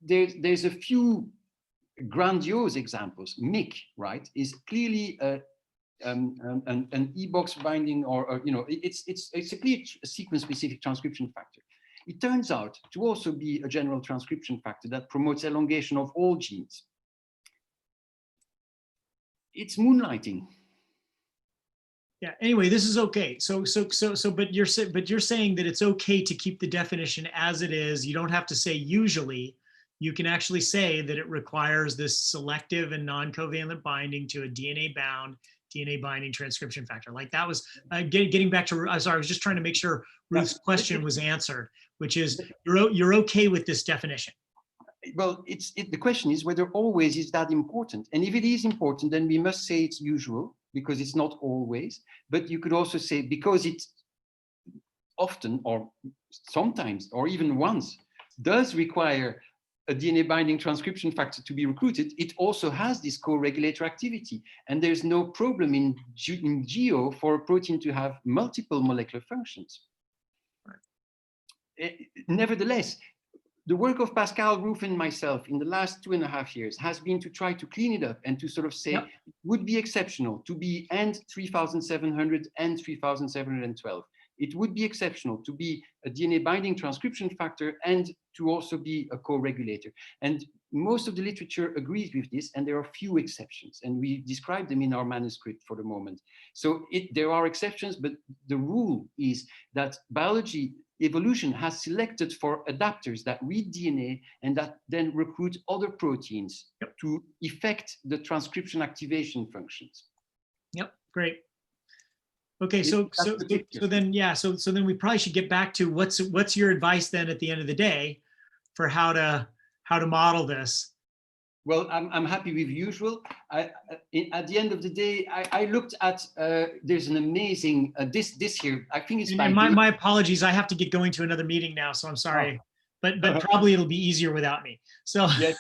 There's a few grandiose examples. MYC, right, is clearly an E-box binding, or you know, it's a clear sequence-specific transcription factor. It turns out to also be a general transcription factor that promotes elongation of all genes. It's moonlighting. Yeah. Anyway, this is okay. But you're saying that it's okay to keep the definition as it is. You don't have to say usually. You can actually say that it requires this selective and non-covalent binding to a DNA binding transcription factor. Like that was getting back to. Sorry, I was just trying to make sure Ruth's question was answered, which is you're okay with this definition. Well, the question is whether always is that important, and if it is important, then we must say it's usual, because it's not always. But you could also say, because it often or sometimes or even once does require a DNA binding transcription factor to be recruited, it also has this co-regulator activity. And there's no problem in GO for a protein to have multiple molecular functions. Nevertheless, the work of Pascal, Ruth, and myself in the last 2.5 years has been to try to clean it up and to sort of say, it would be exceptional to be and 3,700 and 3,712. It would be exceptional to be a DNA binding transcription factor and to also be a co-regulator. And most of the literature agrees with this, and there are few exceptions, and we describe them in our manuscript for the moment. So there are exceptions, but the rule is that evolution has selected for adapters that read DNA and that then recruit other proteins to effect the transcription activation functions. Yep, great. Okay, so then we probably should get back to what's your advice then at the end of the day for how to model this? Well, I'm happy with usual. At the end of the day, I looked at, there's an amazing, this here, I think it's my apologies, I have to get going to another meeting now, so I'm sorry. But probably it'll be easier without me. So yes.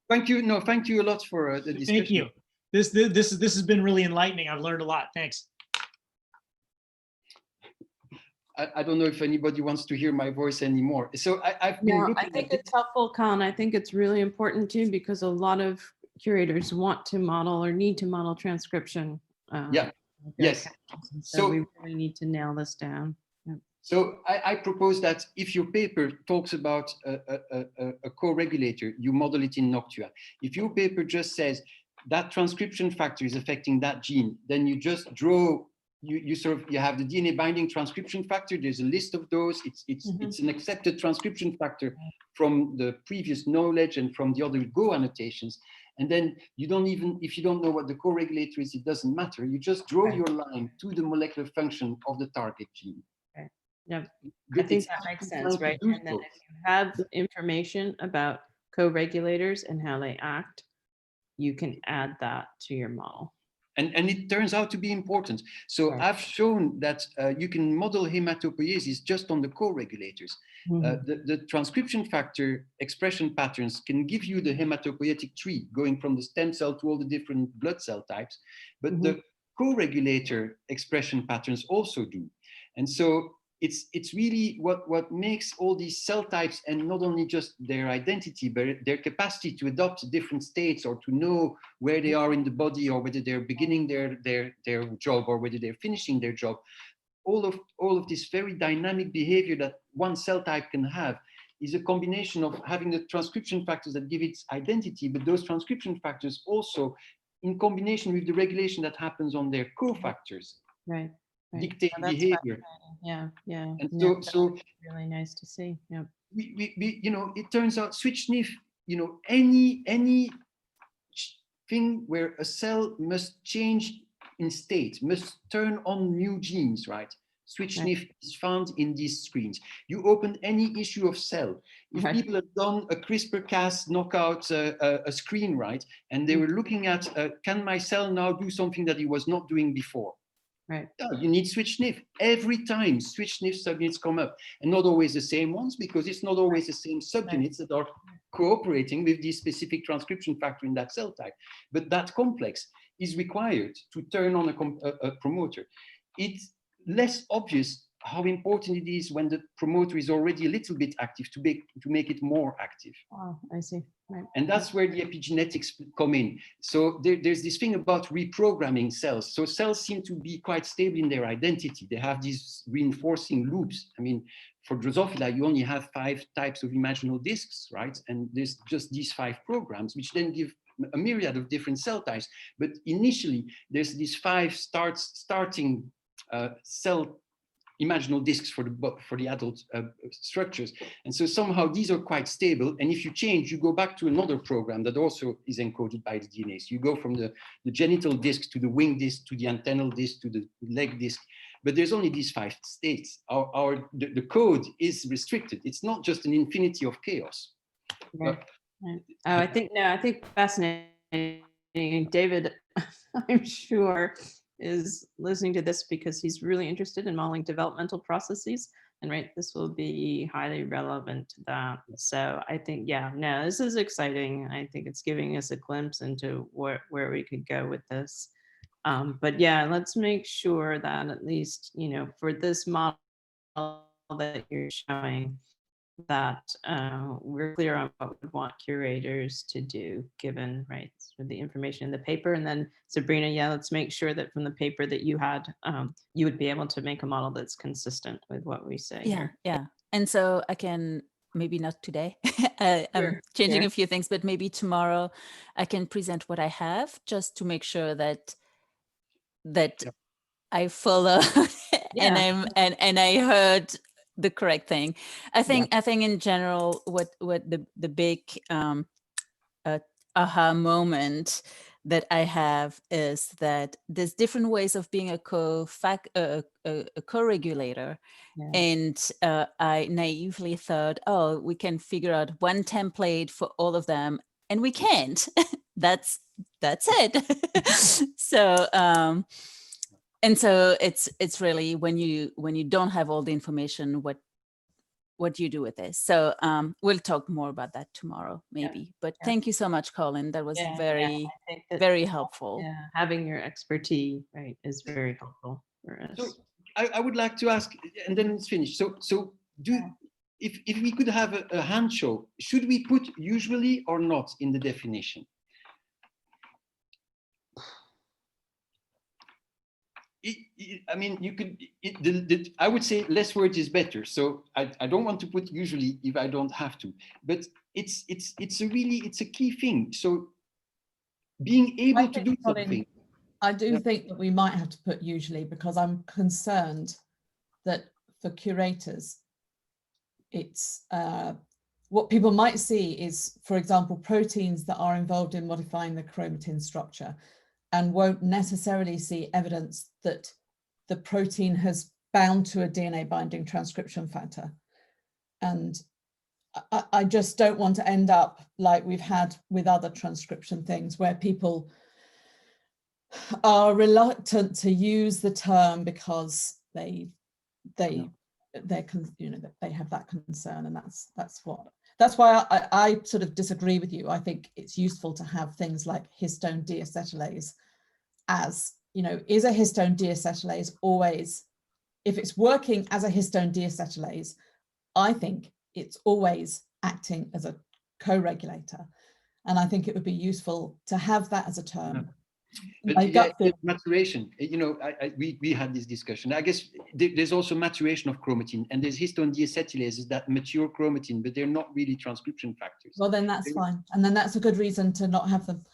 Thank you. No, thank you a lot for the discussion. Thank you. This has been really enlightening. I've learned a lot. Thanks. I don't know if anybody wants to hear my voice anymore. So I've been looking I think it's helpful, Colin. I think it's really important too, because a lot of curators want to model or need to model transcription. Yes. So we really need to nail this down. Yeah. So I propose that if your paper talks about a co-regulator, you model it in Noctua. If your paper just says that transcription factor is affecting that gene, then you just draw you have the DNA binding transcription factor. There's a list of those. It's an accepted transcription factor from the previous knowledge and from the other Go annotations. And then you don't even, if you don't know what the co-regulator is, it doesn't matter. You just draw your line to the molecular function of the target gene. Right. Yeah, I think that makes sense, right? And then if you have information about co-regulators and how they act, you can add that to your model. And it turns out to be important. So I've shown that you can model hematopoiesis just on the co-regulators. The transcription factor expression patterns can give you the hematopoietic tree going from the stem cell to all the different blood cell types, but the co-regulator expression patterns also do. And so it's really what makes all these cell types, and not only just their identity, but their capacity to adopt different states or to know where they are in the body, or whether they're beginning their job or whether they're finishing their job. All of this very dynamic behavior that one cell type can have is a combination of having the transcription factors that give its identity, but those transcription factors also in combination with the regulation that happens on their cofactors. Right. Dictate behavior. Yeah. And so really nice to see. Yeah. We it turns out SwitchNIF, any thing where a cell must change in state, must turn on new genes, right? SwitchNIF is found in these screens. You open any issue of Cell. If people have done a CRISPR-Cas knockout a screen, right, and they were looking at, can my cell now do something that it was not doing before? Right. Yeah, you need SwitchNIF. Every time SwitchNIF subunits come up, and not always the same ones, because it's not always the same subunits that are cooperating with the specific transcription factor in that cell type. But that complex is required to turn on a promoter. It's less obvious how important it is when the promoter is already a little bit active to make it more active. Oh, I see. Right. And that's where the epigenetics come in. So there's this thing about reprogramming cells. So cells seem to be quite stable in their identity. They have these reinforcing loops. I mean, for Drosophila, you only have 5 types of imaginal discs, right? And there's just these 5 programs, which then give a myriad of different cell types. But initially, there's these 5 starting cell imaginal discs for the adult structures. And so somehow these are quite stable. And if you change, you go back to another program that also is encoded by the DNA. So you go from the genital disc to the wing disc to the antennal disc to the leg disc. But there's only these 5 states. The code is restricted. It's not just an infinity of chaos. Right. Oh, I think fascinating. David, I'm sure, is listening to this because he's really interested in modeling developmental processes, and this will be highly relevant to that. So I think, this is exciting. I think it's giving us a glimpse into where we could go with this. But let's make sure that at least, for this model that you're showing, that we're clear on what we want curators to do, given the information in the paper. And then Sabrina, let's make sure that from the paper that you had, you would be able to make a model that's consistent with what we say here. Yeah. And so I can, maybe not today, I'm changing a few things, but maybe tomorrow I can present what I have, just to make sure that I follow and I heard the correct thing. I think in general, what the big aha moment that I have is that there's different ways of being a co-regulator. And I naively thought, oh, we can figure out one template for all of them, and we can't. That's it. So and so it's really when you don't have all the information, what do you do with this? So we'll talk more about that tomorrow, maybe. But thank you so much, Colin. That was very helpful. Yeah, having your expertise is very helpful for us. So I would like to ask, and then it's finished. So if we could have a hand show, should we put usually or not in the definition? I mean, you could. I would say less words is better. So I don't want to put usually if I don't have to. But it's a key thing. So being able to do something. I do think that we might have to put usually, because I'm concerned that for curators, it's what people might see is, for example, proteins that are involved in modifying the chromatin structure, and won't necessarily see evidence that the protein has bound to a DNA binding transcription factor. And I just don't want to end up like we've had with other transcription things, where people are reluctant to use the term because they have that concern, and that's why I sort of disagree with you. I think it's useful to have things like histone deacetylase as, is a histone deacetylase always, if it's working as a histone deacetylase, I think it's always acting as a co-regulator. And I think it would be useful to have that as a term. But maturation, we had this discussion. I guess there's also maturation of chromatin, and there's histone deacetylases that mature chromatin, but they're not really transcription factors. Well, then that's fine. And then that's a good reason to not have them.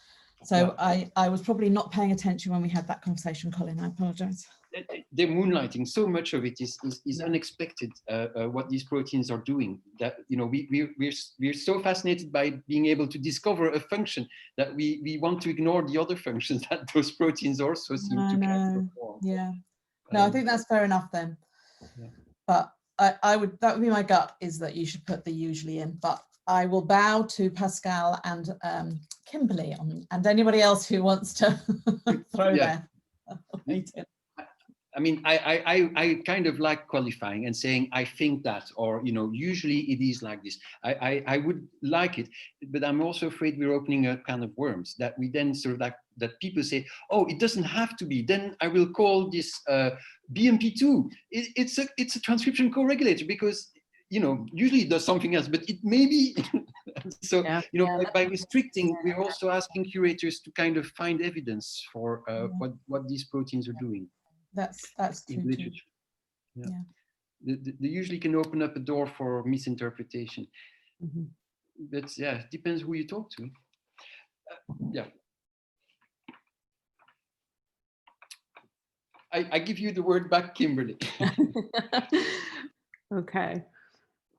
So yeah. I was probably not paying attention when we had that conversation, Colin. I apologize. They're moonlighting. So much of it is unexpected. What these proteins are doing. That we're so fascinated by being able to discover a function that we want to ignore the other functions that those proteins also seem to perform. Yeah. No, I think that's fair enough then. Yeah. But that would be my gut, is that you should put the usually in. But I will bow to Pascal and Kimberly and anybody else who wants to throw their weight in. I mean, I kind of like qualifying and saying, I think that, or, usually it is like this. I would like it, but I'm also afraid we're opening a can of worms that we then sort of like, that people say, oh, it doesn't have to be. Then I will call this BMP2. It's a transcription co-regulator because, usually it does something else, but it may be. So, by restricting, we're also asking curators to kind of find evidence for what these proteins are doing. That's true too. Yeah. They usually can open up a door for misinterpretation. Mm-hmm. But yeah, it depends who you talk to. Yeah. I give you the word back, Kimberly. Okay.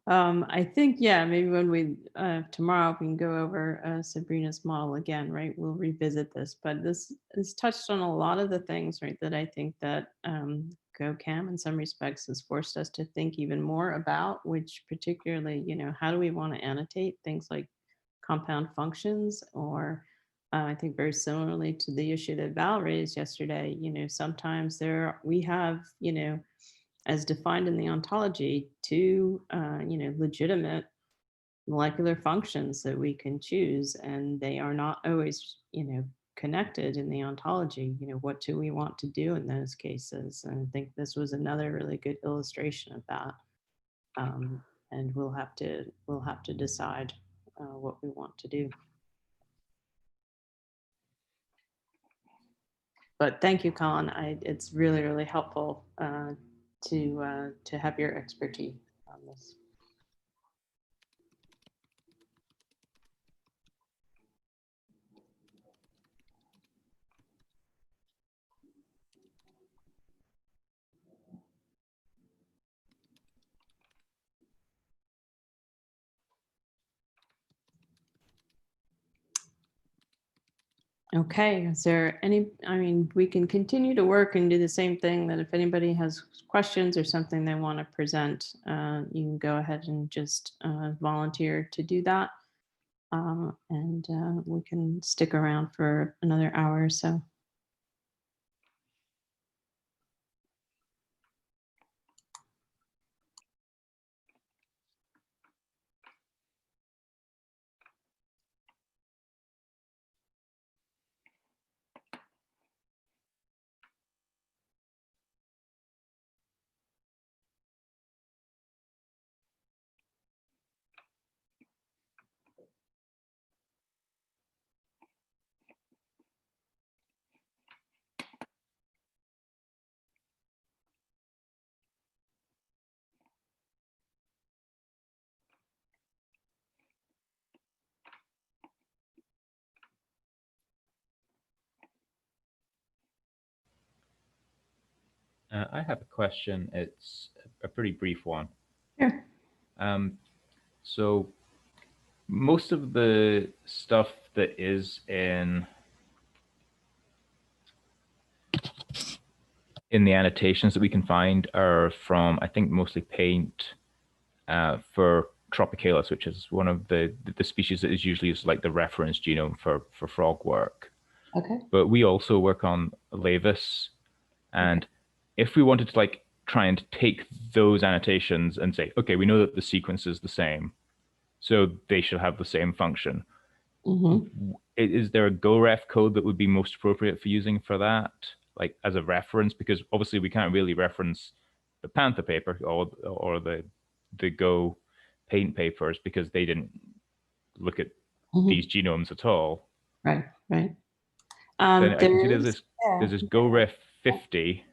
I think, maybe when we, tomorrow we can go over Sabrina's model again, right? We'll revisit this, but this is touched on a lot of the things, right, that I think that GO-CAM in some respects has forced us to think even more about, which particularly, how do we want to annotate things like compound functions, or I think very similarly to the issue that Val raised yesterday, sometimes we have, as defined in the ontology, two, legitimate molecular functions that we can choose, and they are not always, connected in the ontology. What do we want to do in those cases? And I think this was another really good illustration of that. And we'll have to decide what we want to do. But thank you, Colin. It's really, really helpful to have your expertise on this. Okay, is there we can continue to work and do the same thing, that if anybody has questions or something they want to present, you can go ahead and just volunteer to do that. And we can stick around for another hour or so. I have a question. It's a pretty brief one. Sure. So most of the stuff that is in the annotations that we can find are from, I think, mostly paint for Tropicalis, which is one of the species that is usually used like the reference genome for frog work. Okay. But we also work on Lavis, and if we wanted to like try and take those annotations and say, okay, we know that the sequence is the same, so they should have the same function. Mm-hmm. Is there a GoRef code that would be most appropriate for using for that, like as a reference? Because obviously we can't really reference the Panther paper or the Go paint papers because they didn't look at these genomes at all. Right, right. Then I can see there's this GoRef 50,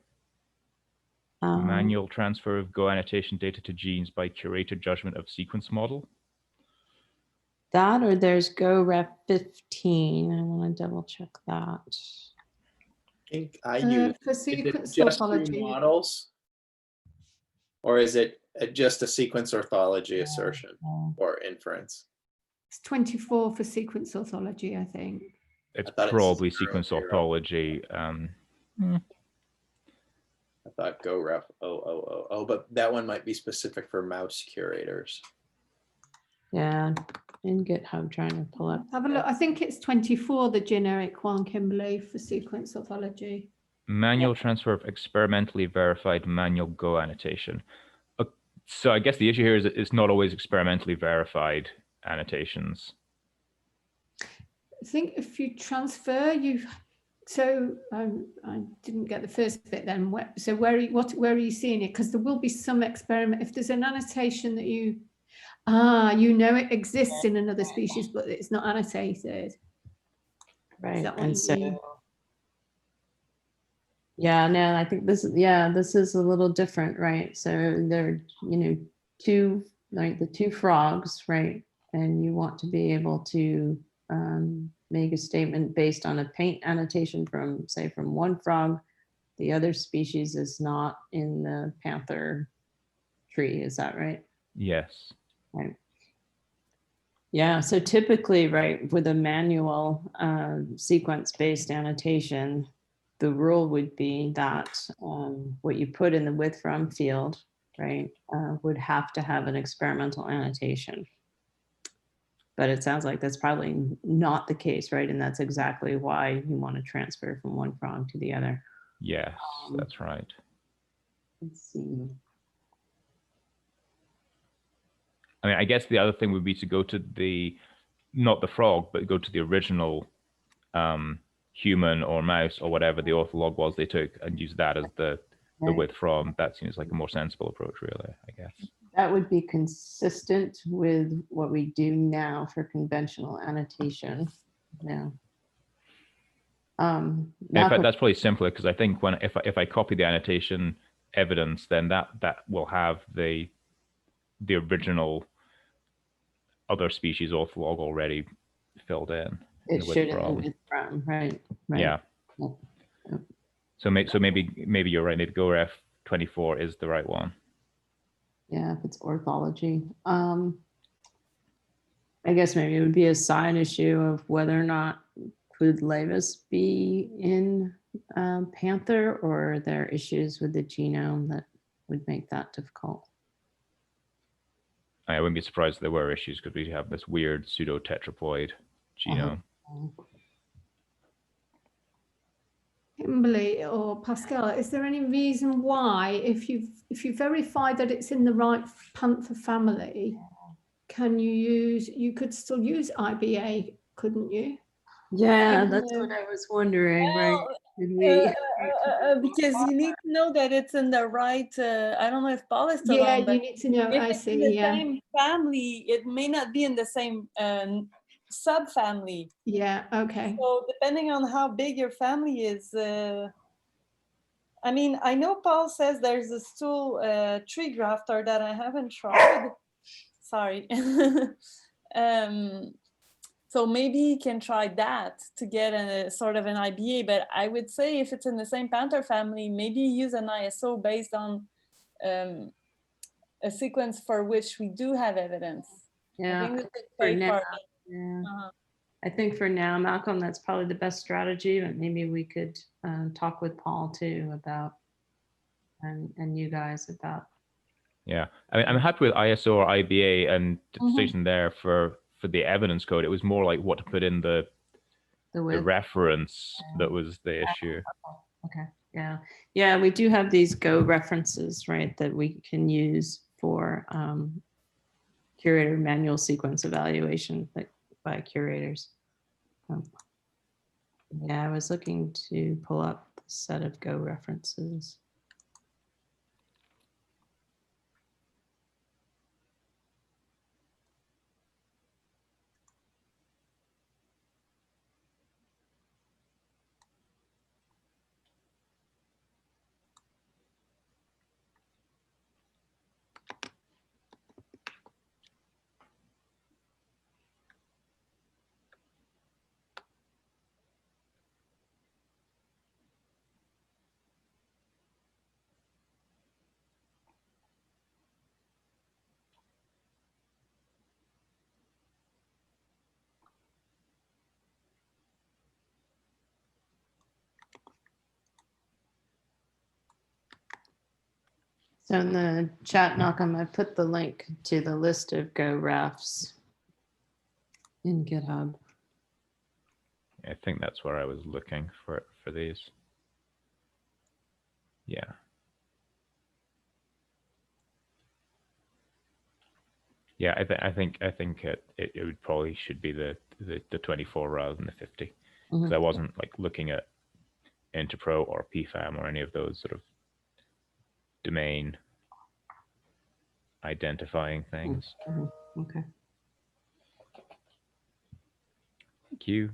manual transfer of Go annotation data to genes by curator judgment of sequence model. That, or there's GoRef 15. I want to double check that. I think I use for sequence just through orthology. models, or is it just a sequence orthology assertion or inference? It's 24 for sequence orthology, I think. It's probably sequence orthology. I thought GoRef 0000, but that one might be specific for mouse curators. Yeah, in GitHub trying to pull up. Have a look. I think it's 24, the generic one, Kimberly, for sequence orthology. Manual transfer of experimentally verified manual Go annotation. So I guess the issue here is that it's not always experimentally verified annotations. I think if you transfer, so I didn't get the first bit then. So where are you seeing it? Because there will be some experiment. If there's an annotation that you know it exists in another species, but it's not annotated. Right. And so, yeah, no, I think this is a little different, right? So there, two, like the two frogs, right? And you want to be able to make a statement based on a paint annotation from one frog. The other species is not in the panther tree. Is that right? Yes. Right. Yeah. So typically, right, with a manual sequence-based annotation, the rule would be that what you put in the with from field, right, would have to have an experimental annotation. But it sounds like that's probably not the case, right? And that's exactly why you want to transfer from one frog to the other. Yes, that's right. Let's see. I mean, I guess the other thing would be to go to not the frog, but go to the original human or mouse or whatever the ortholog was they took and use that as the with from. That seems like a more sensible approach, really, I guess. That would be consistent with what we do now for conventional annotation. Yeah. In fact, that's probably simpler because I think if I copy the annotation evidence, then that will have the original other species ortholog already filled in. It should in from, right? Yeah. Yep. So maybe you're right. Maybe GoRef 24 is the right one. Yeah, if it's orthology. I guess maybe it would be a side issue of whether or not could Lavis be in Panther, or are there issues with the genome that would make that difficult? I wouldn't be surprised if there were issues because we have this weird pseudo tetraploid genome. Kimberly or Pascal, is there any reason why, if you verify that it's in the right Panther family, you could still use IBA, couldn't you? Yeah, that's what I was wondering, right? Did we? Because you need to know that it's in the right, I don't know if Paul is still yeah, on, but you need to know, if I it's see, in the yeah. same family, it may not be in the same subfamily. Yeah, okay. So depending on how big your family is, I mean, I know Paul says there's a stool tree grafter that I haven't tried. Sorry. So maybe you can try that to get a sort of an IBA, but I would say if it's in the same Panther family, maybe use an ISO based on a sequence for which we do have evidence. Yeah, I think I this think is for safe now, part. yeah. Uh-huh. I think for now, Malcolm, that's probably the best strategy, but maybe we could talk with Paul too about, and you guys about. Yeah, I mean, I'm happy with ISO or IBA and the Mhm. decision there for the evidence code. It was more like what to put in the width. reference that was the issue. Okay. Yeah. Yeah. We do have these Go references, right, that we can use for curator manual sequence evaluation by curators. Yeah, I was looking to pull up the set of Go references. So in the chat, Malcolm, I put the link to the list of Go refs in GitHub. I think that's where I was looking for these. Yeah. Yeah, I think it would probably should be the 24 rather than the 50, because I wasn't like looking at Interpro or PFAM or any of those sort of domain identifying things. Okay. Thank you.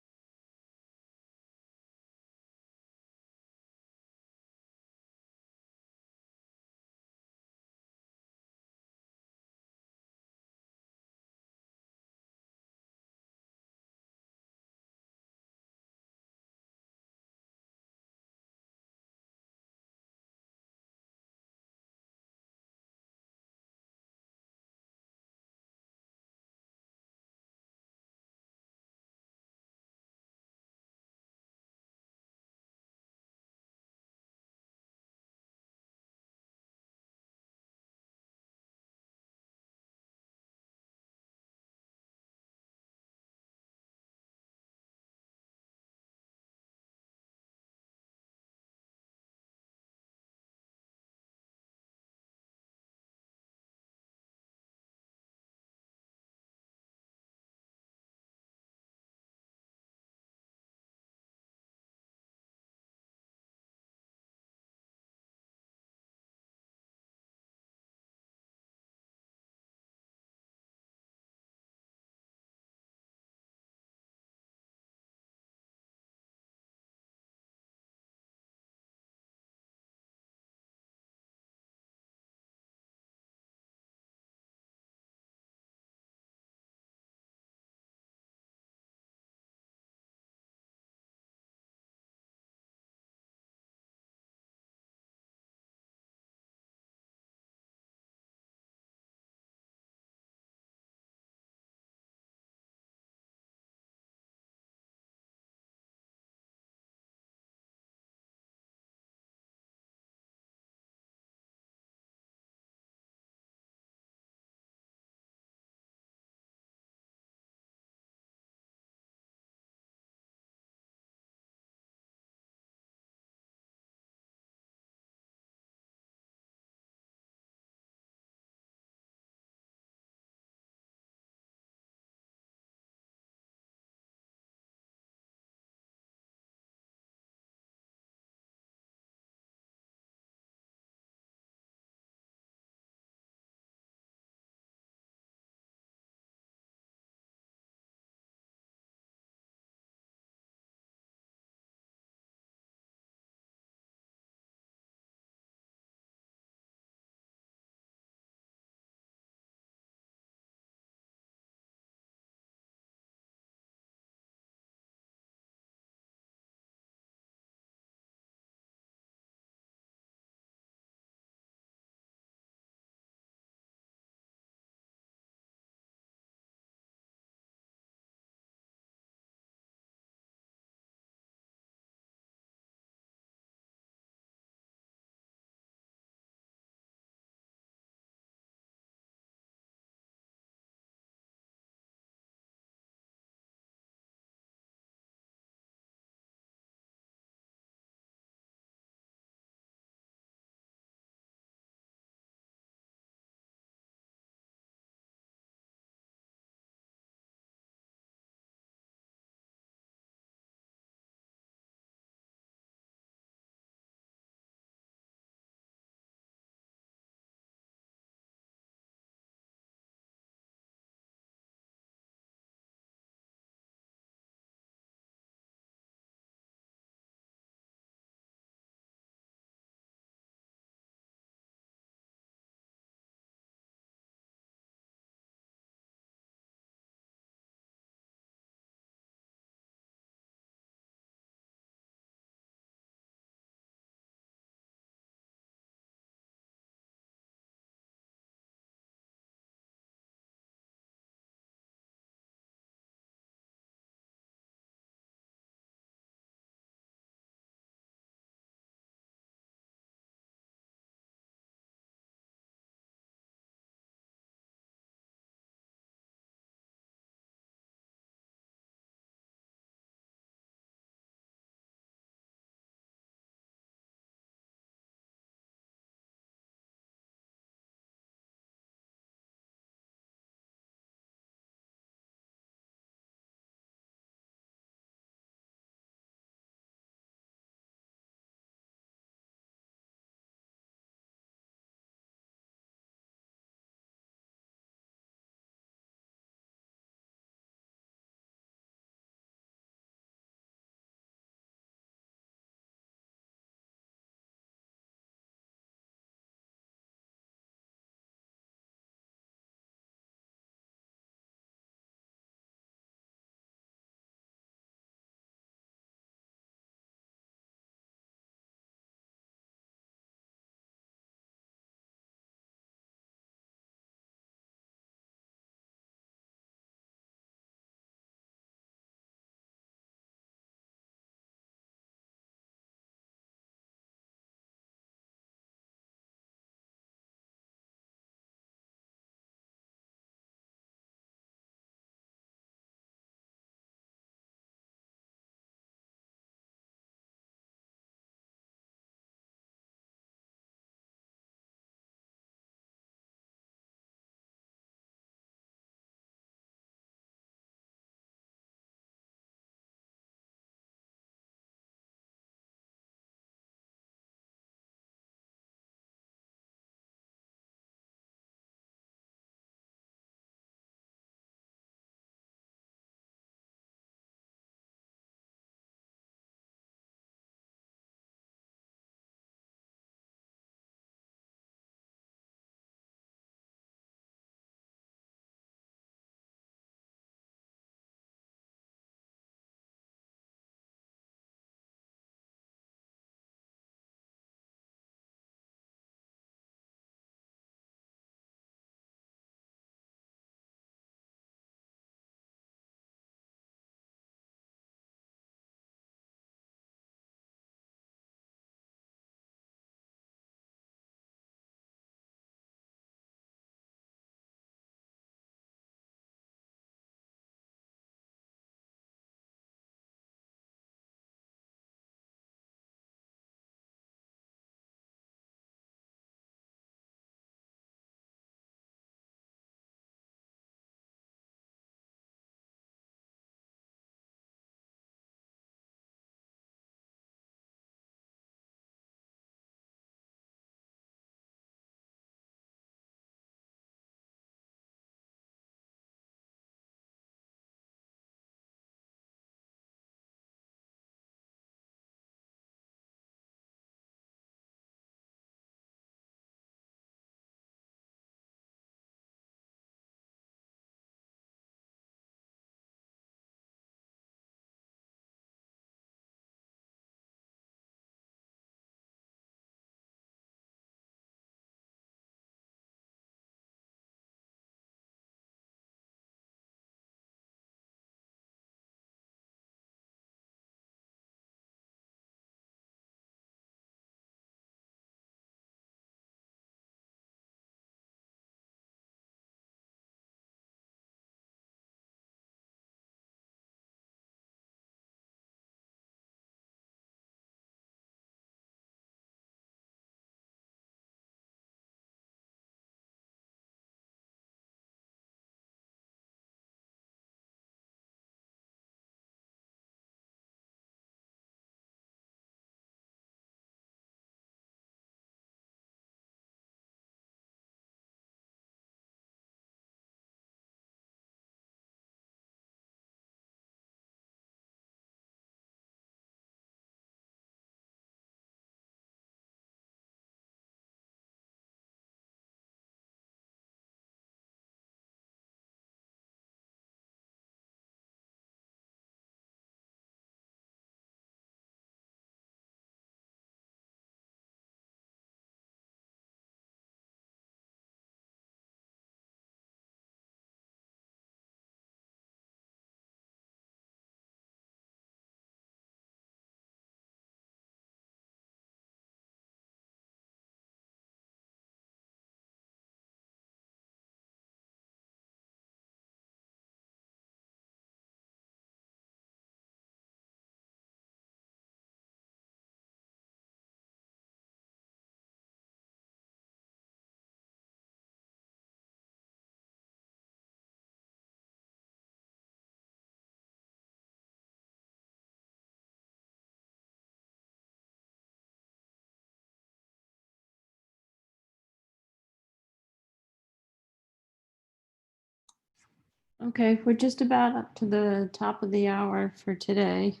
Okay, we're just about up to the top of the hour for today.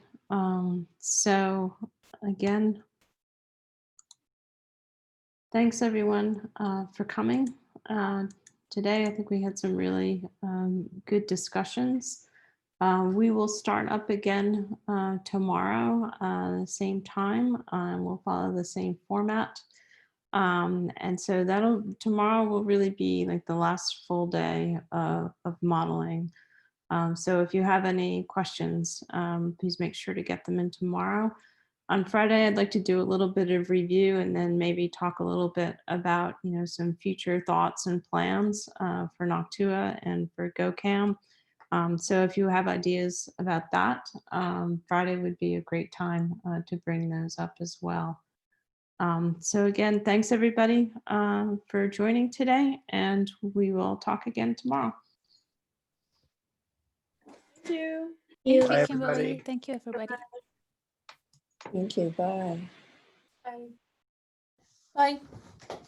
So again, thanks everyone for coming today. I think we had some really good discussions. We will start up again tomorrow, same time. We'll follow the same format. And so tomorrow will really be like the last full day of modeling. So if you have any questions, please make sure to get them in tomorrow. On Friday, I'd like to do a little bit of review and then maybe talk a little bit about, some future thoughts and plans for Noctua and for GO-CAM. So if you have ideas about that, Friday would be a great time to bring those up as well. So again, thanks everybody for joining today, and we will talk again tomorrow. Thank you. Thank you, Bye, Kimberly. everybody. Thank you, everybody. Thank you. Bye. Bye. Bye.